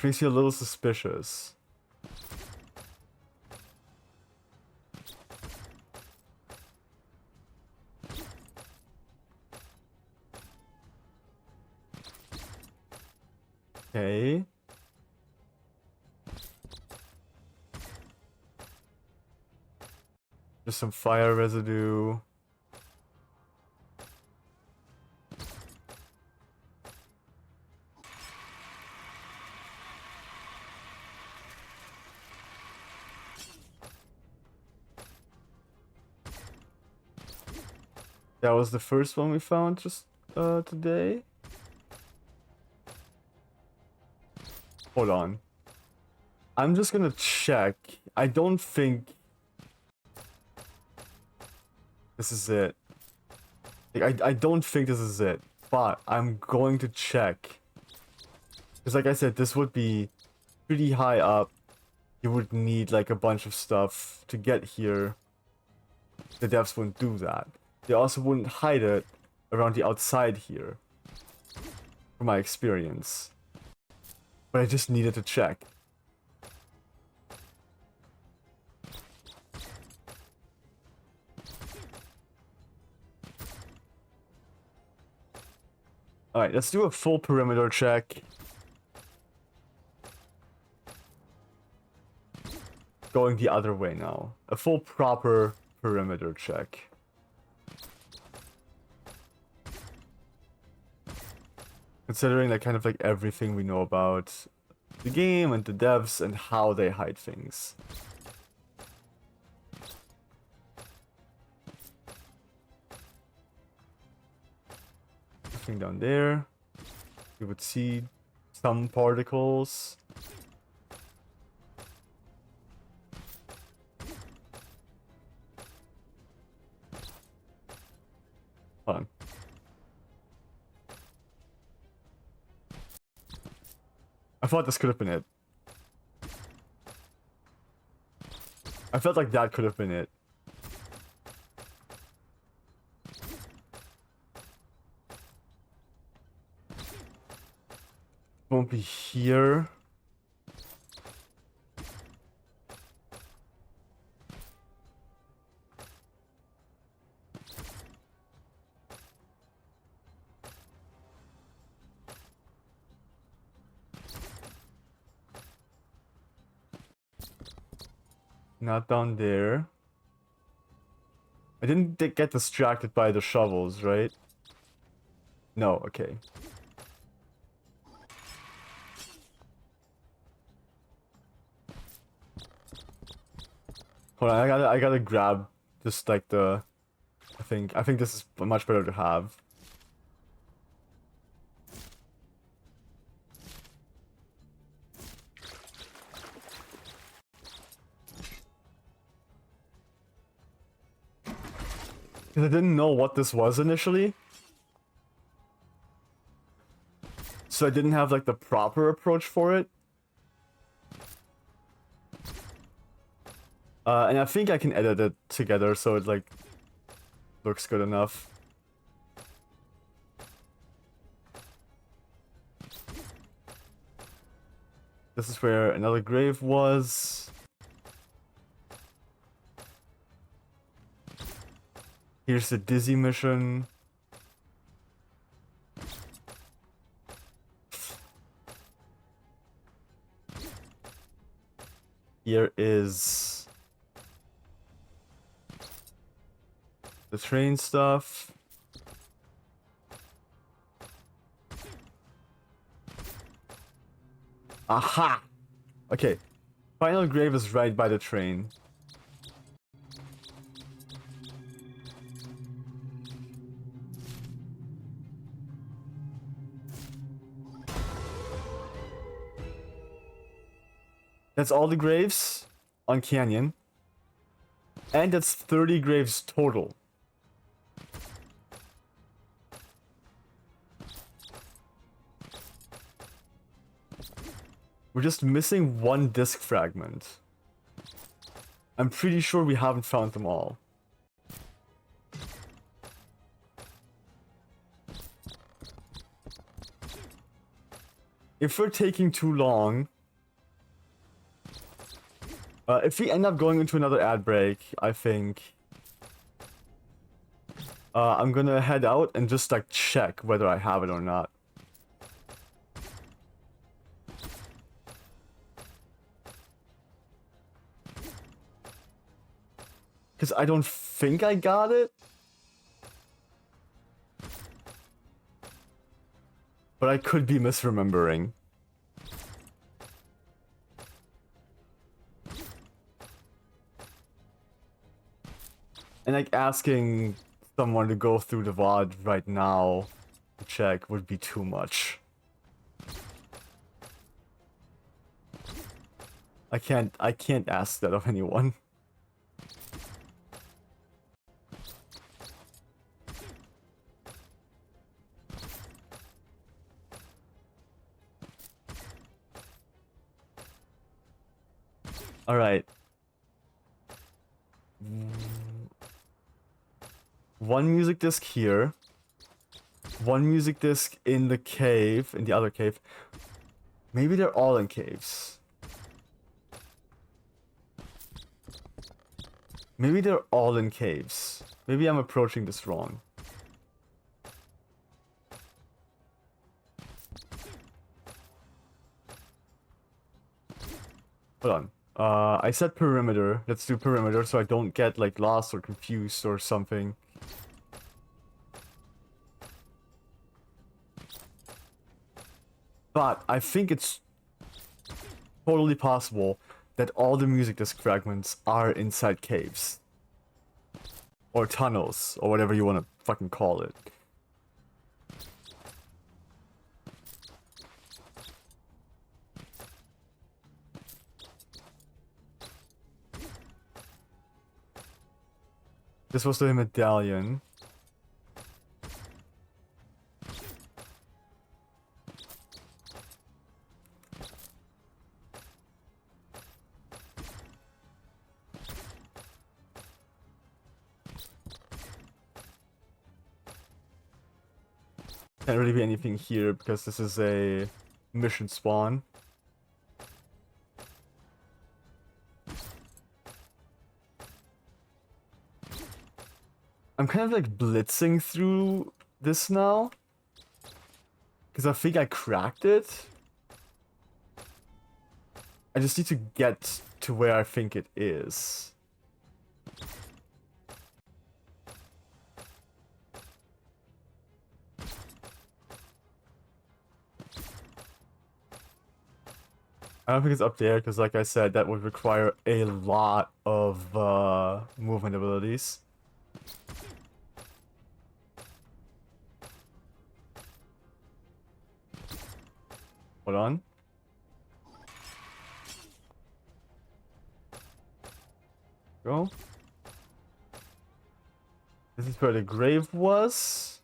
Makes you a little suspicious. Okay. Just some fire residue. That was the first one we found just today. Hold on. I'm just gonna check. I don't think this is it. Like, I don't think this is it, but I'm going to check. Because like I said, this would be pretty high up. You would need like a bunch of stuff to get here. The devs wouldn't do that. They also wouldn't hide it around the outside here. From my experience. But I just needed to check. Alright, let's do a full perimeter check. going the other way now. A full proper perimeter check. Considering like kind of like everything we know about the game and the devs and how they hide things. Looking down there, you would see some particles. Hold on. I thought this could have been it. I felt like that could have been it. Won't be here. Not down there. I didn't get distracted by the shovels, right? No, okay. Hold on, I gotta grab just like the I think this is much better to have. Because I didn't know what this was initially. So I didn't have like the proper approach for it. And I think I can edit it together so it like looks good enough. This is where another grave was. Here's the Dizzy mission. Here is the train stuff. Aha! Okay. Final grave is right by the train. That's all the graves on Canyon. And that's 30 graves total. We're just missing one disc fragment. I'm pretty sure we haven't found them all. If we're taking too long... if we end up going into another ad break, I think... I'm gonna head out and just like check whether I have it or not. Because I don't think I got it. But I could be misremembering. And like asking someone to go through the VOD right now to check would be too much. I can't ask that of anyone. All right. One music disc here. One music disc in the cave, in the other cave. Maybe they're all in caves. Maybe they're all in caves. Maybe I'm approaching this wrong. Hold on. I said perimeter. Let's do perimeter so I don't get like lost or confused or something. But I think it's totally possible that all the music disc fragments are inside caves. Or tunnels, or whatever you want to fucking call it. This was the medallion. Can't really be anything here because this is a mission spawn. I'm kind of like blitzing through this now. Because I think I cracked it. I just need to get to where I think it is. I don't think it's up there because, like I said, that would require a lot of movement abilities. Hold on. Go. This is where the grave was.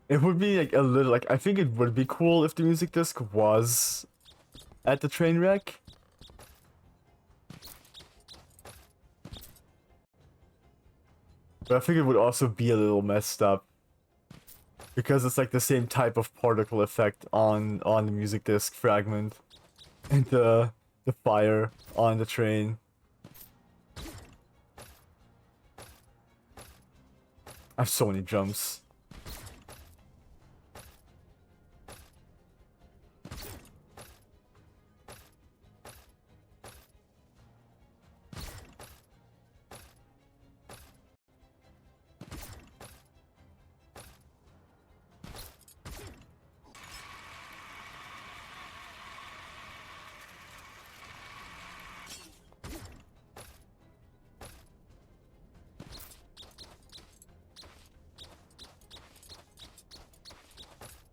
It would be like a little, like, I think it would be cool if the music disc was at the train wreck. But I think it would also be a little messed up. Because it's like the same type of particle effect on the music disc fragment. And the fire on the train. I have so many jumps.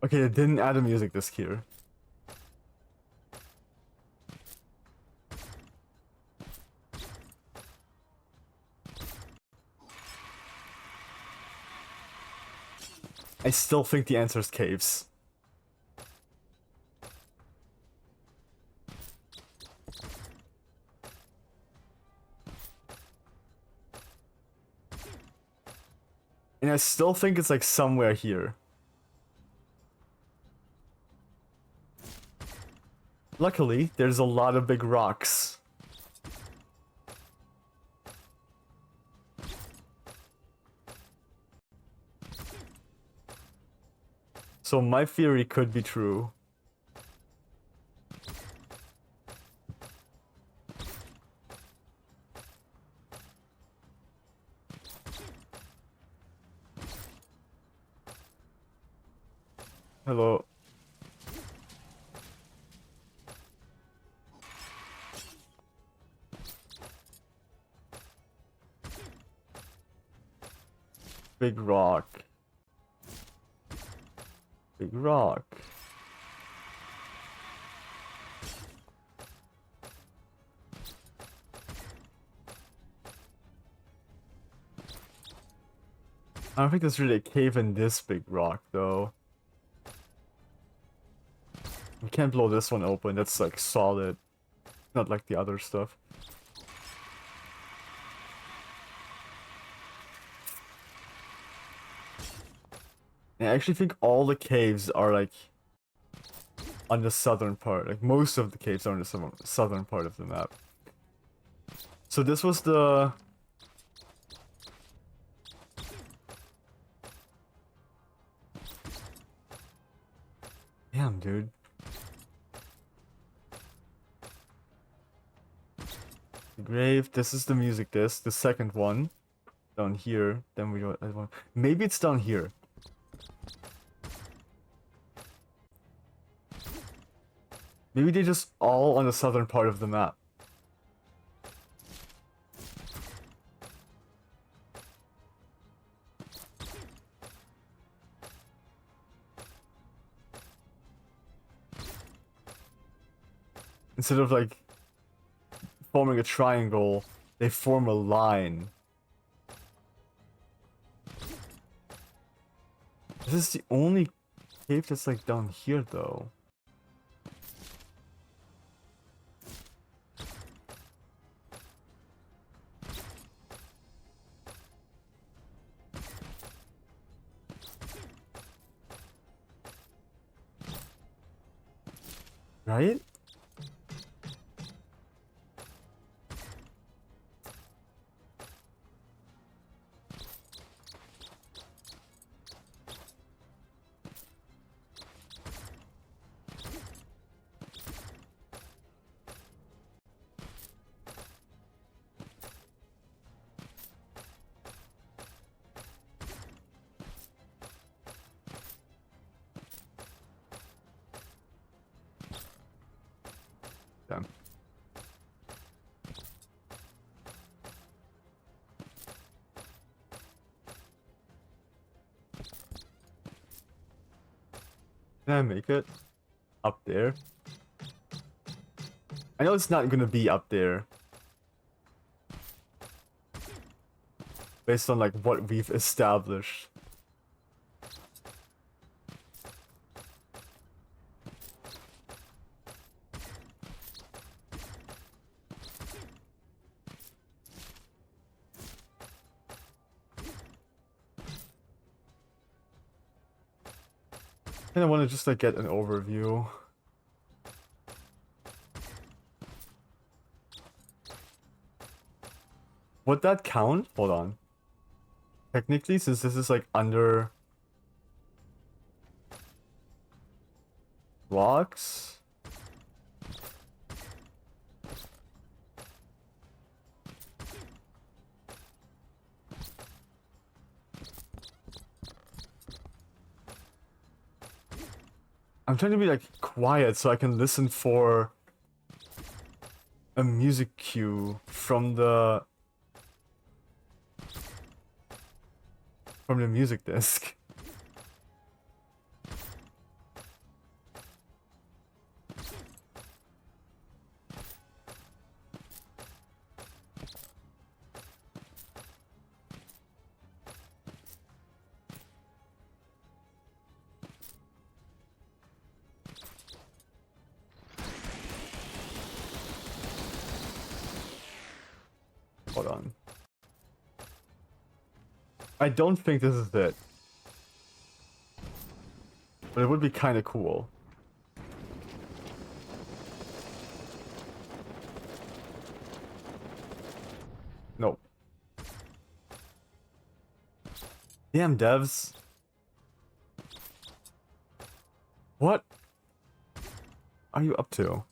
Okay, they didn't add a music disc here. I still think the answer is caves. And I still think it's like somewhere here. Luckily, there's a lot of big rocks. So my theory could be true. Hello. Big rock. Big rock. I don't think there's really a cave in this big rock, though. We can't blow this one open, that's like solid. Not like the other stuff. And I actually think all the caves are like on the southern part. Like most of the caves are on the southern part of the map. So this was the... Damn, dude. The grave. This is the music disc. The second one. Down here. Then we don't... Maybe it's down here. Maybe they're just all on the southern part of the map. Instead of like forming a triangle, they form a line. This is the only cave that's like down here though. Right? Damn. Can I make it up there? I know it's not gonna be up there. Based on like what we've established. And I want to just like get an overview. Would that count? Hold on. Technically, since this is like under rocks. I'm trying to be like quiet so I can listen for a music cue from the music disc. Hold on. I don't think this is it. But it would be kind of cool. Nope. Damn, devs. What are you up to?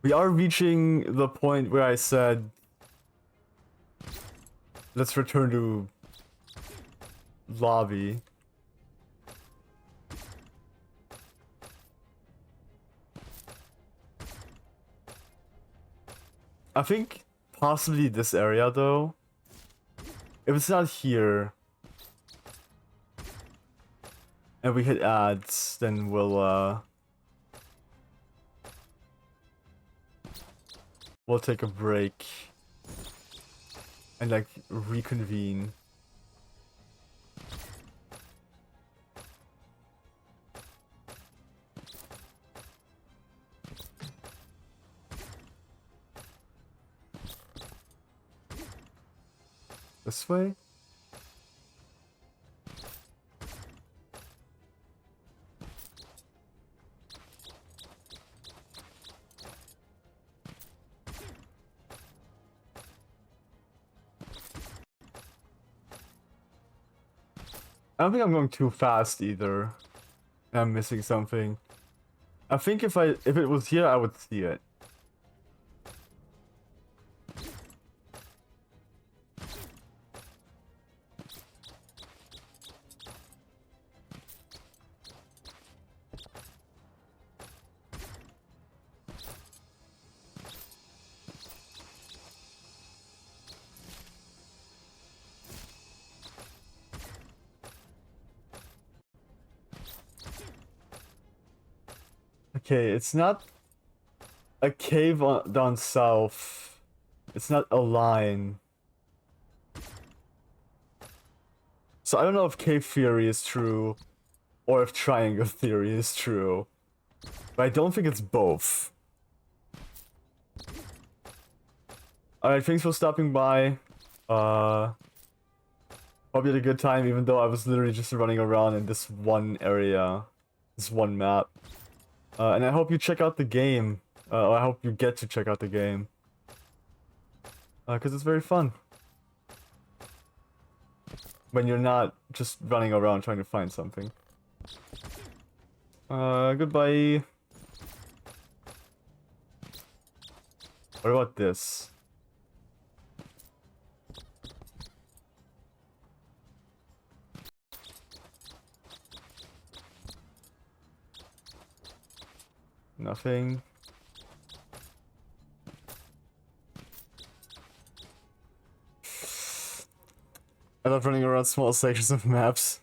We are reaching the point where I said, let's return to lobby. I think possibly this area though. If it's not here and we hit ads, then we'll take a break and like reconvene. This way? I don't think I'm going too fast either. I'm missing something. I think if it was here, I would see it. Okay, it's not a cave down south. It's not a line. So I don't know if cave theory is true or if triangle theory is true. But I don't think it's both. Alright, thanks for stopping by. Hope you had a good time even though I was literally just running around in this one area. This one map. And I hope you check out the game. Or I hope you get to check out the game. Because it's very fun. When you're not just running around trying to find something. Goodbye. What about this? Nothing. I love running around small sections of maps.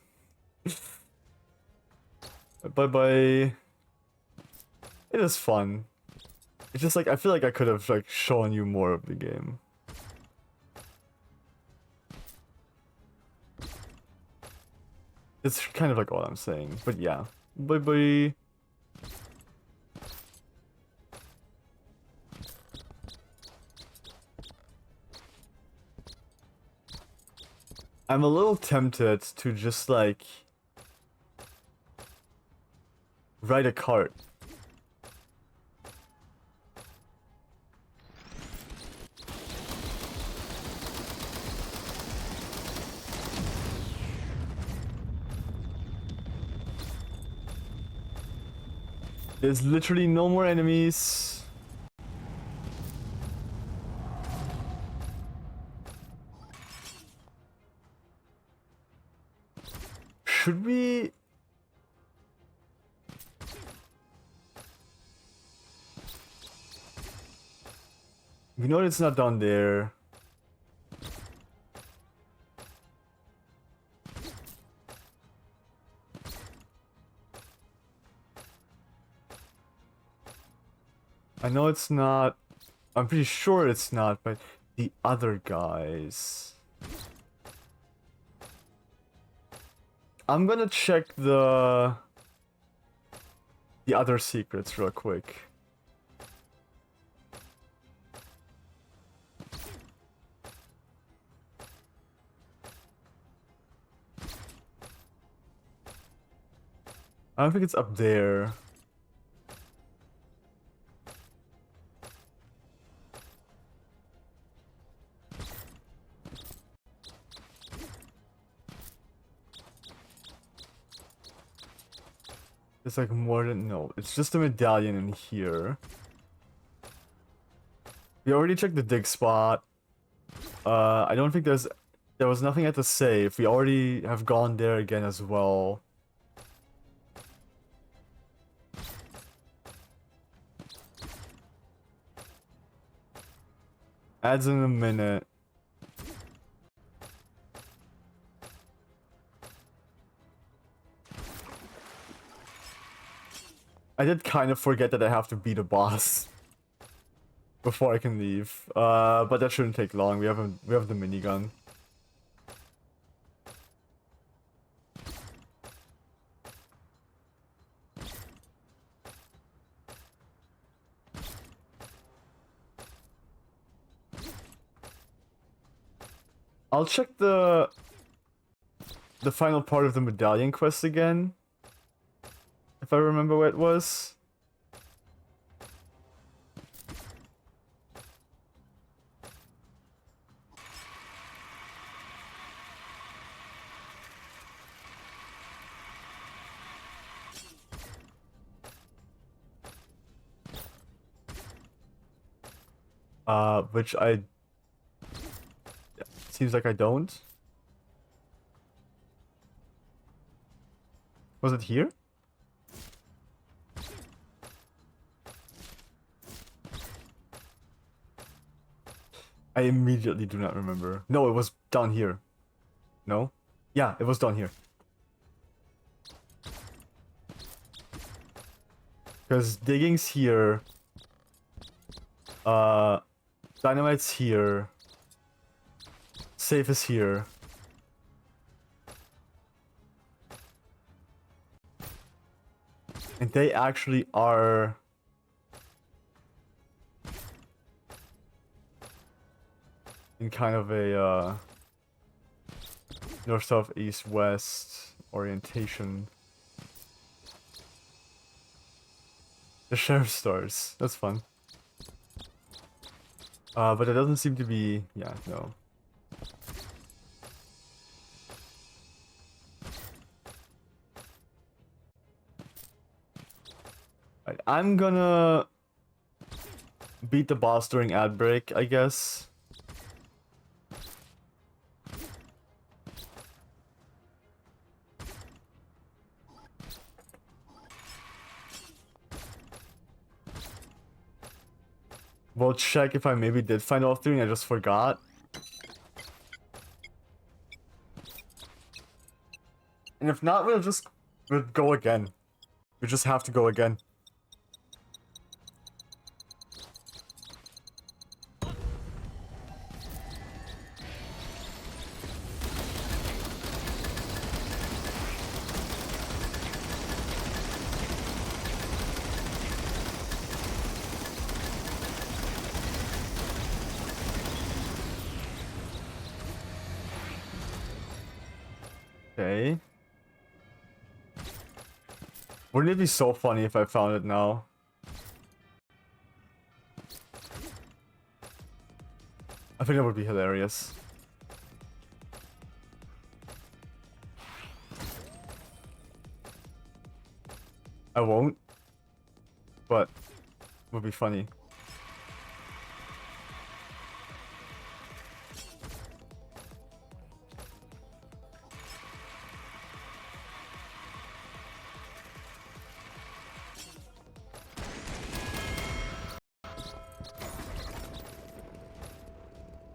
Bye bye. It is fun. It's just like I feel like I could have like shown you more of the game. It's kind of like all I'm saying, but yeah. Bye bye. I'm a little tempted to just like ride a cart. There's literally no more enemies. Should we... We know it's not down there. I know it's not... I'm pretty sure it's not, but the other guys... I'm gonna check the other secrets real quick. I don't think it's up there. It's like more than... No, it's just a medallion in here. We already checked the dig spot. I don't think there was nothing at the safe. We already have gone there again as well. Ads in a minute. I did kind of forget that I have to beat a boss before I can leave. But that shouldn't take long. We have the minigun. I'll check the final part of the medallion quest again. If I remember where it was. Which I seems like I don't. Was it here? I immediately do not remember. No, it was down here. No? Yeah, it was down here. Because digging's here. Dynamite's here. Safe is here. And they actually are... in kind of a, north, south, east, west orientation. The sheriff stars. That's fun. But it doesn't seem to be... yeah, no. Right, I'm gonna beat the boss during ad break, I guess. We'll check if I maybe did find all three and I just forgot. And if not, we'll go again. We just have to go again. Okay. Wouldn't it be so funny if I found it now? I think that would be hilarious. I won't. But it would be funny.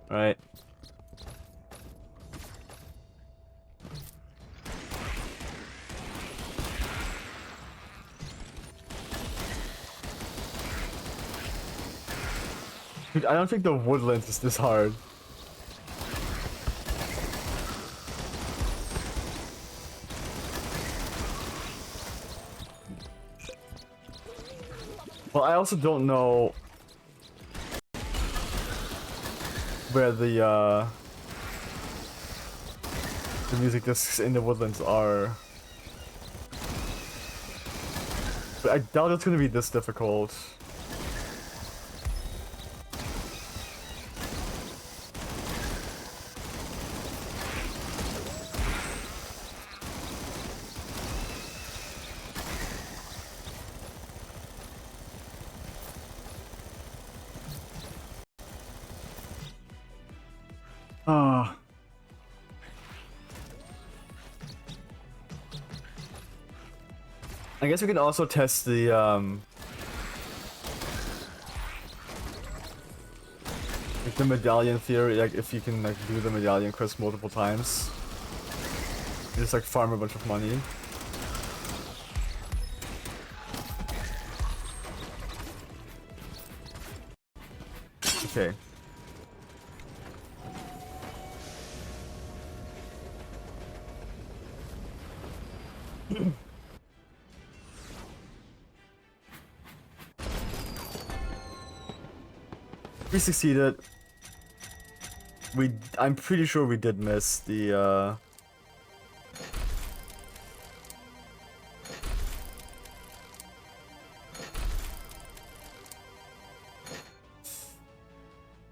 Alright. Dude, I don't think the woodlands is this hard. Well, I also don't know where the music discs in the woodlands are. But I doubt it's gonna be this difficult. Ah. I guess we can also test the like the medallion theory, like if you can like do the medallion quest multiple times. You just like farm a bunch of money. Okay. We succeeded. I'm pretty sure we did miss the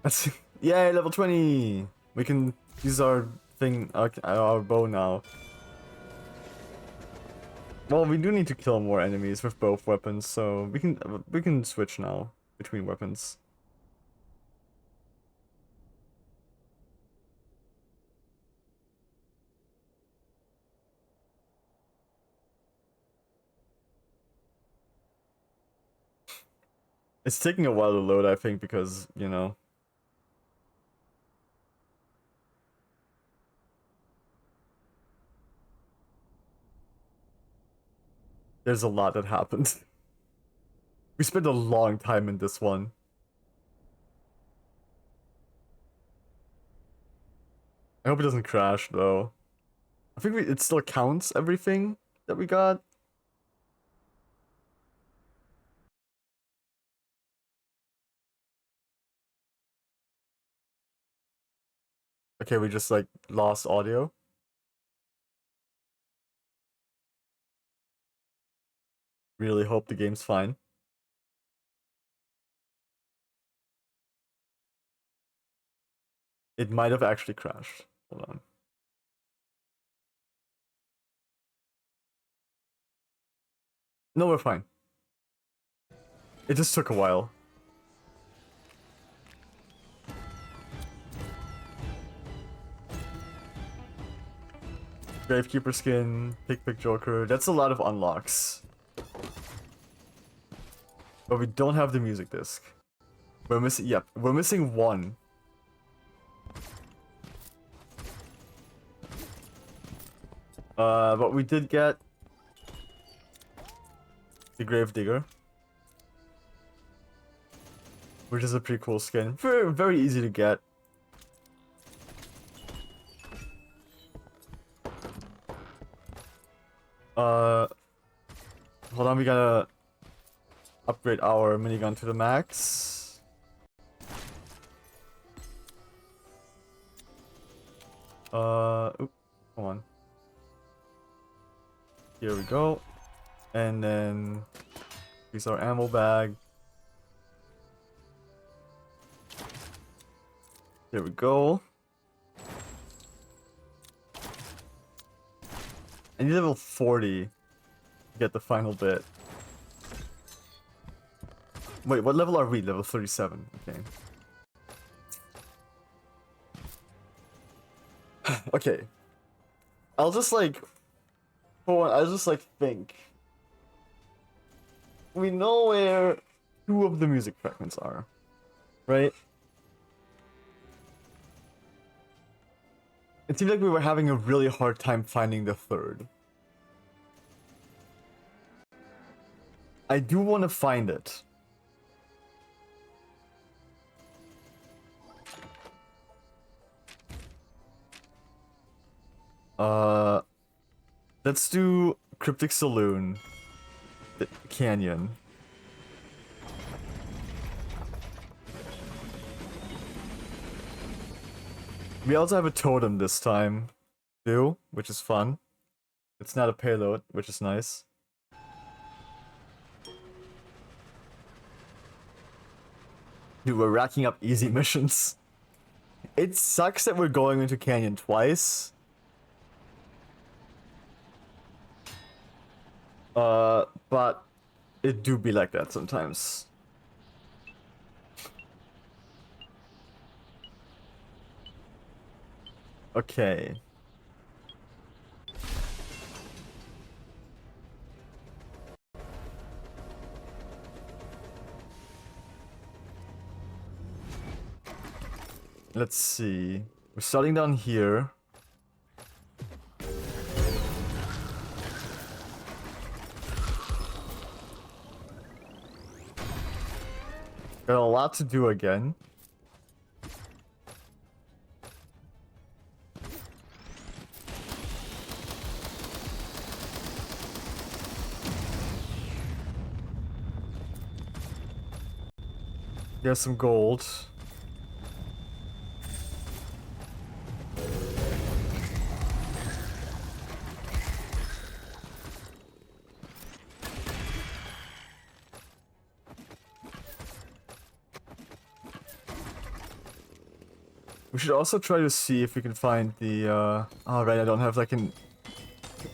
that's yay, level 20. We can use our thing, our bow now. Well, we do need to kill more enemies with both weapons, so we can switch now between weapons. It's taking a while to load, I think, because, you know. There's a lot that happened. We spent a long time in this one. I hope it doesn't crash, though. I think it still counts everything that we got. Okay, we just, like, lost audio. Really hope the game's fine. It might have actually crashed. Hold on. No, we're fine. It just took a while. Gravekeeper skin, Pick Joker. That's a lot of unlocks. But we don't have the music disc. We're missing, yep, we're missing one. But we did get the Gravedigger, which is a pretty cool skin. Very, very easy to get. Hold on, we gotta upgrade our minigun to the max. Oop, come on. Here we go. And then use our ammo bag. There we go. I need level 40 to get the final bit. Wait, what level are we? Level 37. Okay. Okay. I'll just like... Hold on, I'll just like think. We know where 2 of the music fragments are, right? It seems like we were having a really hard time finding the 3rd. I do want to find it. Let's do Cryptic Saloon, the Canyon. We also have a totem this time, too, which is fun. It's not a payload, which is nice. Dude, we're racking up easy missions. It sucks that we're going into Canyon twice. But it do be like that sometimes. Okay. Let's see. We're starting down here. Got a lot to do again. There's some gold. We should also try to see if we can find the, oh right, I don't have like an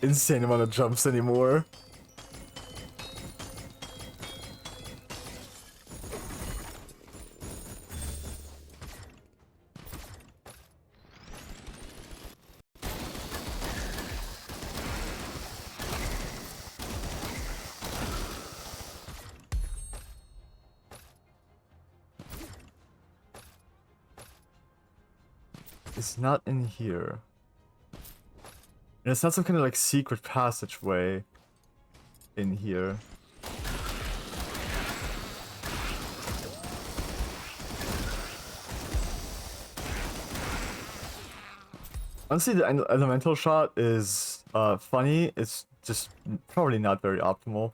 insane amount of jumps anymore. is not in here. And it's not some kind of like secret passageway in here. Honestly, the elemental shot is funny. It's just probably not very optimal.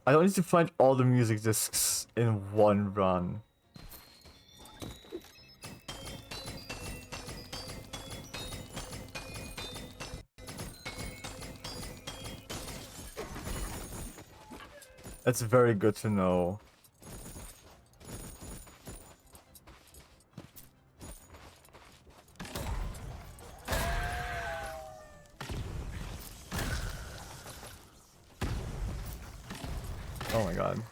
I don't need to find all the music discs in one run. That's very good to know. Oh my god.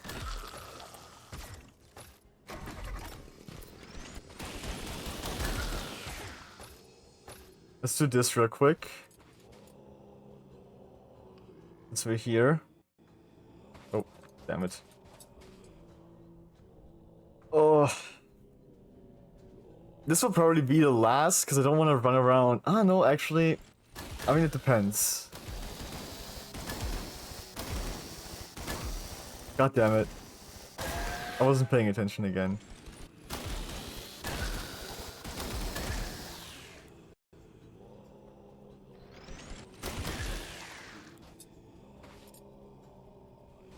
Let's do this real quick. Since we're here. Oh, damn it. Oh. This will probably be the last, because I don't want to run around. Ah, no, actually. I mean, it depends. God damn it. I wasn't paying attention again.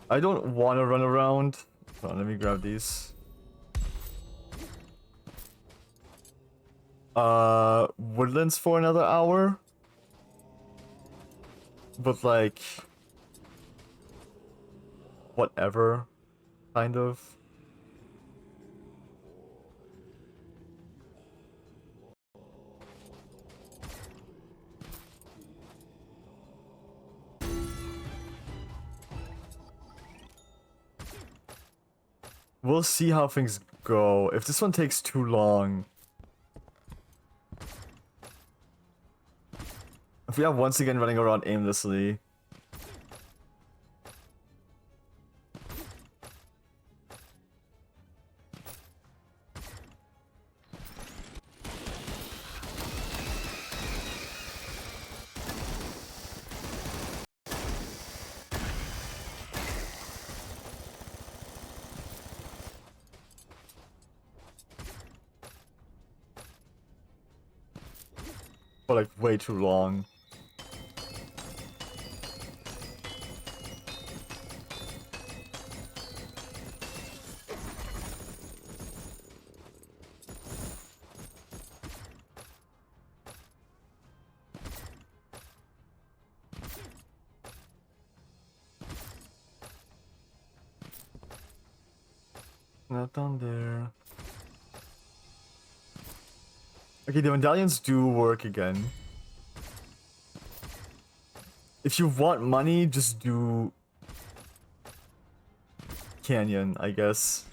I don't want to run around. Hold on, let me grab these. Woodlands for another hour? But like... whatever. Kind of. We'll see how things go. If this one takes too long... If we are once again running around aimlessly... for like way too long. Not down there. Okay, the medallions do work again. If you want money, just do... Canyon, I guess.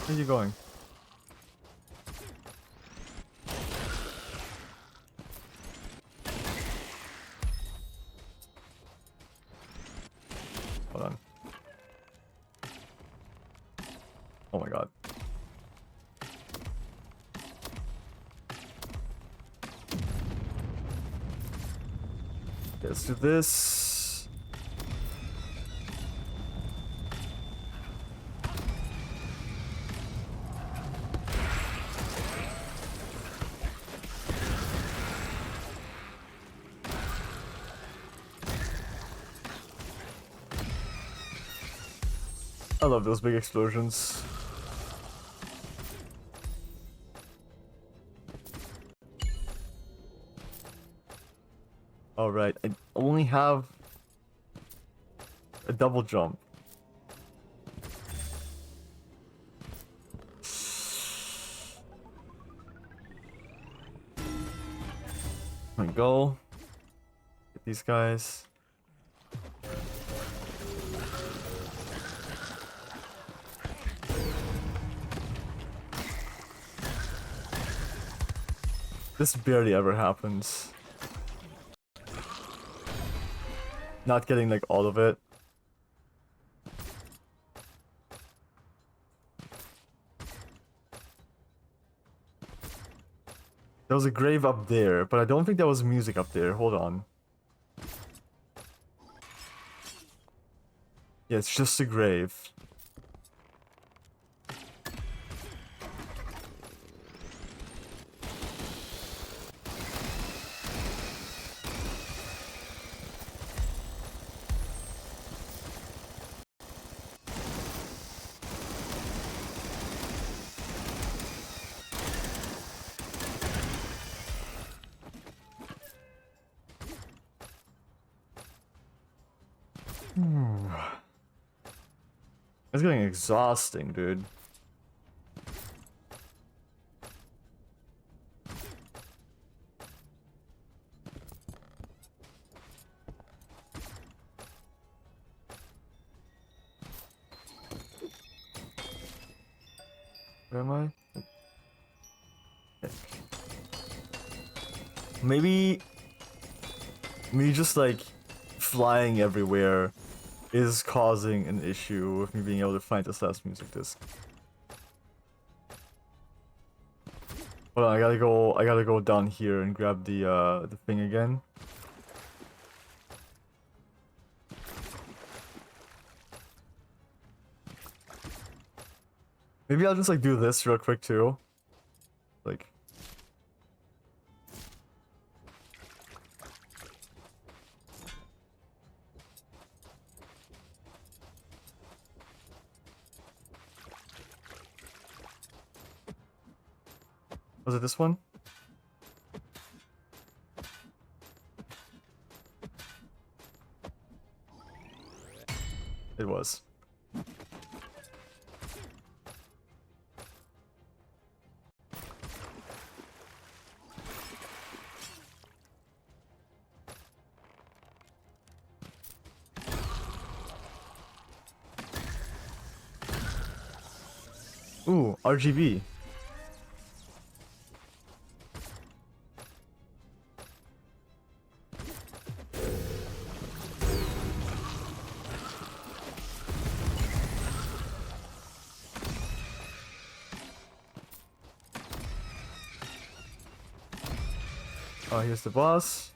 Where are you going? Hold on. Oh my god. Okay, let's do this. I love those big explosions. Alright, I only have a double jump. There we go. Get these guys. This barely ever happens. Not getting like all of it. There was a grave up there, but I don't think there was music up there. Hold on. Yeah, it's just a grave. It's getting exhausting, dude. Where am I? Okay. Maybe me just like flying everywhere is causing an issue with me being able to find this last music disc. Hold on, I gotta go down here and grab the thing again. Maybe I'll just like do this real quick too. Like was it this one? It was. Ooh, RGB. Oh, here's the boss.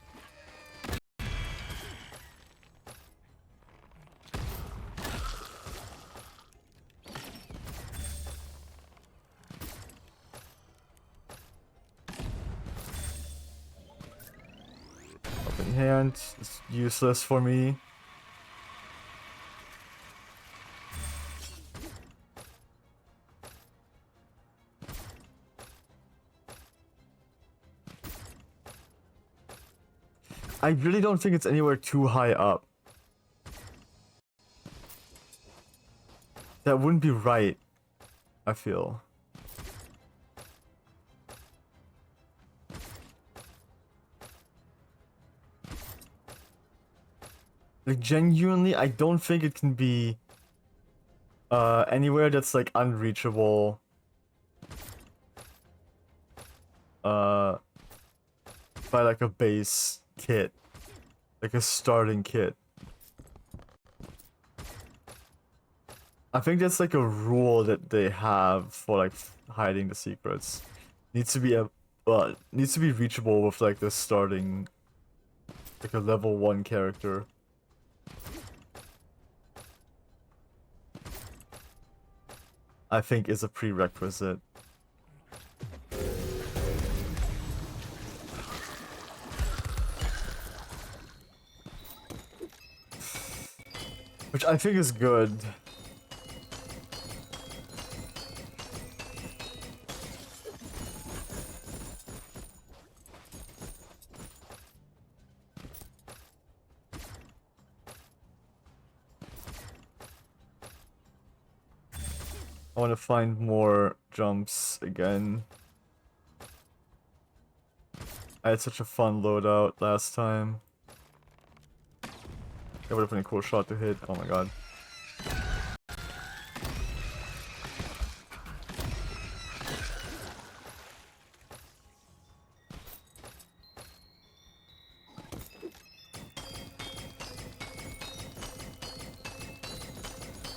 Open hand. It's useless for me. I really don't think it's anywhere too high up. That wouldn't be right, I feel. Like, genuinely, I don't think it can be anywhere that's like unreachable. By like a base kit. Like a starting kit. I think that's like a rule that they have for like hiding the secrets. Needs to be needs to be reachable with like the starting, like a level 1 character. I think is a prerequisite. Which I think is good. I want to find more jumps again. I had such a fun loadout last time. That would have been a cool shot to hit. Oh my god.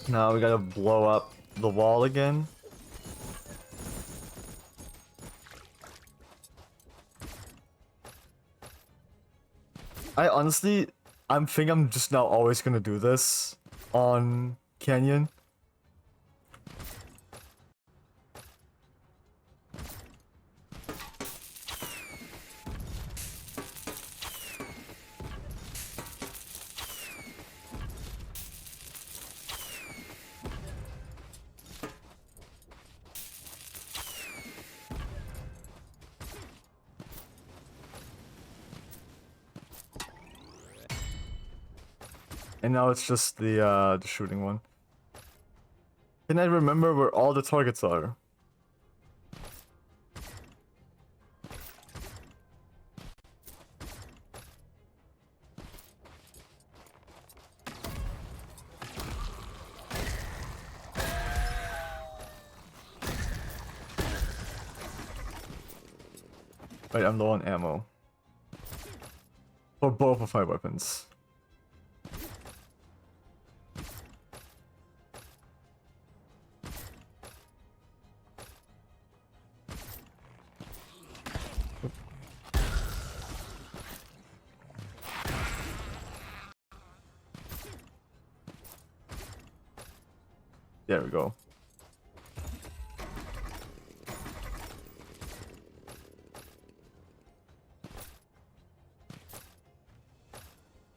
Now we gotta blow up the wall again. I think I'm just now always gonna do this on Canyon. And now it's just the shooting one. Can I remember where all the targets are? Wait, I'm low on ammo. For both of my weapons. There we go.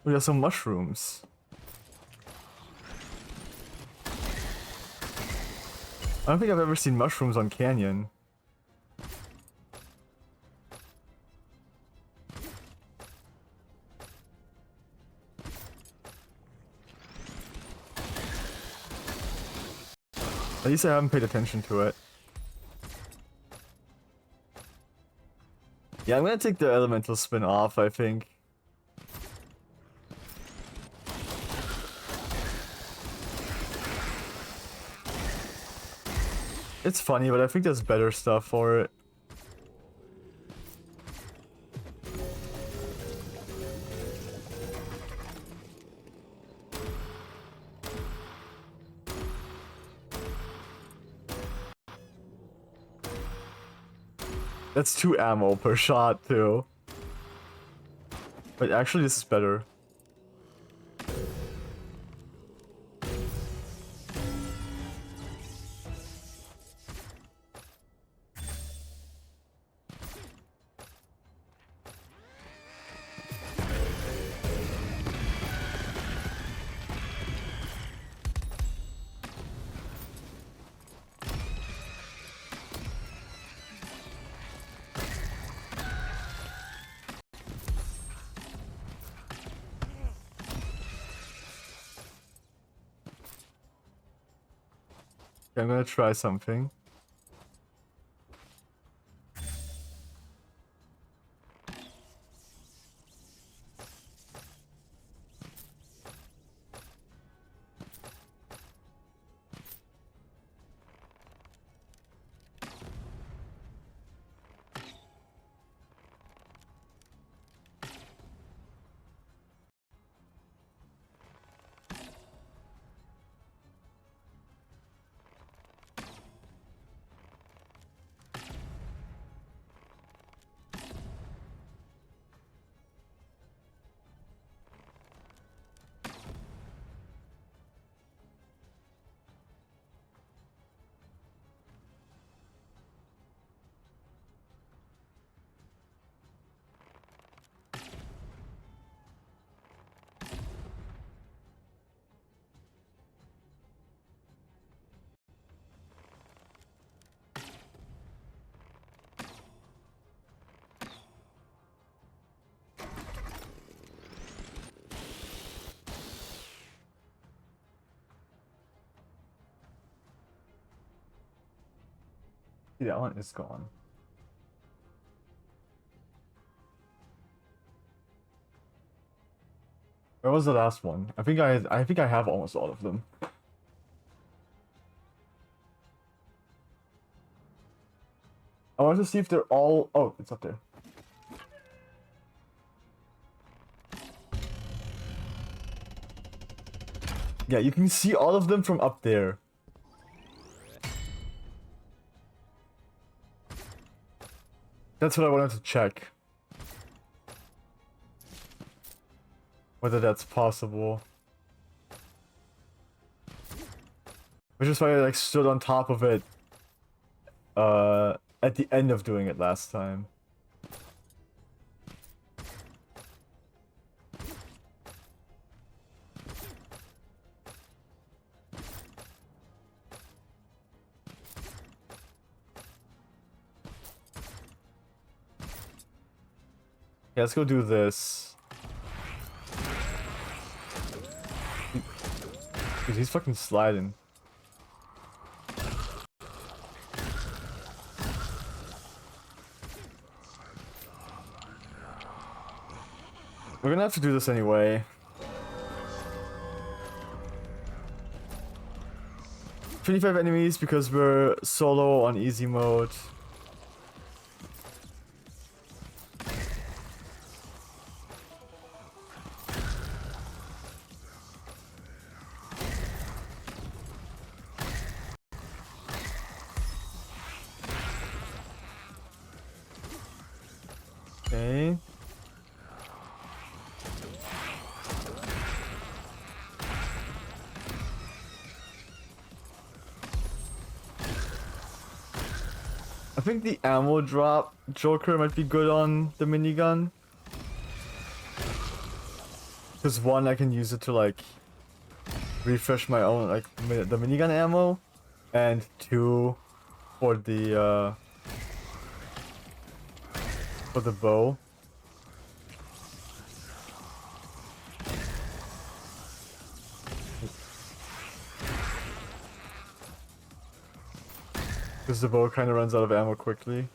We have some mushrooms. I don't think I've ever seen mushrooms on Canyon. At least I haven't paid attention to it. Yeah, I'm gonna take the elemental spin off, I think. It's funny, but I think there's better stuff for it. That's 2 ammo per shot, too. But actually, this is better. Okay, I'm gonna try something. See, that one is gone. Where was the last one? I think I have almost all of them. I want to see if they're all... Oh, it's up there. Yeah, you can see all of them from up there. That's what I wanted to check. Whether that's possible. Which is why I like stood on top of it at the end of doing it last time. Yeah, let's go do this. Dude, he's fucking sliding. We're gonna have to do this anyway. 25 enemies because we're solo on easy mode. Okay. I think the ammo drop Joker might be good on the minigun. Because one, I can use it to like refresh my own like the minigun ammo, and two, for the bow. Because the bow kind of runs out of ammo quickly.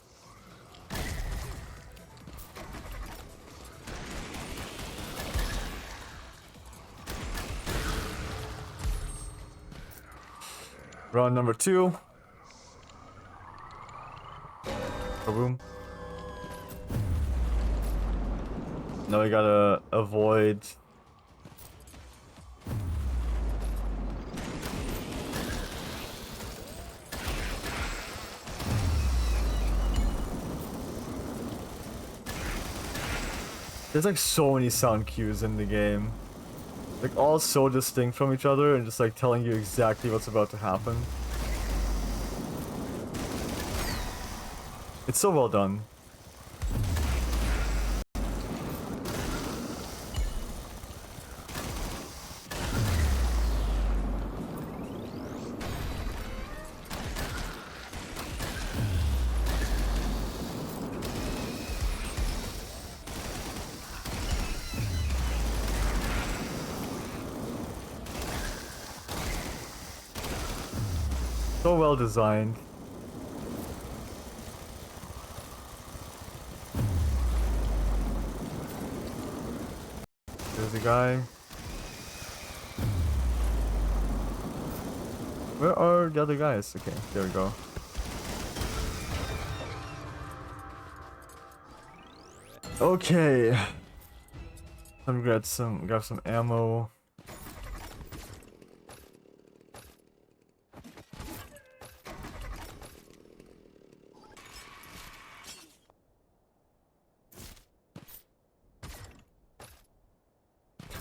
Round number 2. Boom. Now we gotta avoid. There's like so many sound cues in the game. Like all so distinct from each other and just like telling you exactly what's about to happen. It's so well done. So well designed. There's a guy. Where are the other guys? Okay, there we go. Okay. I'm gonna grab some ammo.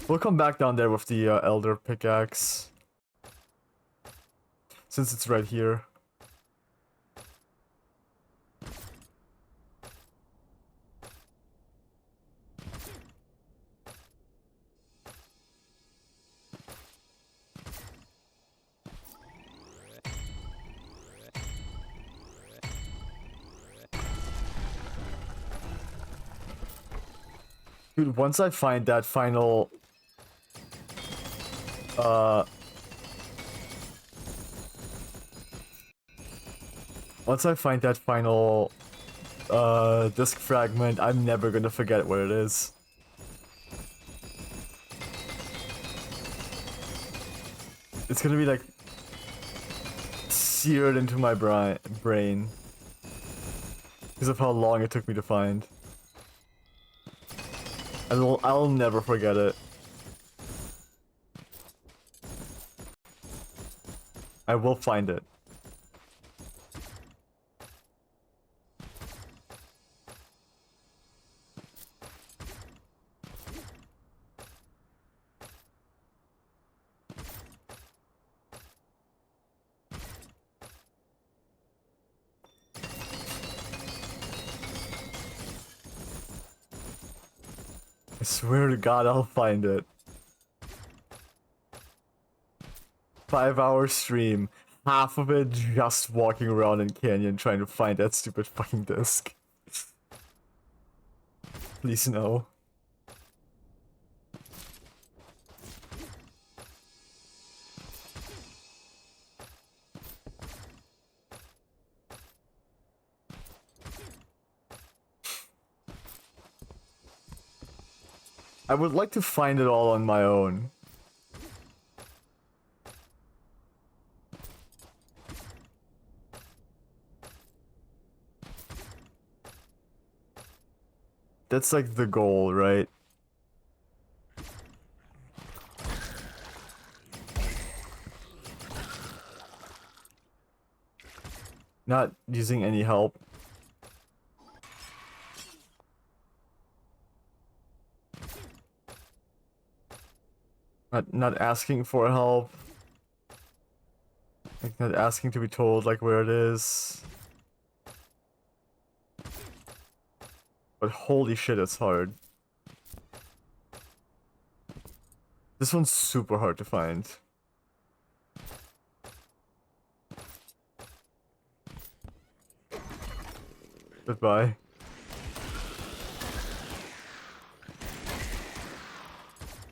We'll come back down there with the Elder Pickaxe. Since it's right here. Dude, once I find that final... Once I find that final disc fragment, I'm never gonna forget what it is. It's gonna be like seared into my brain because of how long it took me to find. I'll never forget it. I will find it. I swear to God, I'll find it. 5-hour stream. Half of it just walking around in Canyon trying to find that stupid fucking disc. Please no. I would like to find it all on my own. That's like the goal, right? Not using any help. Not asking for help. Like not asking to be told like where it is. But holy shit, it's hard. This one's super hard to find. Goodbye.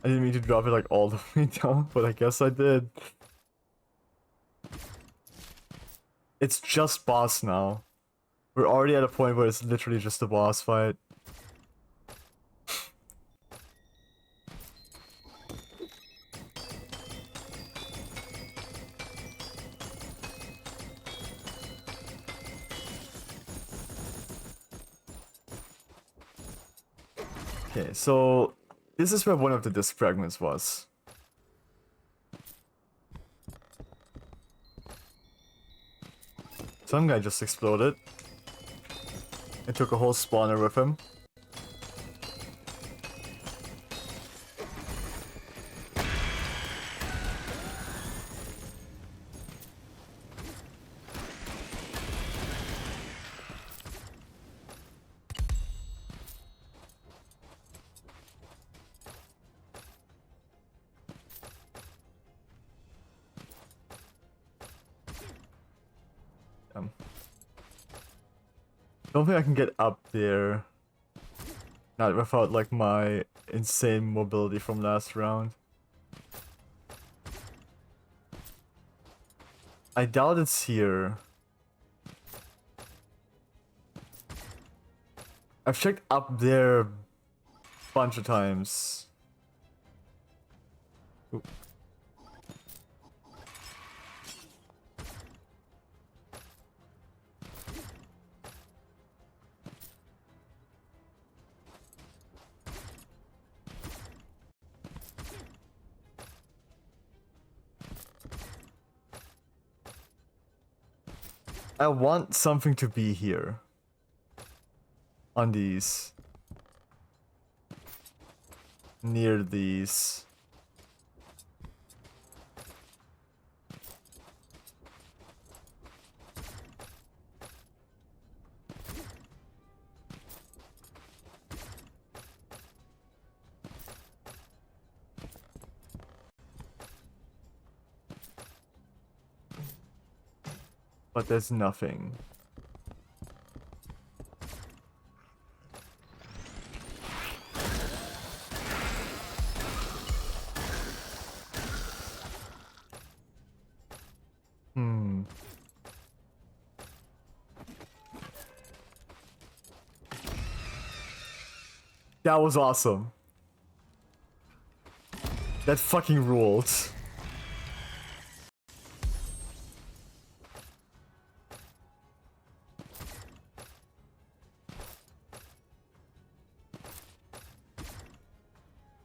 I didn't mean to drop it like all the way down, but I guess I did. It's just boss now. We're already at a point where it's literally just a boss fight. Okay, so this is where one of the disc fragments was. Some guy just exploded. It took a whole spawner with him. Don't think I can get up there. Not without like my insane mobility from last round. I doubt it's here. I've checked up there a bunch of times. Ooh. I want something to be here. On these. Near these. But there's nothing. That was awesome. That fucking ruled.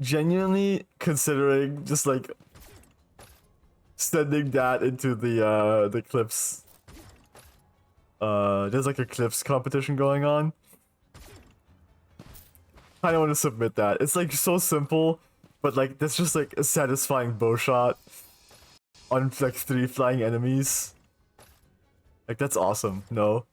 Genuinely considering just like sending that into the clips. There's like a clips competition going on. I don't want to submit that. It's like so simple, but like that's just like a satisfying bow shot on like 3 flying enemies. Like that's awesome. No.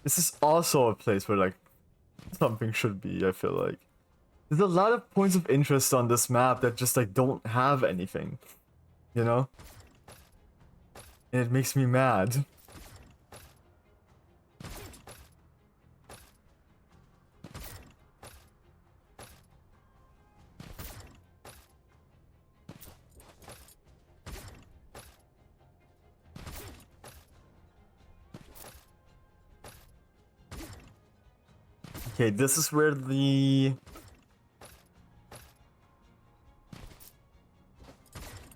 This is also a place where like something should be, I feel like. There's a lot of points of interest on this map that just like don't have anything. You know? And it makes me mad. Okay, this is where the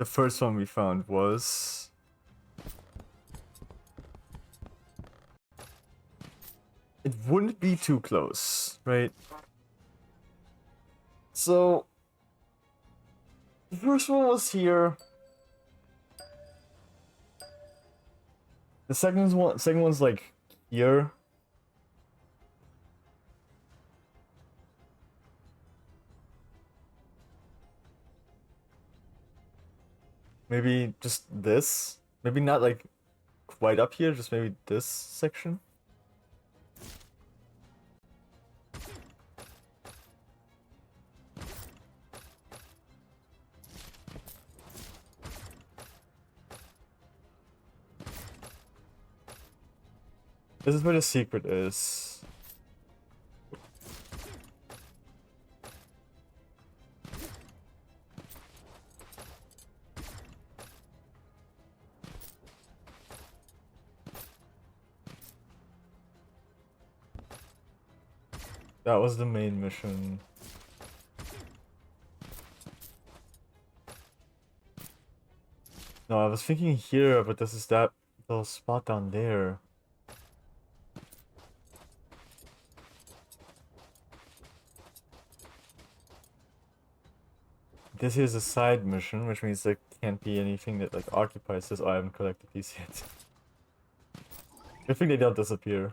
first one we found was. It wouldn't be too close, right? So the first one was here. The second one's like here. Maybe just this? Maybe not like quite up here, just maybe this section? This is where the secret is. That was the main mission. No, I was thinking here, but this is that little spot down there. This is a side mission, which means there can't be anything that like occupies this. Oh, I haven't collected these yet. I think they don't disappear.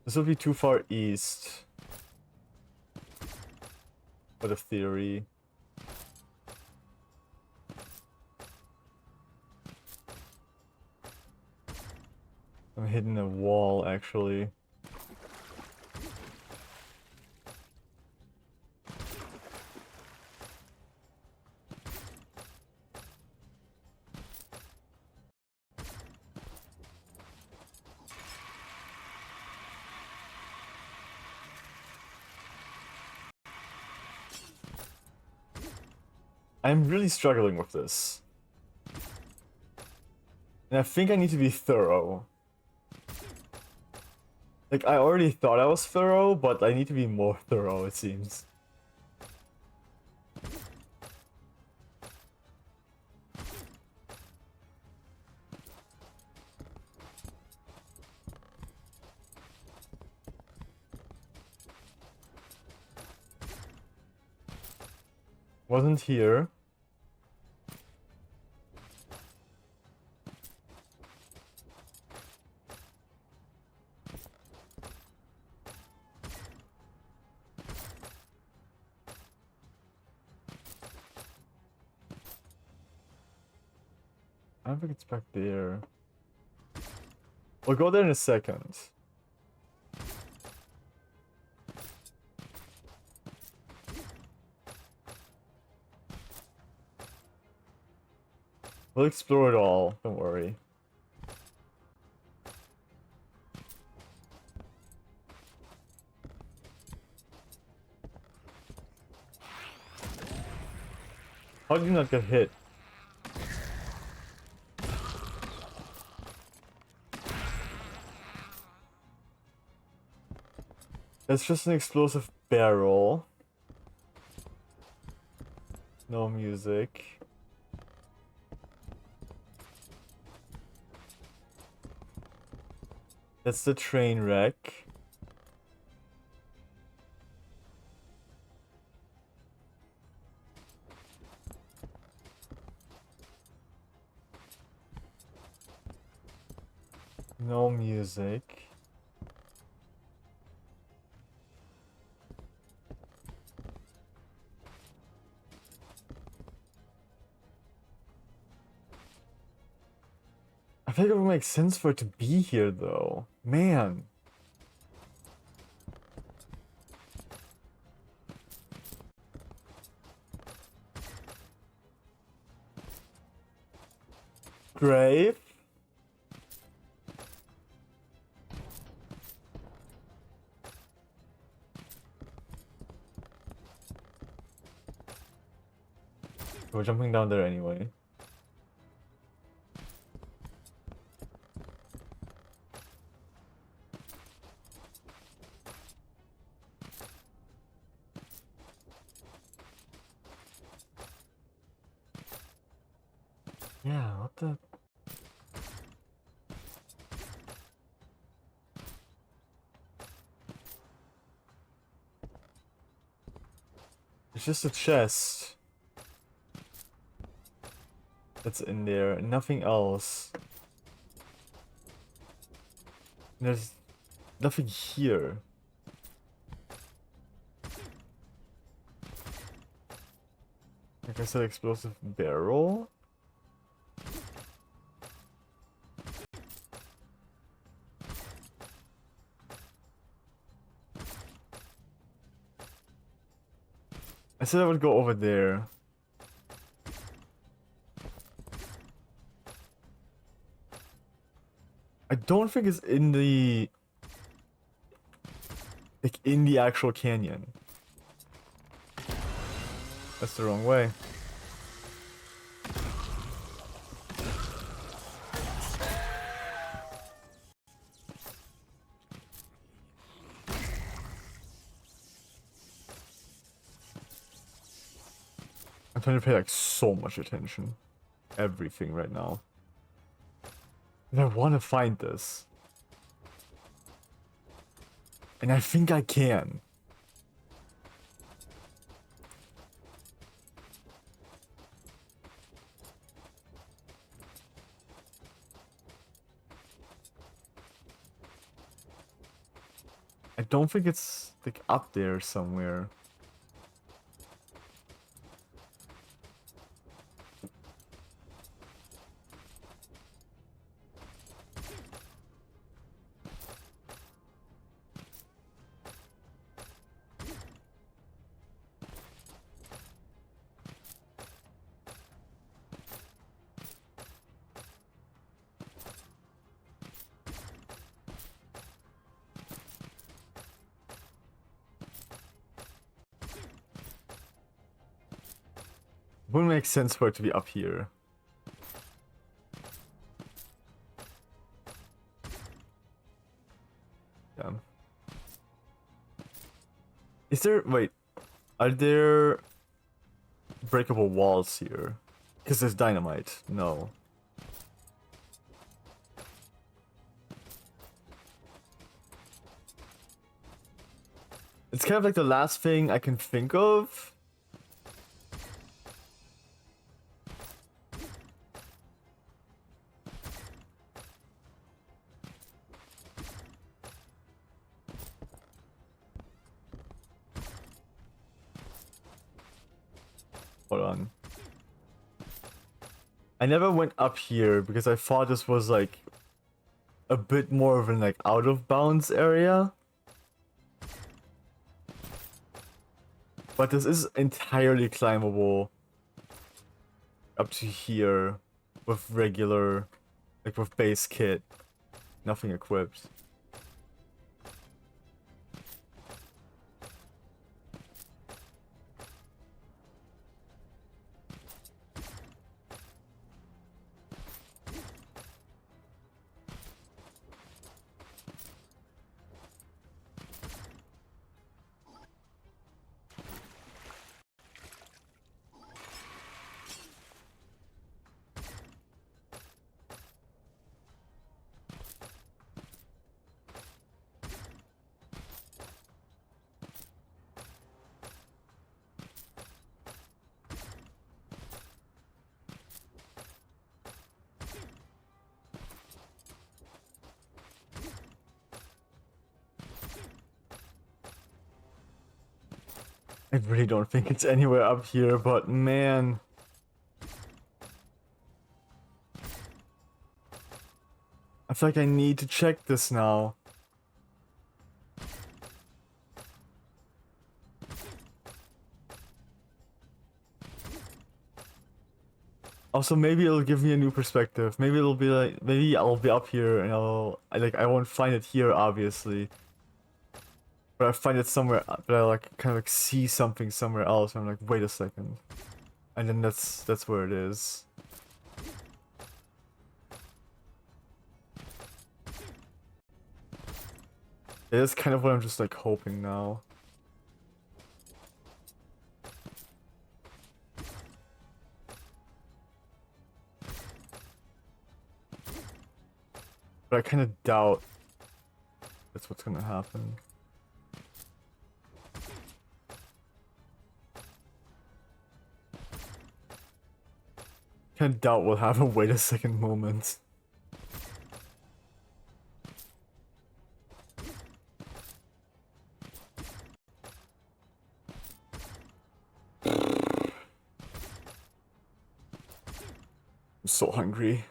This will be too far east for the theory. I'm hitting a wall, actually. I'm really struggling with this. And I think I need to be thorough. Like, I already thought I was thorough, but I need to be more thorough, it seems. Wasn't here. I don't think it's back there. We'll go there in a second. We'll explore it all, don't worry. How did you not get hit? That's just an explosive barrel. No music. That's the train wreck. No music. I think it would make sense for it to be here though. Man. Grave? We're jumping down there anyway. Yeah, what the... It's just a chest that's in there, nothing else. There's nothing here. Like I said, explosive barrel? I said I would go over there. I don't think it's in the... like, in the actual canyon. That's the wrong way. I'm trying to pay like so much attention. Everything right now. And I want to find this. And I think I can. I don't think it's like up there somewhere. Wouldn't make sense for it to be up here. Yeah. Is there... wait. Are there... breakable walls here? Because there's dynamite. No. It's kind of like the last thing I can think of. Hold on. I never went up here because I thought this was like a bit more of an like out of bounds area. But this is entirely climbable up to here with regular, like with base kit, nothing equipped. I really don't think it's anywhere up here, but man. I feel like I need to check this now. Also, maybe it'll give me a new perspective. Maybe it'll be like, maybe I'll be up here and I won't find it here, obviously. But I find it somewhere, but I like kind of like see something somewhere else, and I'm like, wait a second. And then that's where it is. It is kind of what I'm just like hoping now. But I kind of doubt that's what's gonna happen. Kind of doubt we'll have a wait a second moment. I'm so hungry.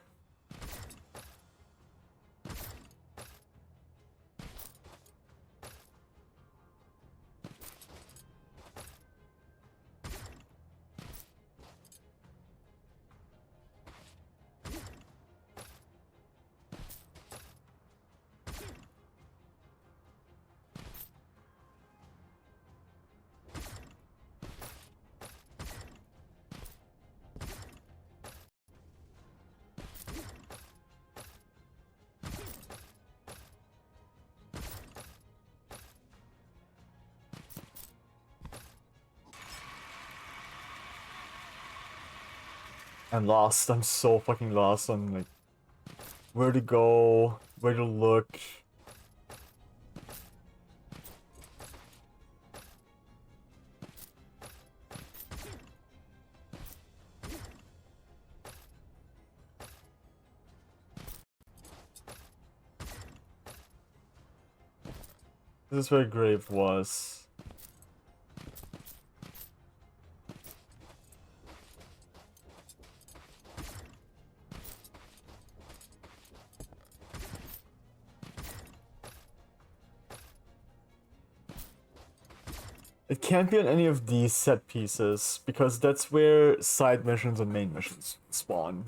I'm lost. I'm so fucking lost on like where to go, where to look. This is where Grave was. It can't be on any of these set pieces, because that's where side missions and main missions spawn.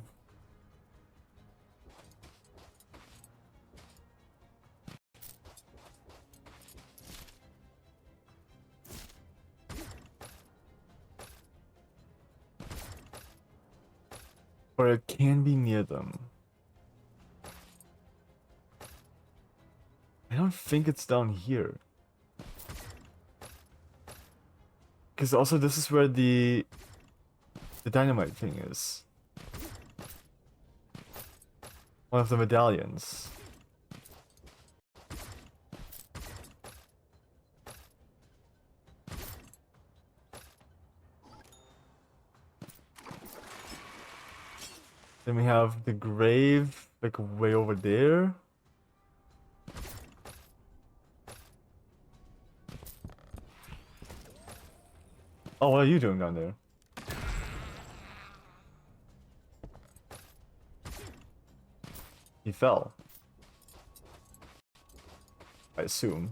Or it can be near them. I don't think it's down here. Because also this is where the dynamite thing is. One of the medallions. Then we have the grave, like way over there. Oh, what are you doing down there? He fell. I assume.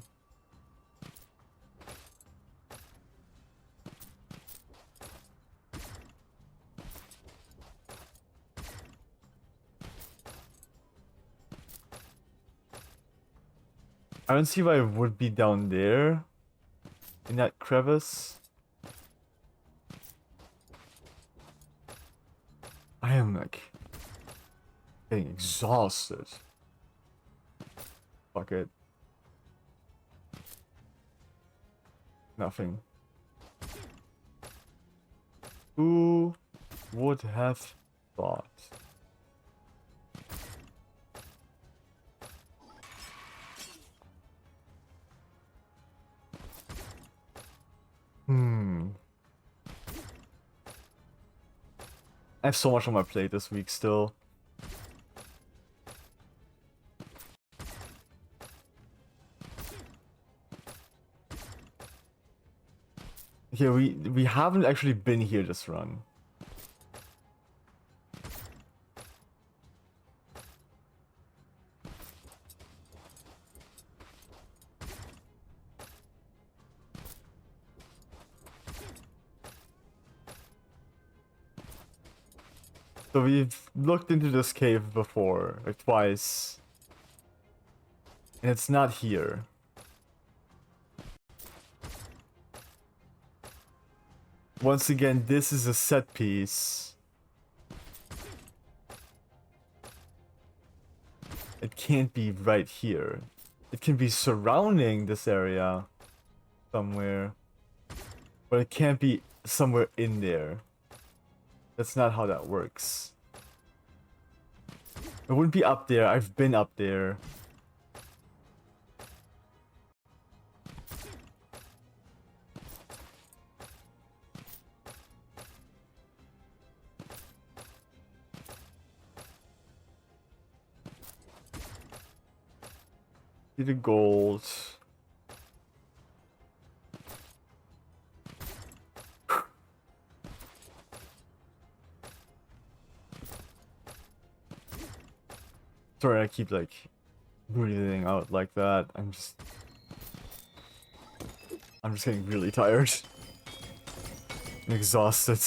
I don't see why it would be down there. In that crevice. I am like getting exhausted. Fuck it. Nothing. Who would have thought? I have so much on my plate this week still. Okay, we haven't actually been here this run. So we've looked into this cave before, like twice. And it's not here. Once again, this is a set piece. It can't be right here. It can be surrounding this area somewhere. But it can't be somewhere in there. That's not how that works. It wouldn't be up there. I've been up there. See the gold. Sorry, I keep like breathing out like that. I'm just getting really tired. I'm exhausted.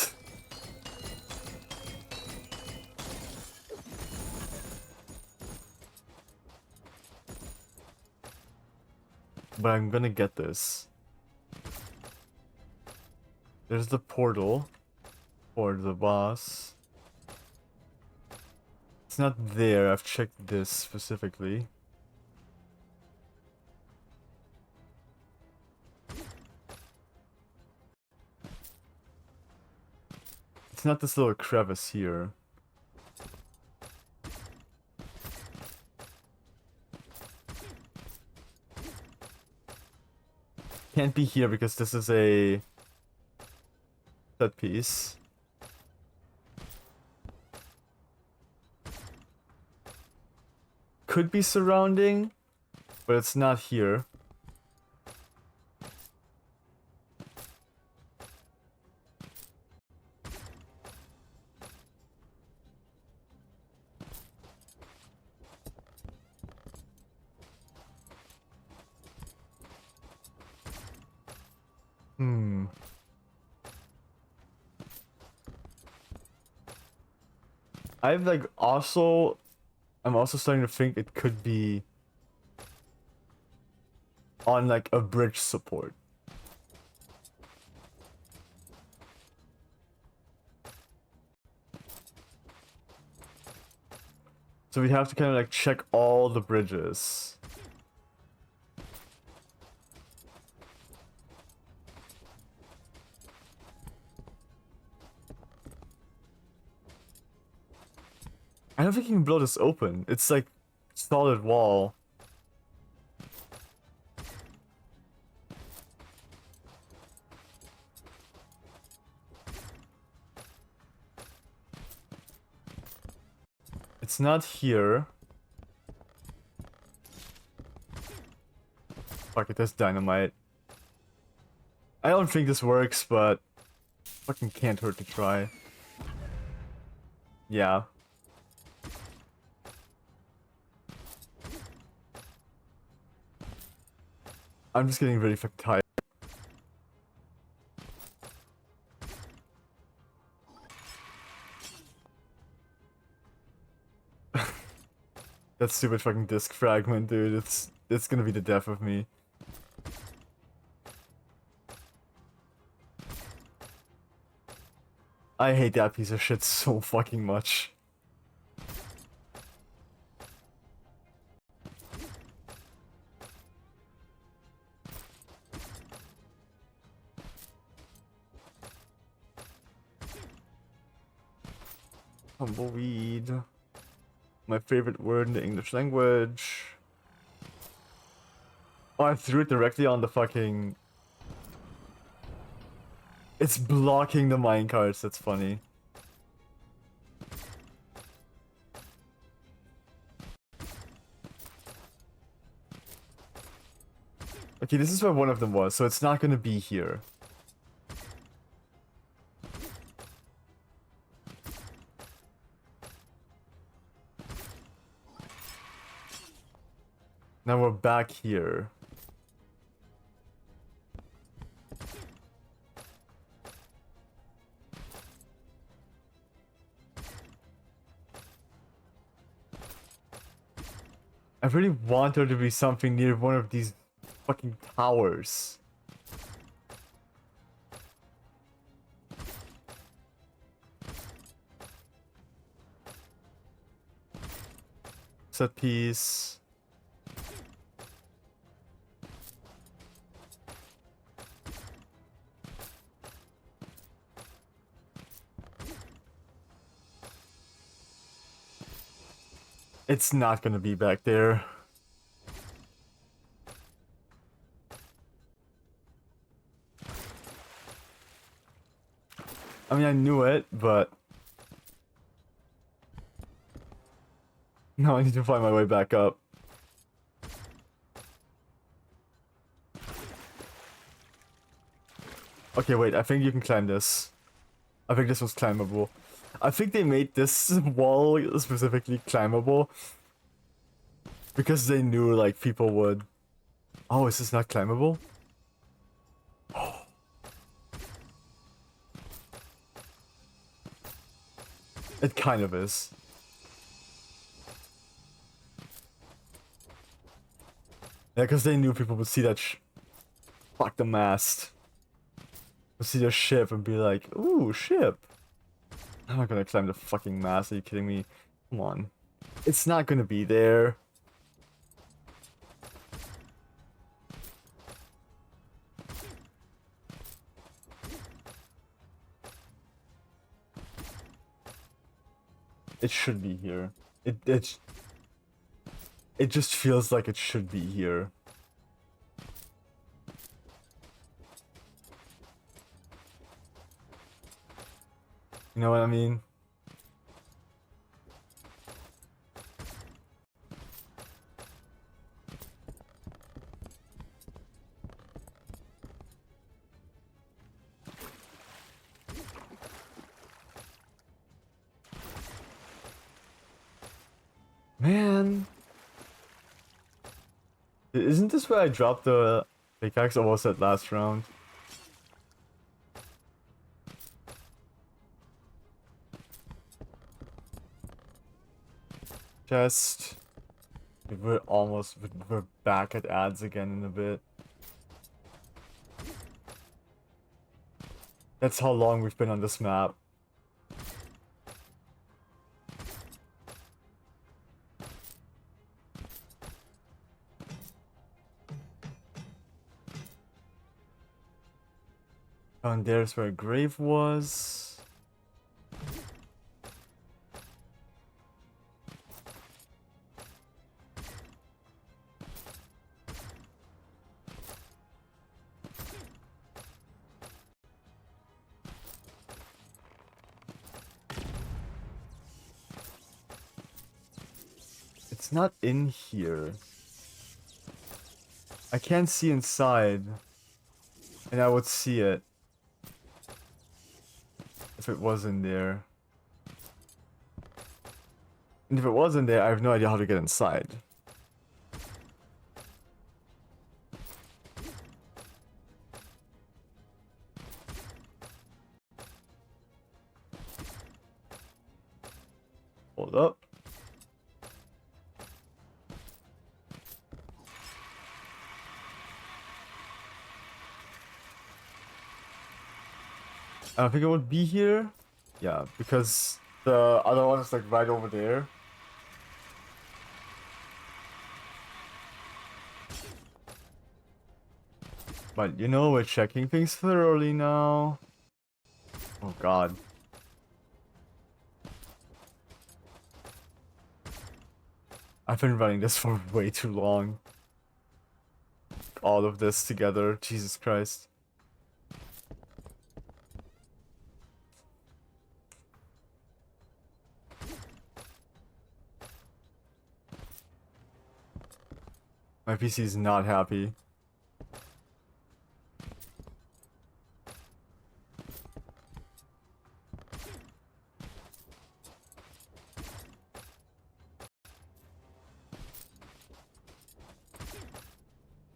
But I'm gonna get this. There's the portal for the boss. It's not there. I've checked this specifically. It's not this little crevice here. Can't be here because this is a set piece. Could be surrounding, but it's not here. I'm also starting to think it could be on like a bridge support. So we have to kind of like check all the bridges. I don't think you can blow this open. It's like solid wall. It's not here. Fuck it, that's dynamite. I don't think this works, but fucking can't hurt to try. Yeah. I'm just getting really fucking tired. That stupid fucking disc fragment, dude. It's gonna be the death of me. I hate that piece of shit so fucking much. Tumbleweed. My favorite word in the English language. Oh, I threw it directly on the fucking... It's blocking the minecarts, that's funny. Okay, this is where one of them was, so it's not gonna be here. Now we're back here. I really want there to be something near one of these fucking towers. Set piece. It's not gonna be back there. I mean, I knew it, but... No, I need to find my way back up. Okay, wait, I think you can climb this. I think this was climbable. I think they made this wall specifically climbable because they knew, like, people would... Oh, is this not climbable? It kind of is. Yeah, because they knew people would see that fuck the mast. Would see the ship and be like, ooh, ship. I'm not gonna climb the fucking mast, are you kidding me? Come on. It's not gonna be there. It should be here. It just feels like it should be here. You know what I mean? Man. Isn't this where I dropped the pickaxe almost at last round? Chest. We're back at ads again in a bit. That's how long we've been on this map. Oh, and there's where a grave was. It's not in here. I can't see inside. And I would see it if it was in there. And if it wasn't there, I have no idea how to get inside. Hold up. I don't think it would be here. Yeah, because the other one is like right over there. But you know, we're checking things thoroughly now. Oh god. I've been running this for way too long. All of this together, Jesus Christ. My PC is not happy.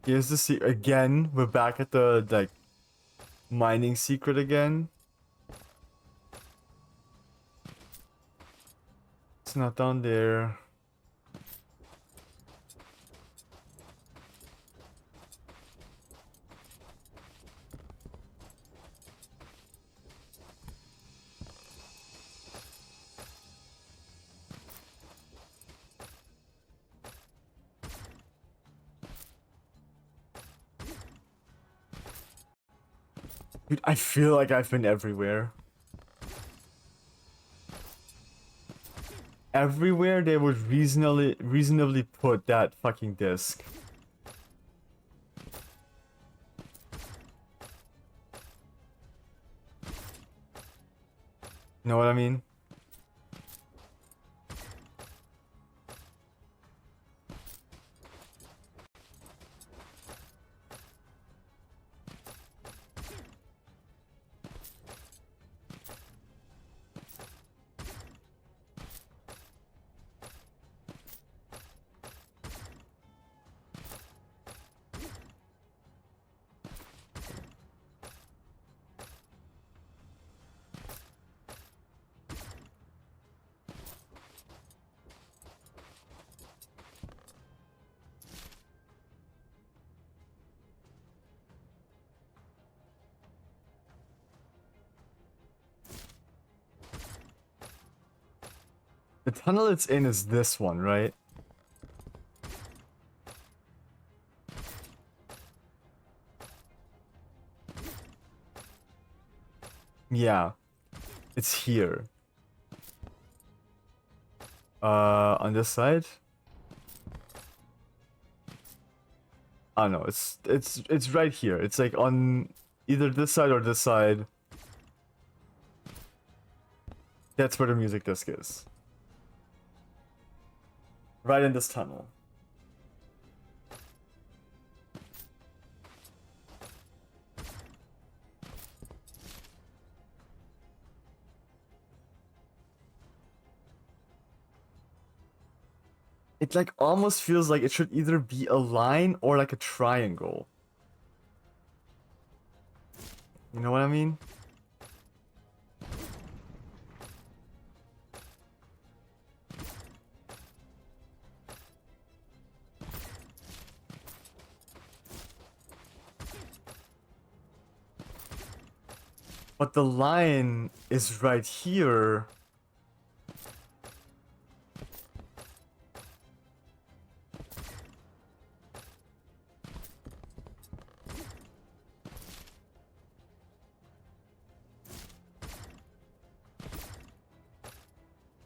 Here's the again. We're back at the like mining secret again. It's not down there. Dude, I feel like I've been everywhere. Everywhere they would reasonably put that fucking disc. You know what I mean? The tunnel it's in is this one, right? Yeah. It's here. On this side? Oh no, it's right here. It's like on either this side or this side. That's where the music disc is. Right in this tunnel. It like almost feels like it should either be a line or like a triangle. You know what I mean? But the line is right here.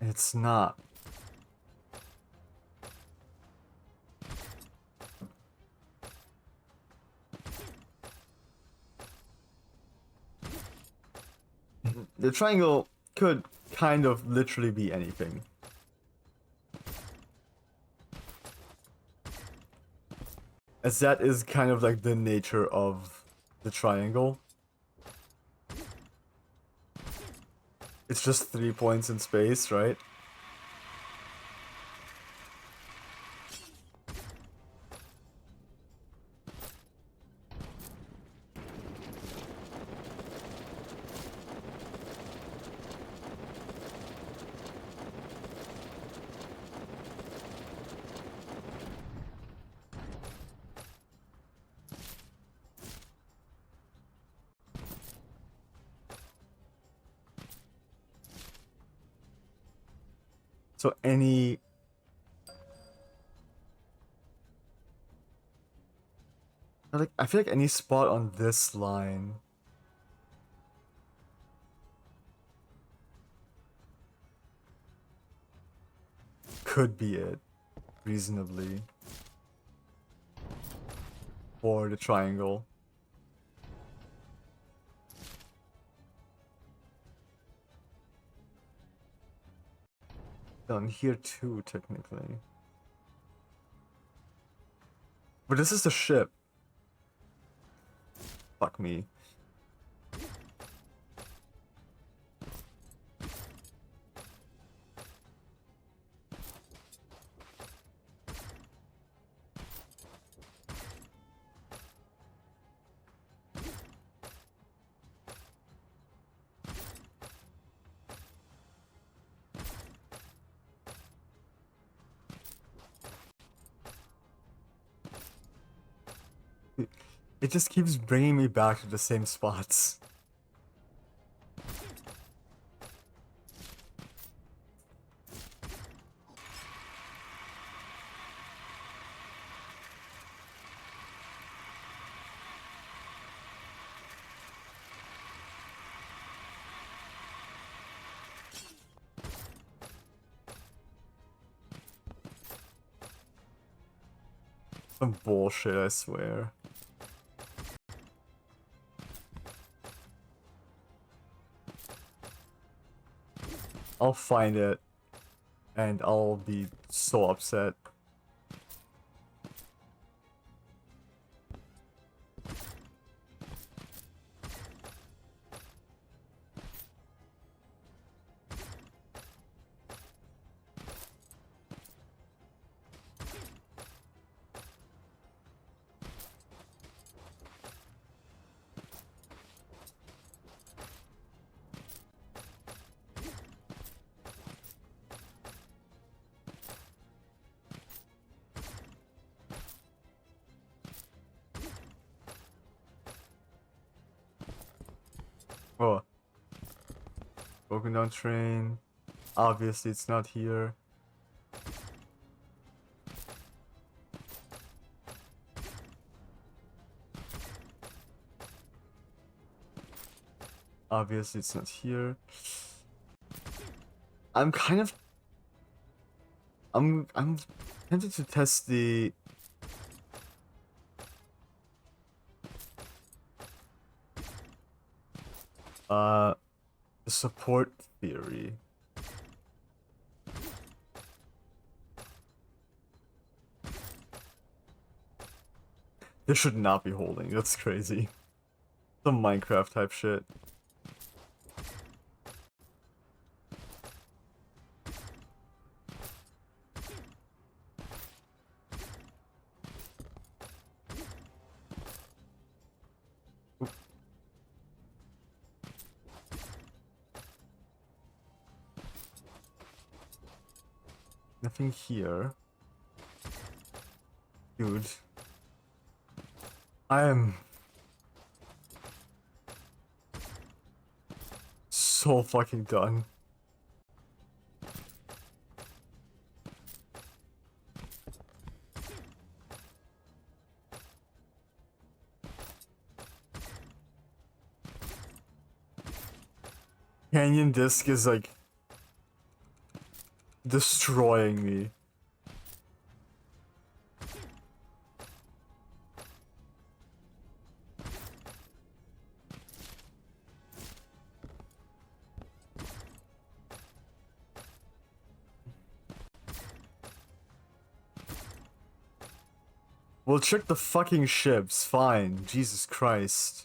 It's not. The triangle could kind of literally be anything. As that is kind of like the nature of the triangle. It's just 3 points in space, right? So any... I feel like any spot on this line could be it, reasonably, for the triangle. Down here too, technically. But this is the ship. Fuck me. It just keeps bringing me back to the same spots. Some bullshit, I swear. I'll find it, and I'll be so upset. Oh. Broken down train. Obviously it's not here. Obviously it's not here. I'm tempted to test the support theory. This should not be holding. That's crazy. Some Minecraft type shit. Oop. Nothing here. Dude. I am so fucking done. Canyon Disc is like destroying me. We'll check the fucking ships, fine. Jesus Christ.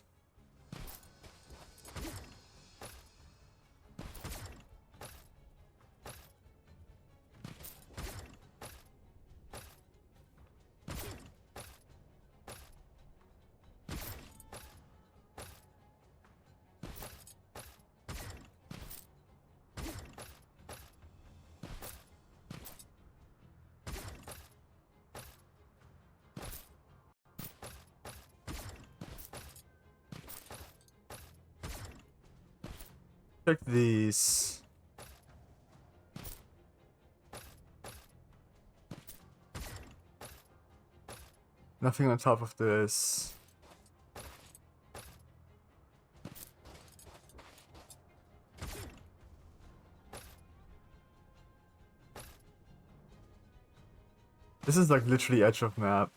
Check these. Nothing on top of this. This is like literally edge of map.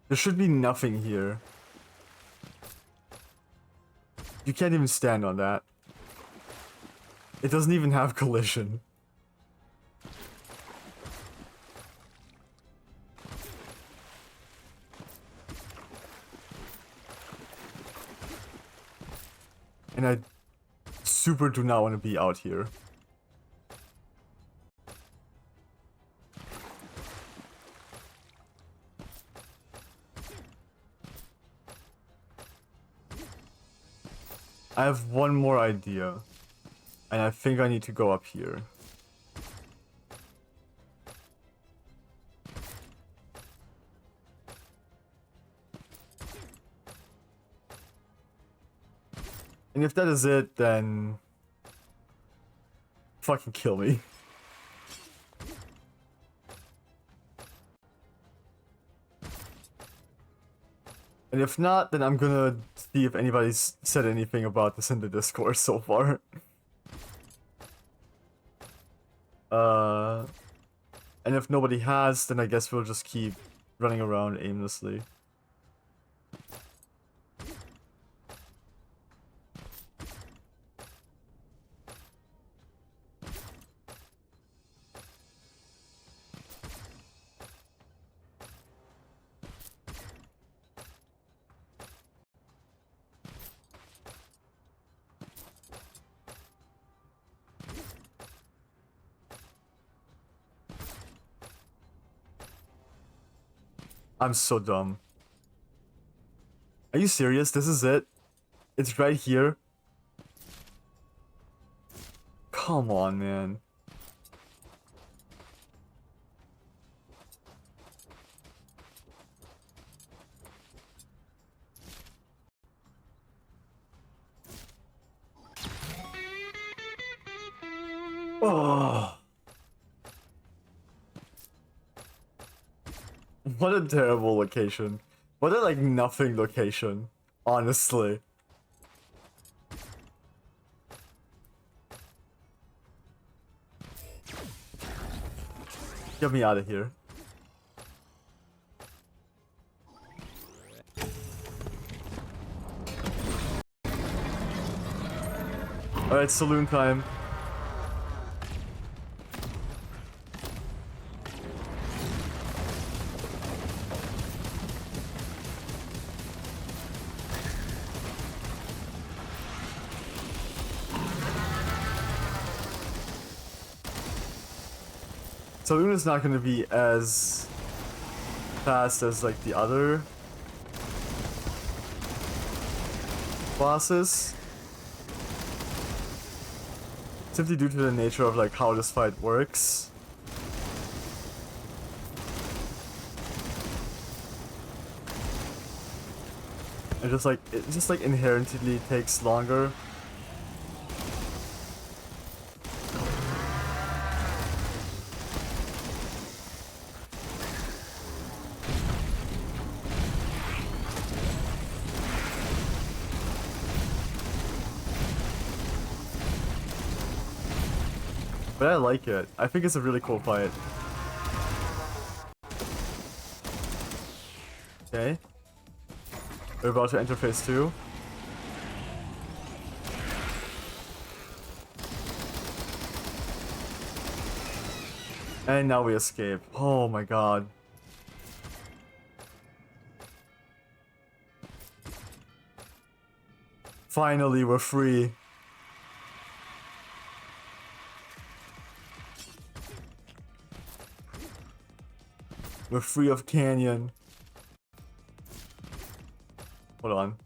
There should be nothing here. You can't even stand on that. It doesn't even have collision. And I super do not want to be out here. I have one more idea. And I think I need to go up here. And if that is it, then fucking kill me. And if not, then I'm gonna see if anybody's said anything about this in the Discord so far. And if nobody has, then I guess we'll just keep running around aimlessly. I'm so dumb. Are you serious? This is it? It's right here? Come on, man. Oh. What a terrible location. What a like nothing location, honestly. Get me out of here. Alright, saloon time. Saloon is not going to be as fast as like the other bosses, simply due to the nature of like how this fight works. And it just like inherently takes longer. But I like it. I think it's a really cool fight. Okay. We're about to enter phase 2. And now we escape. Oh my god. Finally, we're free. We're free of Canyon. Hold on.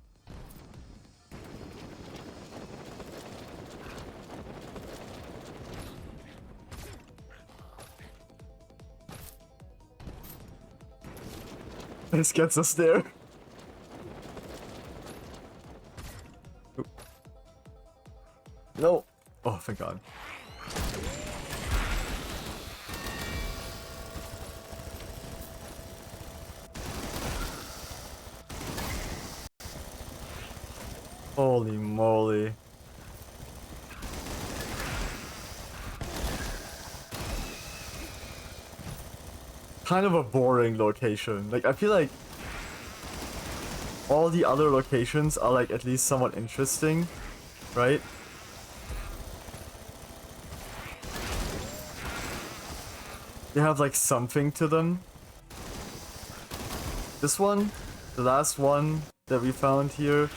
This gets us there. Oop. No. Oh, thank God. Holy moly. Kind of a boring location. Like, I feel like all the other locations are like at least somewhat interesting, right? They have like something to them. This one, the last one that we found here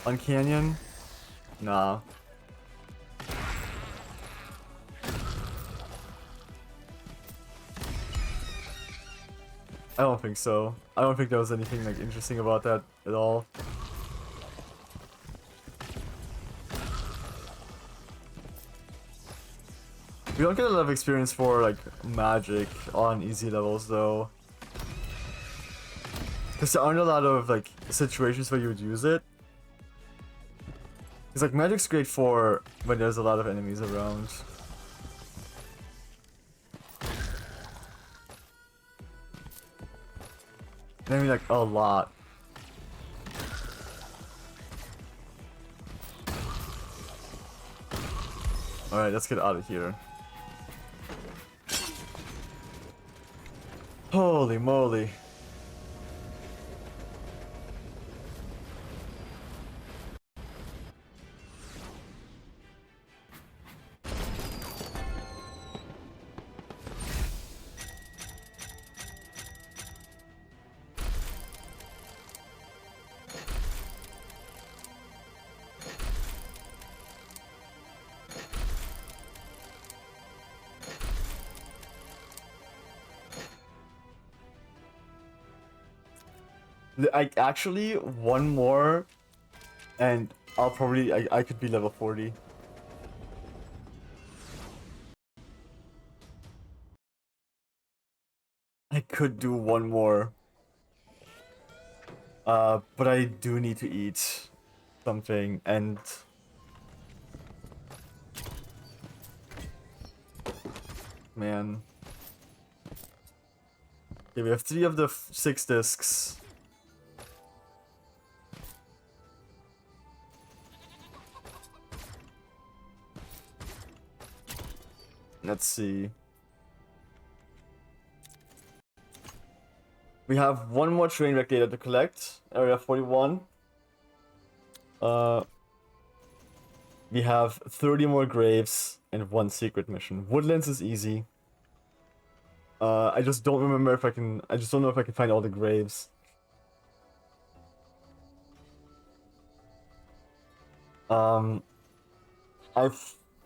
on Canyon, nah. I don't think so. I don't think there was anything like interesting about that at all. We don't get a lot of experience for like magic on easy levels though. Because there aren't a lot of like situations where you would use it. It's like magic's great for when there's a lot of enemies around. I mean like a lot. Alright, let's get out of here. Holy moly. I actually one more and I'll probably I could be level 40. I could do one more. But I do need to eat something and man. Okay, we have 3 of the 6 discs. Let's see. We have one more train wreck data to collect. Area 41. We have 30 more graves and 1 secret mission. Woodlands is easy. I just don't remember if I can. I just don't know if I can find all the graves. I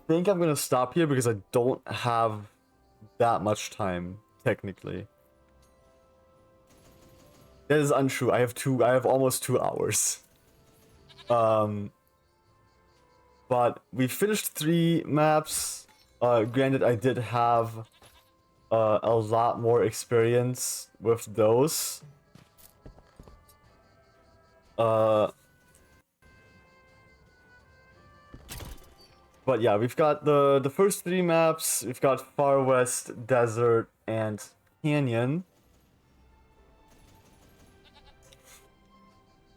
think I'm gonna stop here because I don't have that much time, technically. That is untrue. I have almost 2 hours. But we finished 3 maps. Granted, I did have a lot more experience with those. But yeah, we've got the first 3 maps. We've got Far West, Desert, and Canyon.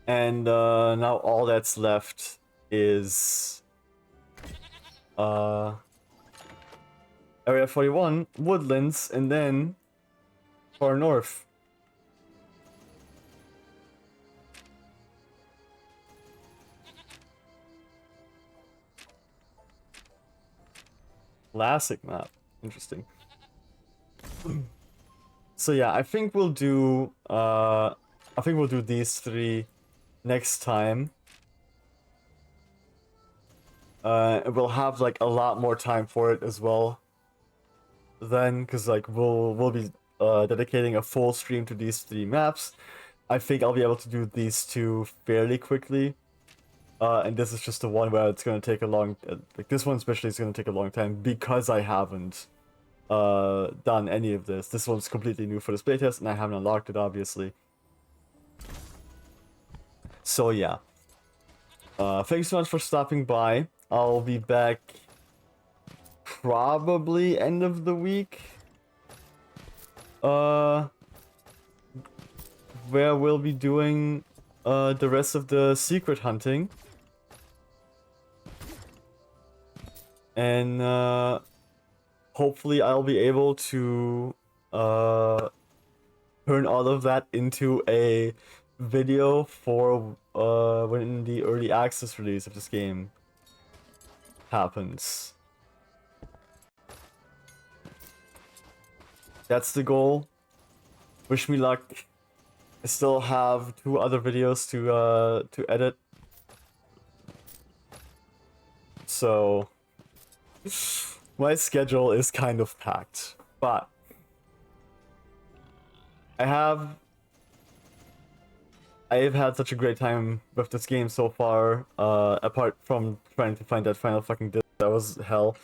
And now all that's left is Area 41, Woodlands, and then Far North. Classic map. Interesting. So yeah, I think we'll do these 3 next time. We'll have like a lot more time for it as well. Then, because like we'll be dedicating a full stream to these 3 maps. I think I'll be able to do these 2 fairly quickly. And this is just the one where it's gonna take a long, like this one especially is gonna take a long time because I haven't done any of this. This one's completely new for this playtest, and I haven't unlocked it, obviously. So yeah. Thanks so much for stopping by. I'll be back probably end of the week. Where we'll be doing the rest of the secret hunting. And hopefully I'll be able to turn all of that into a video for when the early access release of this game happens. That's the goal. Wish me luck. I still have 2 other videos to edit. So my schedule is kind of packed, but I have had such a great time with this game so far, apart from trying to find that final fucking disc. That was hell.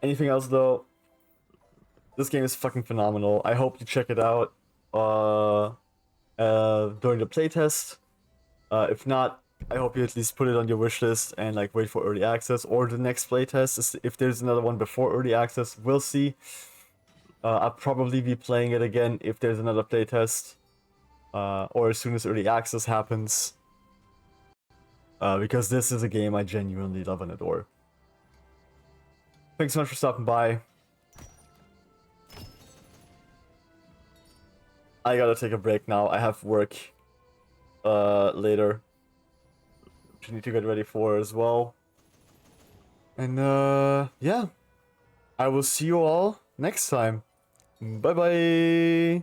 Anything else though, this game is fucking phenomenal. I hope you check it out during the playtest. If not, I hope you at least put it on your wish list and like wait for early access or the next playtest. If there's another one before early access, we'll see. I'll probably be playing it again if there's another playtest, or as soon as early access happens. Because this is a game I genuinely love and adore. Thanks so much for stopping by. I gotta take a break now. I have work later, which I need to get ready for as well. And yeah, I will see you all next time. Bye bye.